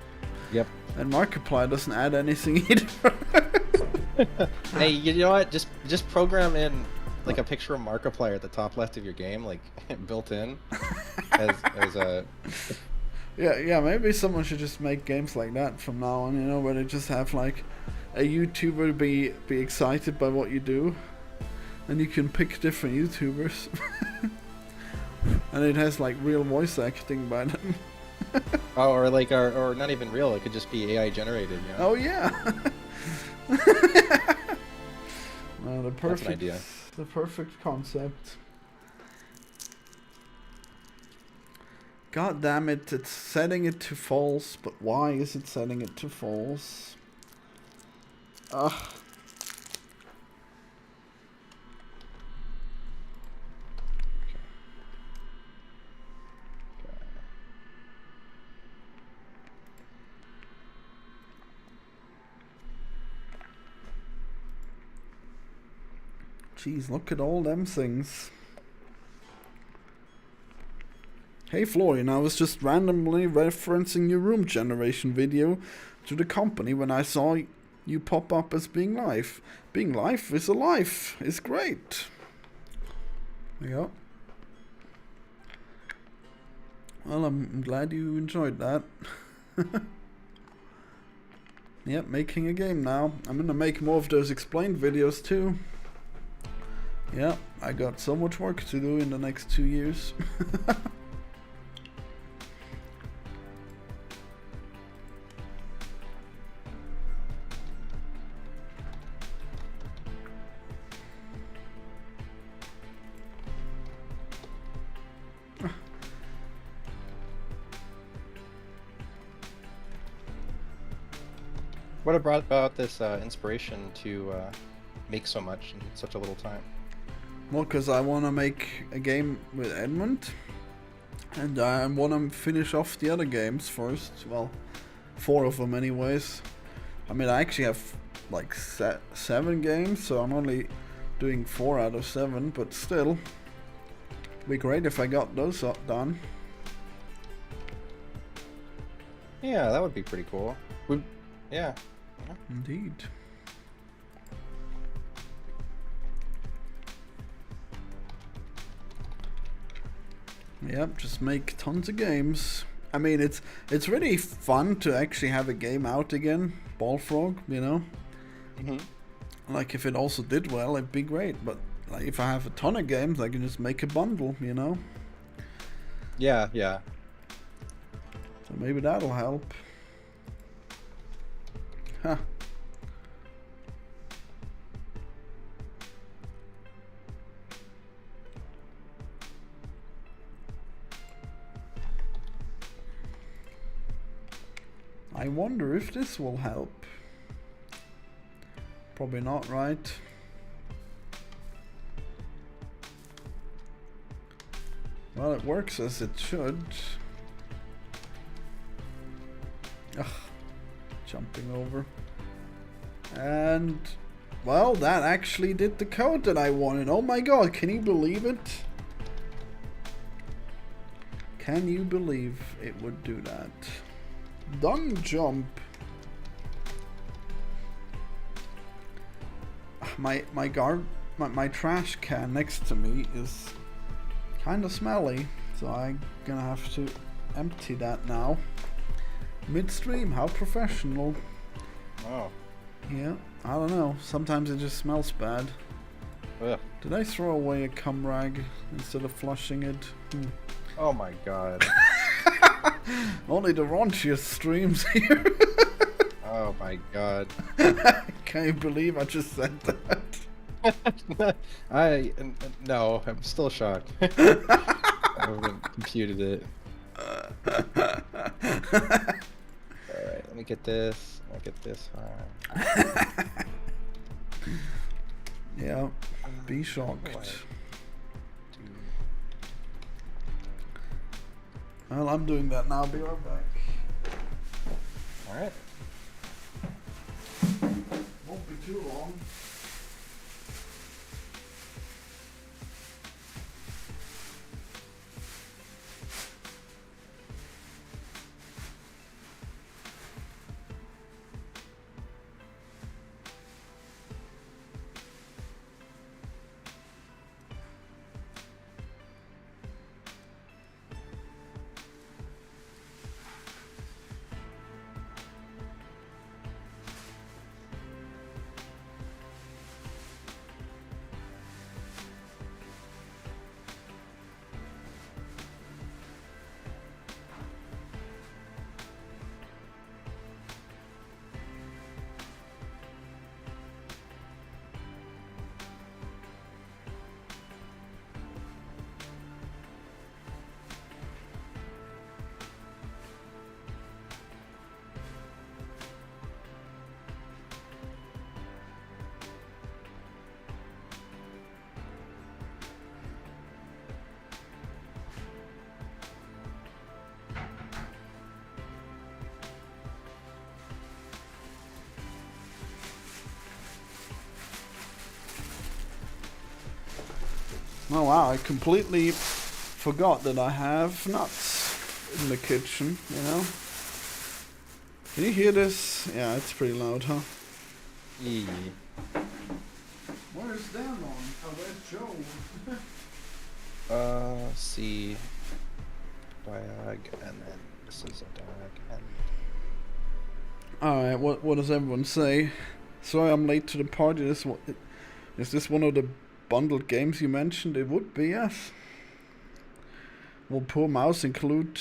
Yep. And Markiplier doesn't add anything either. Hey, you know what? Just program in a picture of Markiplier at the top left of your game, built in, as a. Yeah, maybe someone should just make games like that from now on, where they just have a YouTuber be excited by what you do, and you can pick different YouTubers, and it has real voice acting by them. Oh, or not even real. It could just be AI generated. You know? Oh yeah. The perfect That's an idea. The perfect concept. God damn it, it's setting it to false, but why is it setting it to false? Ugh. Jeez, look at all them things. Hey Florian, I was just randomly referencing your room generation video to the company when I saw you pop up as being live. Being live is alive. It's great. Yeah. Well, I'm glad you enjoyed that. Yep, making a game now. I'm gonna make more of those explained videos too. Yeah, I got so much work to do in the next 2 years. What brought about this inspiration to make so much in such a little time? Well, because I want to make a game with Edmund, and I want to finish off the other games first. Well, 4 of them anyways. I mean, I actually have 7 games, so I'm only doing 4 out of 7, but still, it'd be great if I got those done. Yeah, that would be pretty cool. Yeah. Indeed. Yep, just make tons of games. I mean, it's really fun to actually have a game out again, Ballfrog, Mm-hmm. If it also did well, it'd be great. But if I have a ton of games, I can just make a bundle, Yeah. So maybe that'll help. Huh. I wonder if this will help. Probably not, right? Well, it works as it should. Ugh. Jumping over. And, well, that actually did the code that I wanted. Oh my god, can you believe it? Can you believe it would do that? Dung jump. My my trash can next to me is kind of smelly, so I'm gonna have to empty that now. Midstream, how professional. Oh. Yeah, I don't know. Sometimes it just smells bad. Ugh. Did I throw away a cum rag instead of flushing it? Oh my god. Only the raunchiest streams here. Oh my god. Can you believe I just said that? No, I'm still shocked. I haven't computed it. Alright, let me get this. I'll get this one. Yeah, be shocked. Well, I'm doing that now. Be right back. Alright. Won't be too long. Oh wow, I completely forgot that I have nuts in the kitchen, you know? Can you hear this? Yeah, it's pretty loud, huh? Yeah. Where's Damon? Oh, where's Joe? C. Diag, and then this is a diag, and... Alright, what does everyone say? Sorry I'm late to the party. Is this one of the bundled games you mentioned? It would be, yes. Will Poor Mouse include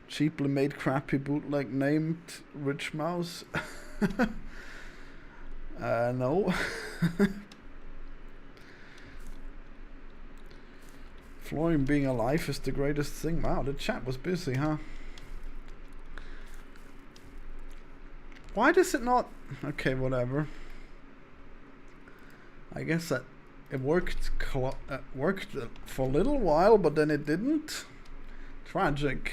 cheaply made crappy bootleg named Rich Mouse? No. Florian being alive is the greatest thing. Wow, the chat was busy, huh? Why does it not... Okay, whatever. I guess that it worked for a little while, but then it didn't. Tragic.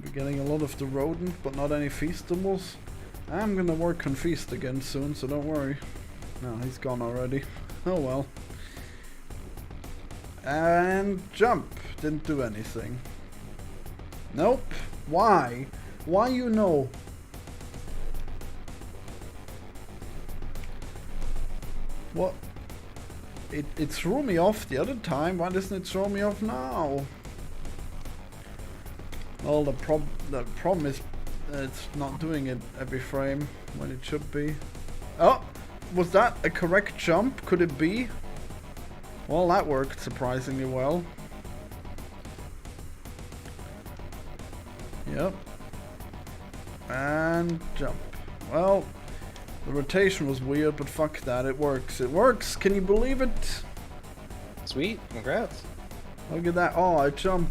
We're getting a lot of the rodent, but not any feastables. I'm gonna work on feast again soon, so don't worry. No, he's gone already. Oh well. And jump. Didn't do anything. Nope. Why? Why you know? What? It threw me off the other time. Why doesn't it throw me off now? Well, the problem is it's not doing it every frame when it should be. Oh, was that a correct jump? Could it be? Well, that worked surprisingly well. Yep. And jump. Well, the rotation was weird, but fuck that, it works. It works! Can you believe it? Sweet, congrats. Look at that. Oh, a jump.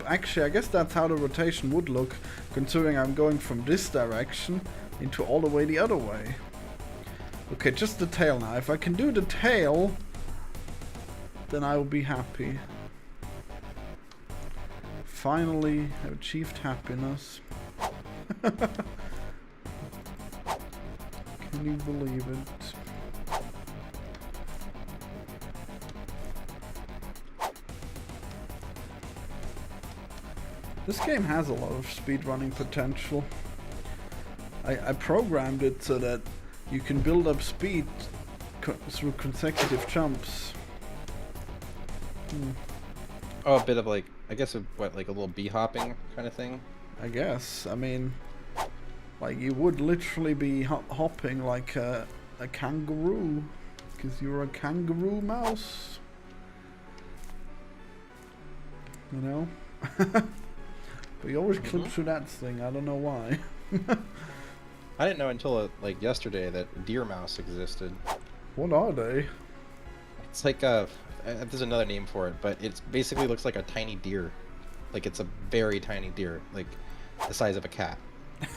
Actually, I guess that's how the rotation would look, considering I'm going from this direction into all the way the other way. Okay, just the tail now. If I can do the tail, then I will be happy. finally achieved happiness. Can you believe it? This game has a lot of speedrunning potential. I programmed it so that you can build up speed through consecutive jumps. Oh, a bit of like, I guess, like a little bee hopping kind of thing? I guess. I mean, like you would literally be hopping like a kangaroo, because you're a kangaroo mouse. You know? But you always clip through that thing, I don't know why. I didn't know until like yesterday that deer mouse existed. What are they? It's like there's another name for it, but it basically looks like a tiny deer. Like it's a very tiny deer, like the size of a cat.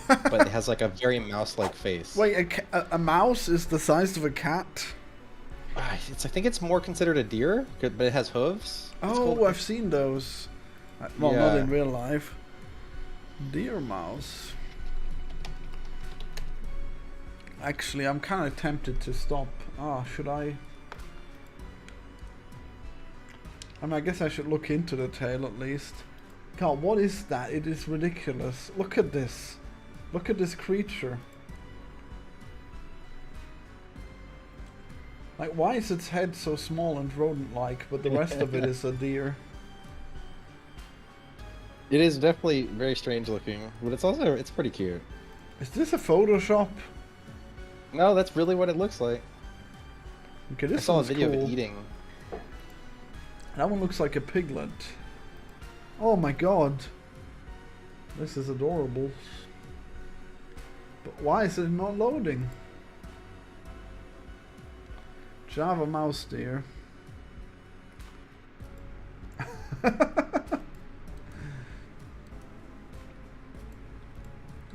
But it has like a very mouse-like face. Wait, a mouse is the size of a cat? I think it's more considered a deer, but it has hooves. Oh, I've seen those. Well, Yeah. not in real life. Deer mouse. Actually, I'm kind of tempted to stop. Should I? I mean, I guess I should look into the tail at least. God, what is that? It is ridiculous. Look at this. Look at this creature. Like, why is its head so small and rodent-like, but the rest of it is a deer? It is definitely very strange looking, but it's pretty cute. Is this a Photoshop? No, that's really what it looks like. Okay, I this saw a one's video cool. of it eating. That one looks like a piglet. Oh my god. This is adorable. But why is it not loading? Java mouse deer.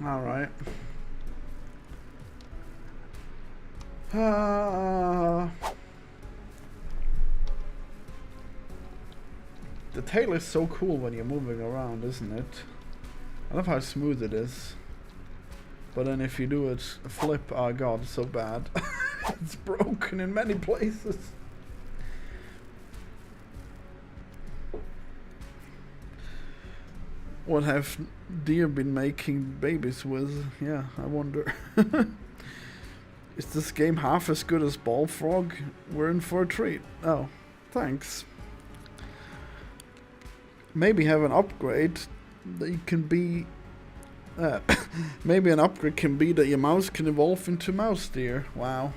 Alright. The tail is so cool when you're moving around, isn't it? I love how smooth it is. But then if you do it flip, oh god, it's so bad. It's broken in many places. What have deer been making babies with? Yeah, I wonder. Is this game half as good as Ballfrog? We're in for a treat. Oh, thanks. Maybe have an upgrade that you can be... maybe an upgrade can be that your mouse can evolve into mouse deer. Wow.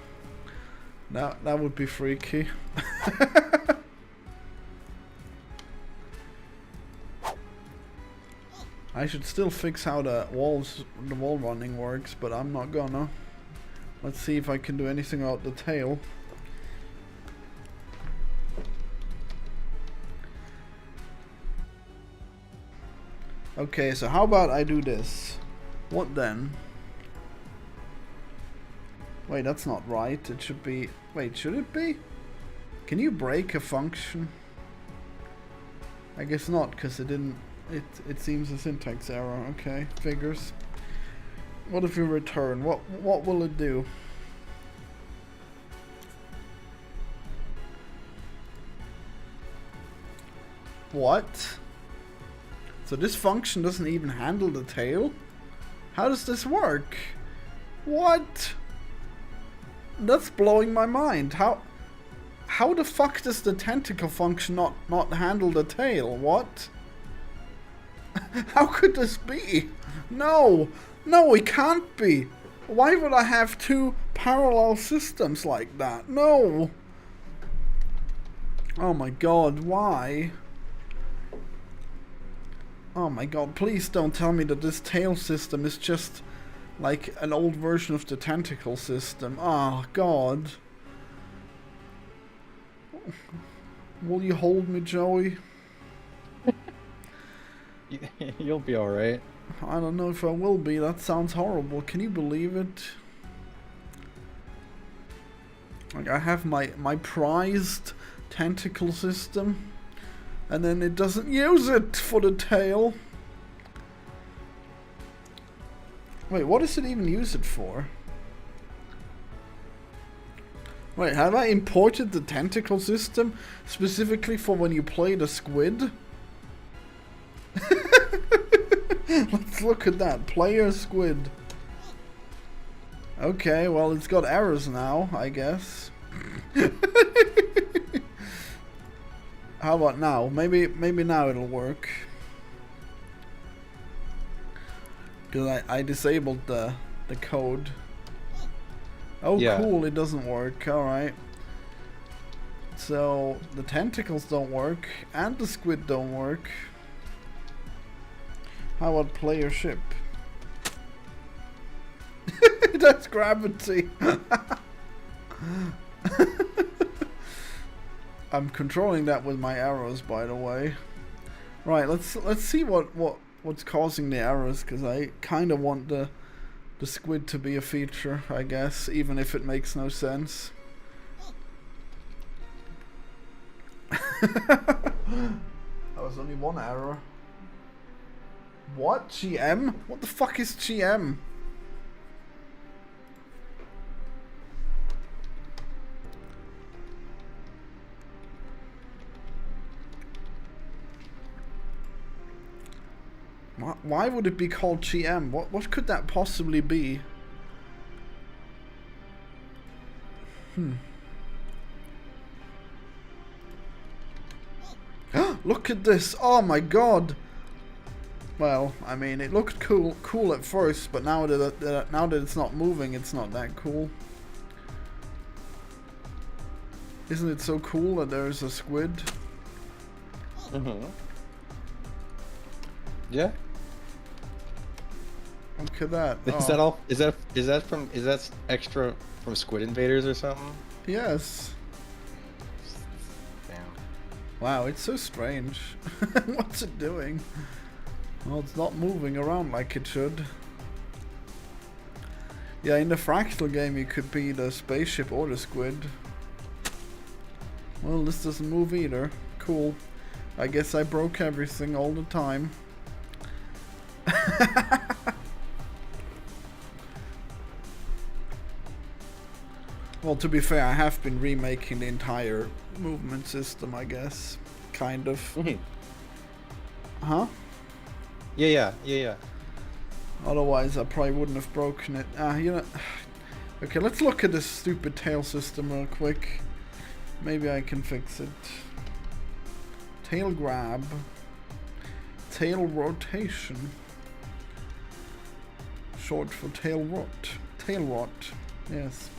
That would be freaky. I should still fix how the wall running works, but I'm not gonna. Let's see if I can do anything about the tail. Okay, so how about I do this? What then? Wait, that's not right. It should be... Wait, should it be? Can you break a function? I guess not, because it didn't... It seems a syntax error. Okay, figures. What if you return? What will it do? What? So this function doesn't even handle the tail? How does this work? What? That's blowing my mind. How the fuck does the tentacle function not handle the tail? What? How could this be? No! No, it can't be! Why would I have two parallel systems like that? No! Oh my god, why? Oh my god, please don't tell me that this tail system is just like an old version of the tentacle system. Oh god. Will you hold me, Joey? You'll be alright. I don't know if I will be. That sounds horrible. Can you believe it? Like, I have my prized tentacle system, And then it doesn't use it for the tail. Wait, what does it even use it for? Wait, have I imported the tentacle system specifically for when you play the squid? Let's look at that. Player squid. Okay, well, it's got errors now, I guess. How about now? Maybe now it'll work. Because I disabled the code. Oh, yeah. Cool, it doesn't work. Alright. So, the tentacles don't work, and the squid don't work. How about player ship? That's gravity. I'm controlling that with my arrows, by the way. Right, let's see what's causing the errors, because I kind of want the squid to be a feature, I guess, even if it makes no sense. That was only one error. What? GM? What the fuck is GM? Why would it be called GM? What could that possibly be? Look at this! Oh my god! Well, I mean, it looked cool at first, but now that it's not moving, it's not that cool. Isn't it so cool that there's a squid? Yeah. Look at that. Is that all? Is that extra from Squid Invaders or something? Yes. Damn. Wow, it's so strange. What's it doing? Well, it's not moving around like it should. Yeah, in the Fractal game you could be the spaceship or the squid. Well, this doesn't move either. Cool. I guess I broke everything all the time. Well, to be fair, I have been remaking the entire movement system, I guess. Kind of. Huh? Yeah. Otherwise, I probably wouldn't have broken it. You know... Okay, let's look at this stupid tail system real quick. Maybe I can fix it. Tail grab. Tail rotation. Short for tail rot. Tail rot. Yes.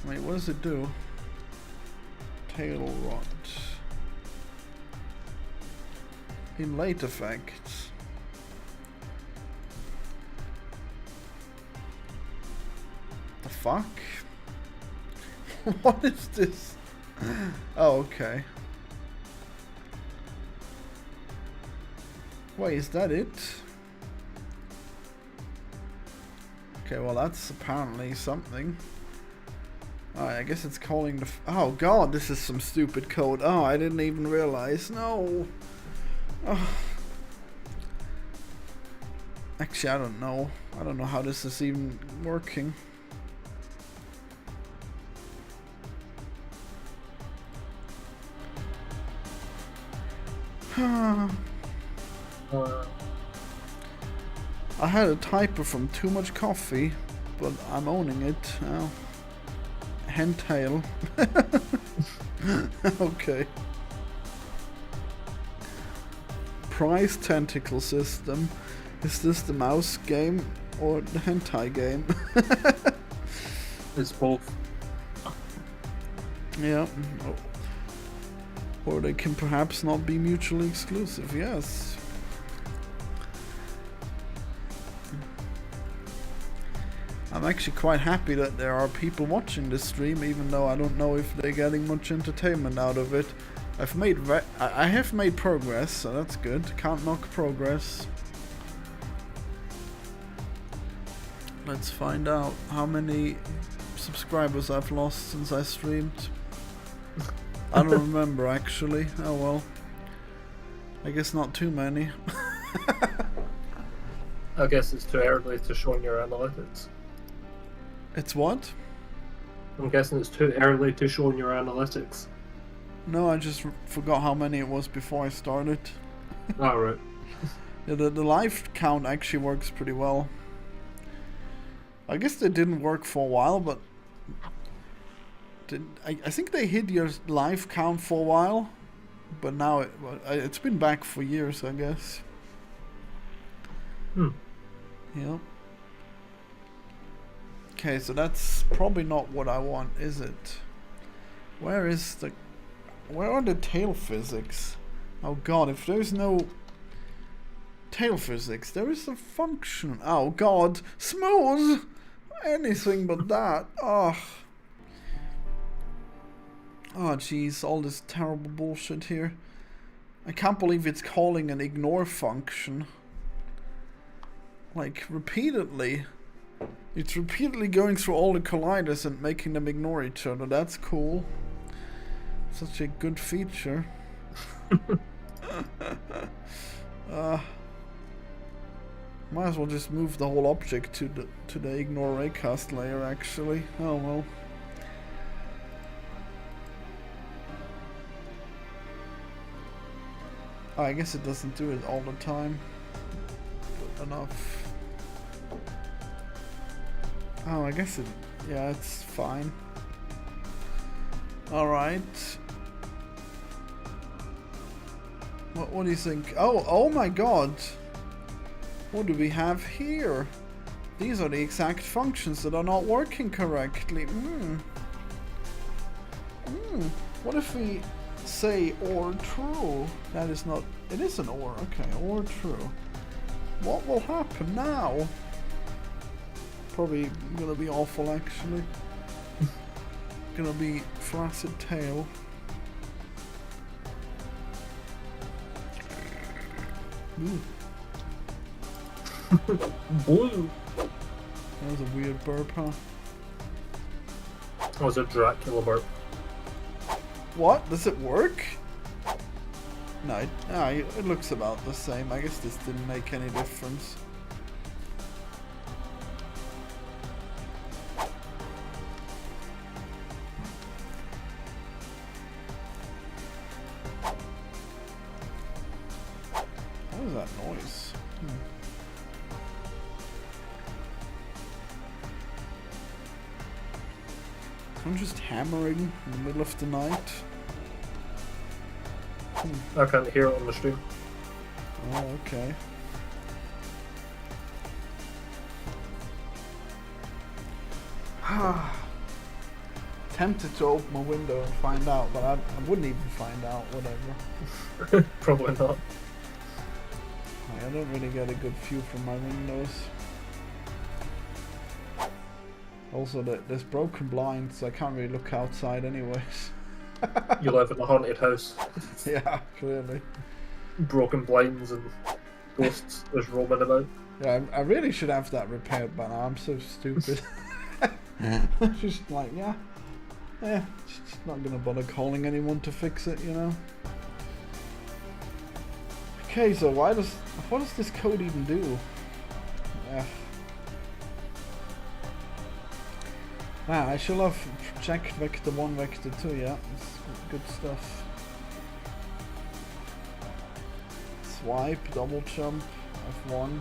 Wait, what does it do? Tail rot. In late effects. The fuck? What is this? Oh, okay. Wait, is that it? Okay, well that's apparently something. Alright, I guess it's calling the... Oh god, this is some stupid code. Oh, I didn't even realize. No. Oh. Actually, I don't know. I don't know how this is even working. I had a typo from too much coffee, but I'm owning it now. Hentail. Okay. Prize tentacle system. Is this the mouse game or the hentai game? It's both. Yeah. Or they can perhaps not be mutually exclusive, yes. I'm actually quite happy that there are people watching this stream, even though I don't know if they're getting much entertainment out of it. I have made progress, so that's good. Can't knock progress. Let's find out how many subscribers I've lost since I streamed. I don't remember actually. Oh well. I guess not too many. I guess it's too early to show in your analytics. It's what? I'm guessing it's too early to show in your analytics. No, I just forgot how many it was before I started. Alright. Yeah, the live count actually works pretty well. I guess they didn't work for a while, but I think they hid your live count for a while, but now it's been back for years, I guess. Yep. Okay, so that's probably not what I want, is it? Where are the tail physics? Oh god, if there's no tail physics, there is a function. Oh god, smooth! Anything but that. Oh jeez, all this terrible bullshit here. I can't believe it's calling an ignore function. Like, repeatedly. It's repeatedly going through all the colliders and making them ignore each other. That's cool. Such a good feature. Might as well just move the whole object to the ignore raycast layer actually. Oh well. Oh, I guess it doesn't do it all the time. But enough. Oh, I guess yeah, it's fine. Alright. What do you think? Oh my god! What do we have here? These are the exact functions that are not working correctly. What if we say or true? That is not... It is an or. Okay, or true. What will happen now? Probably gonna be awful actually. Gonna be flaccid tail. Ooh. Blue. That was a weird burp, huh? That was a Dracula burp. What? Does it work? No, it looks about the same. I guess this didn't make any difference. What is that noise? I'm just hammering in the middle of the night. I can't hear it on the stream. Oh, okay. Tempted to open my window and find out, but I wouldn't even find out, whatever. Probably not. I don't really get a good view from my windows. Also, there's broken blinds, so I can't really look outside anyways. You live in a haunted house. Yeah, clearly. Broken blinds and ghosts just roaming about. Yeah, I really should have that repaired by now. I'm so stupid. Just like, yeah, just not gonna bother calling anyone to fix it, you know. Okay, so what does this code even do? Yeah. Ah, I should have checked vector 1, vector 2, yeah, it's good stuff. Swipe, double jump, F1.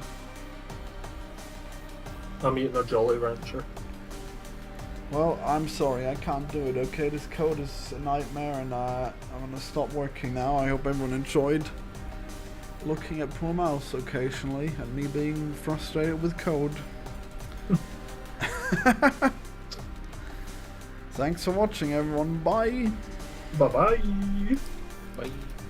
I'm eating a Jolly Rancher. Well, I'm sorry, I can't do it, okay? This code is a nightmare and I'm gonna stop working now. I hope everyone enjoyed looking at poor mouse occasionally and me being frustrated with code. Thanks for watching everyone, bye! Bye bye! Bye.